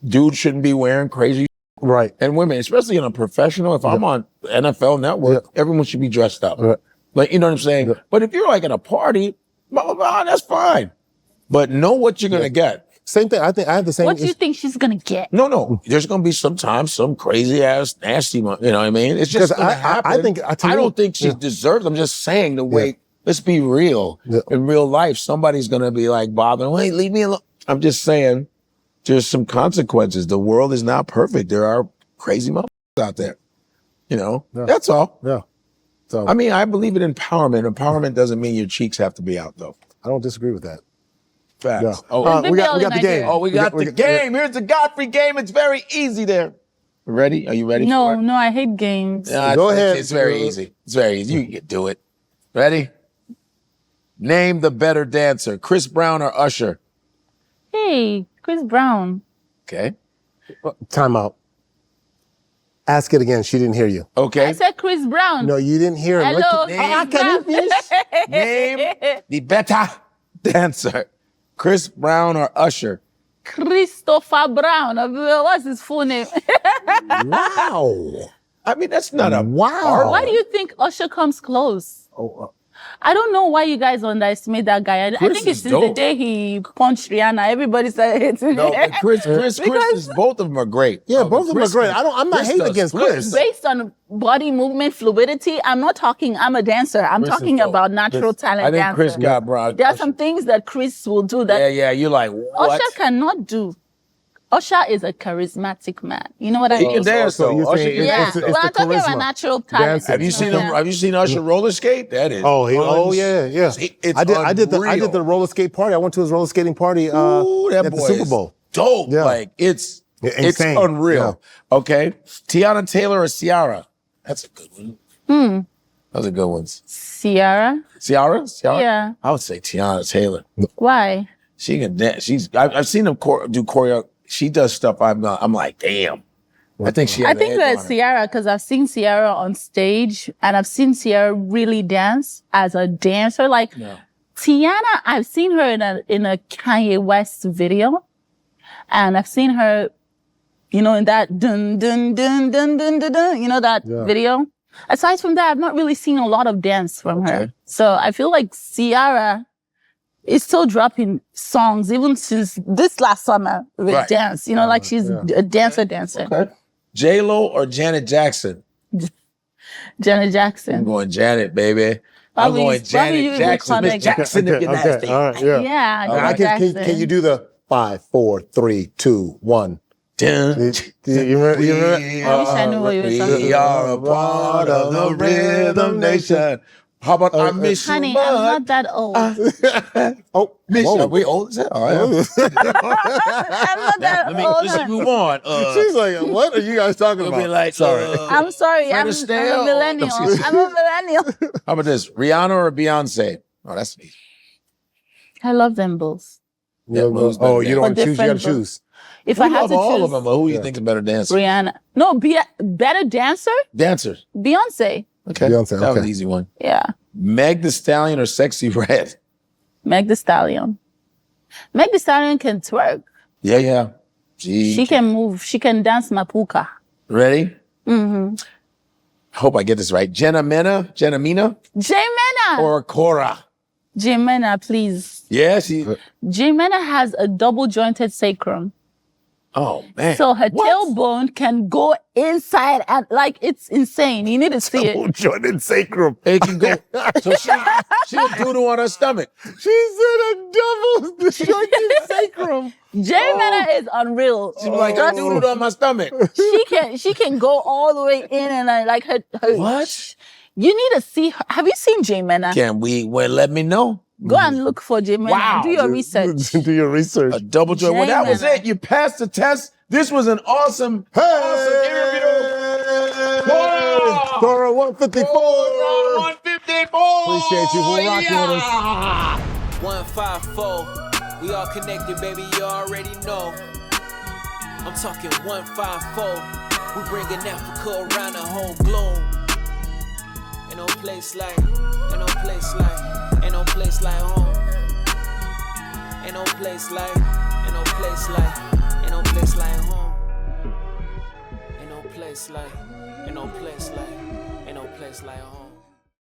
Dudes shouldn't be wearing crazy. Right. And women, especially in a professional, if I'm on NFL Network, everyone should be dressed up. Right. Like, you know what I'm saying? Yeah. But if you're like at a party, blah, blah, blah, that's fine. But know what you're going to get. Same thing. I think I have the same. What do you think she's going to get? No. There's going to be sometimes some crazy ass, nasty, you know what I mean? It's just going to happen. I don't think she deserves. I'm just saying the way, let's be real. Yeah. In real life, somebody's going to be like bothering, hey, leave me alone. I'm just saying there's some consequences. The world is not perfect. There are crazy motherfuckers out there. That's all. Yeah. So I mean, I believe in empowerment. Empowerment doesn't mean your cheeks have to be out, though. I don't disagree with that. Facts. Yeah. Oh, we got the game. Oh, we got the game. Here's the Godfrey game. It's very easy there. Ready? Are you ready for it? No, I hate games. Go ahead. It's very easy. It's very easy. You can do it. Ready? Name the better dancer, Chris Brown or Usher? Hey, Chris Brown. Okay. Time out. Ask it again. She didn't hear you. Okay. I said Chris Brown. No, you didn't hear him. Hello. Name the better dancer, Chris Brown or Usher? Christopher Brown. What's his full name? Wow. I mean, that's not a wow. Why do you think Usher comes close? I don't know why you guys underestimate that guy. I think it's since the day he punched Rihanna, everybody started hating him. No, but Chris is, both of them are great. Yeah, both of them are great. I'm not hating against Chris. Based on body movement fluidity, I'm a dancer. I'm talking about natural talent. I think Chris got Brown. There are some things that Chris will do that you're like, what? Usher cannot do. Usher is a charismatic man. You know what I mean? He can dance, though. Well, I'm talking about natural talent. Have you seen him? Have you seen Usher roller skate? That is. Yeah. I did the roller skate party. I went to his roller skating party at the Super Bowl. Dope. Yeah. Like it's unreal. Yeah. Okay. Tiana Taylor or Ciara? That's a good one. Those are good ones. Ciara? Yeah. I would say Tiana Taylor. Why? She can dance. I've seen them do choreo. She does stuff. I'm like, damn. I think that's Ciara because I've seen Ciara on stage and I've seen Ciara really dance as a dancer. Like Tiana, I've seen her in a Kanye West video, and I've seen her You know, in that dun dun dun dun dun dun dun, you know that video? Aside from that, I've not really seen a lot of dance from her. So I feel like Ciara is still dropping songs, even since this last summer with dance. You know, like she's a dancer. Okay. J-Lo or Janet Jackson? Janet Jackson. I'm going Janet, baby. I'm going Janet Jackson. Miss Jackson if you're nasty. All right, yeah. Can you do the 5, 4, 3, 2, 1? You remember? I wish I knew what you were talking We are a part of the rhythm nation. How about I miss you, honey, I'm not that old. Miss you. Are we old as hell? All right. I'm not that old. Let's move on. She's like, what are you guys talking about? Like, sorry. I'm sorry. I'm a millennial. I'm a millennial. How about this? Rihanna or Beyonce? Oh, that's me. I love them both. You don't want to choose. You got to choose. If I had to choose all of them, but who do you think is a better dancer? Rihanna. No, better dancer? Dancers. Beyonce. Okay. Beyonce, that was an easy one. Yeah. Meg Thee Stallion or Sexy Red? Meg Thee Stallion. Meg Thee Stallion can twerk. Yeah. She can move. She can dance mapuka. Ready? Mm-hmm. I hope I get this right. Jenna Mena? Or Korra? Jemena, please. Yeah, she... Jemena has a double jointed sacrum. Oh, man. So her tailbone can go inside and like it's insane. You need to see it. Double jointed sacrum. It can go. So she'll doodle on her stomach. She said a double jointed sacrum. Jemena is unreal. She's like, I doodled on my stomach. She can go all the way in and like her What? You need to see her. Have you seen Jemena? Let me know. Go and look for Jemena. Wow. Do your research. Do your research. A double joint. Well, that was it. You passed the test. This was an awesome interview. Korra 154. Korra 154. Appreciate you for rocking with us. 154. We all connected, baby. You already know. I'm talking 154. We bringing Africa around the whole globe. Ain't no place like home. Ain't no place like home. Ain't no place like, ain't no place like home. Ain't no place like home. Ain't no place like home.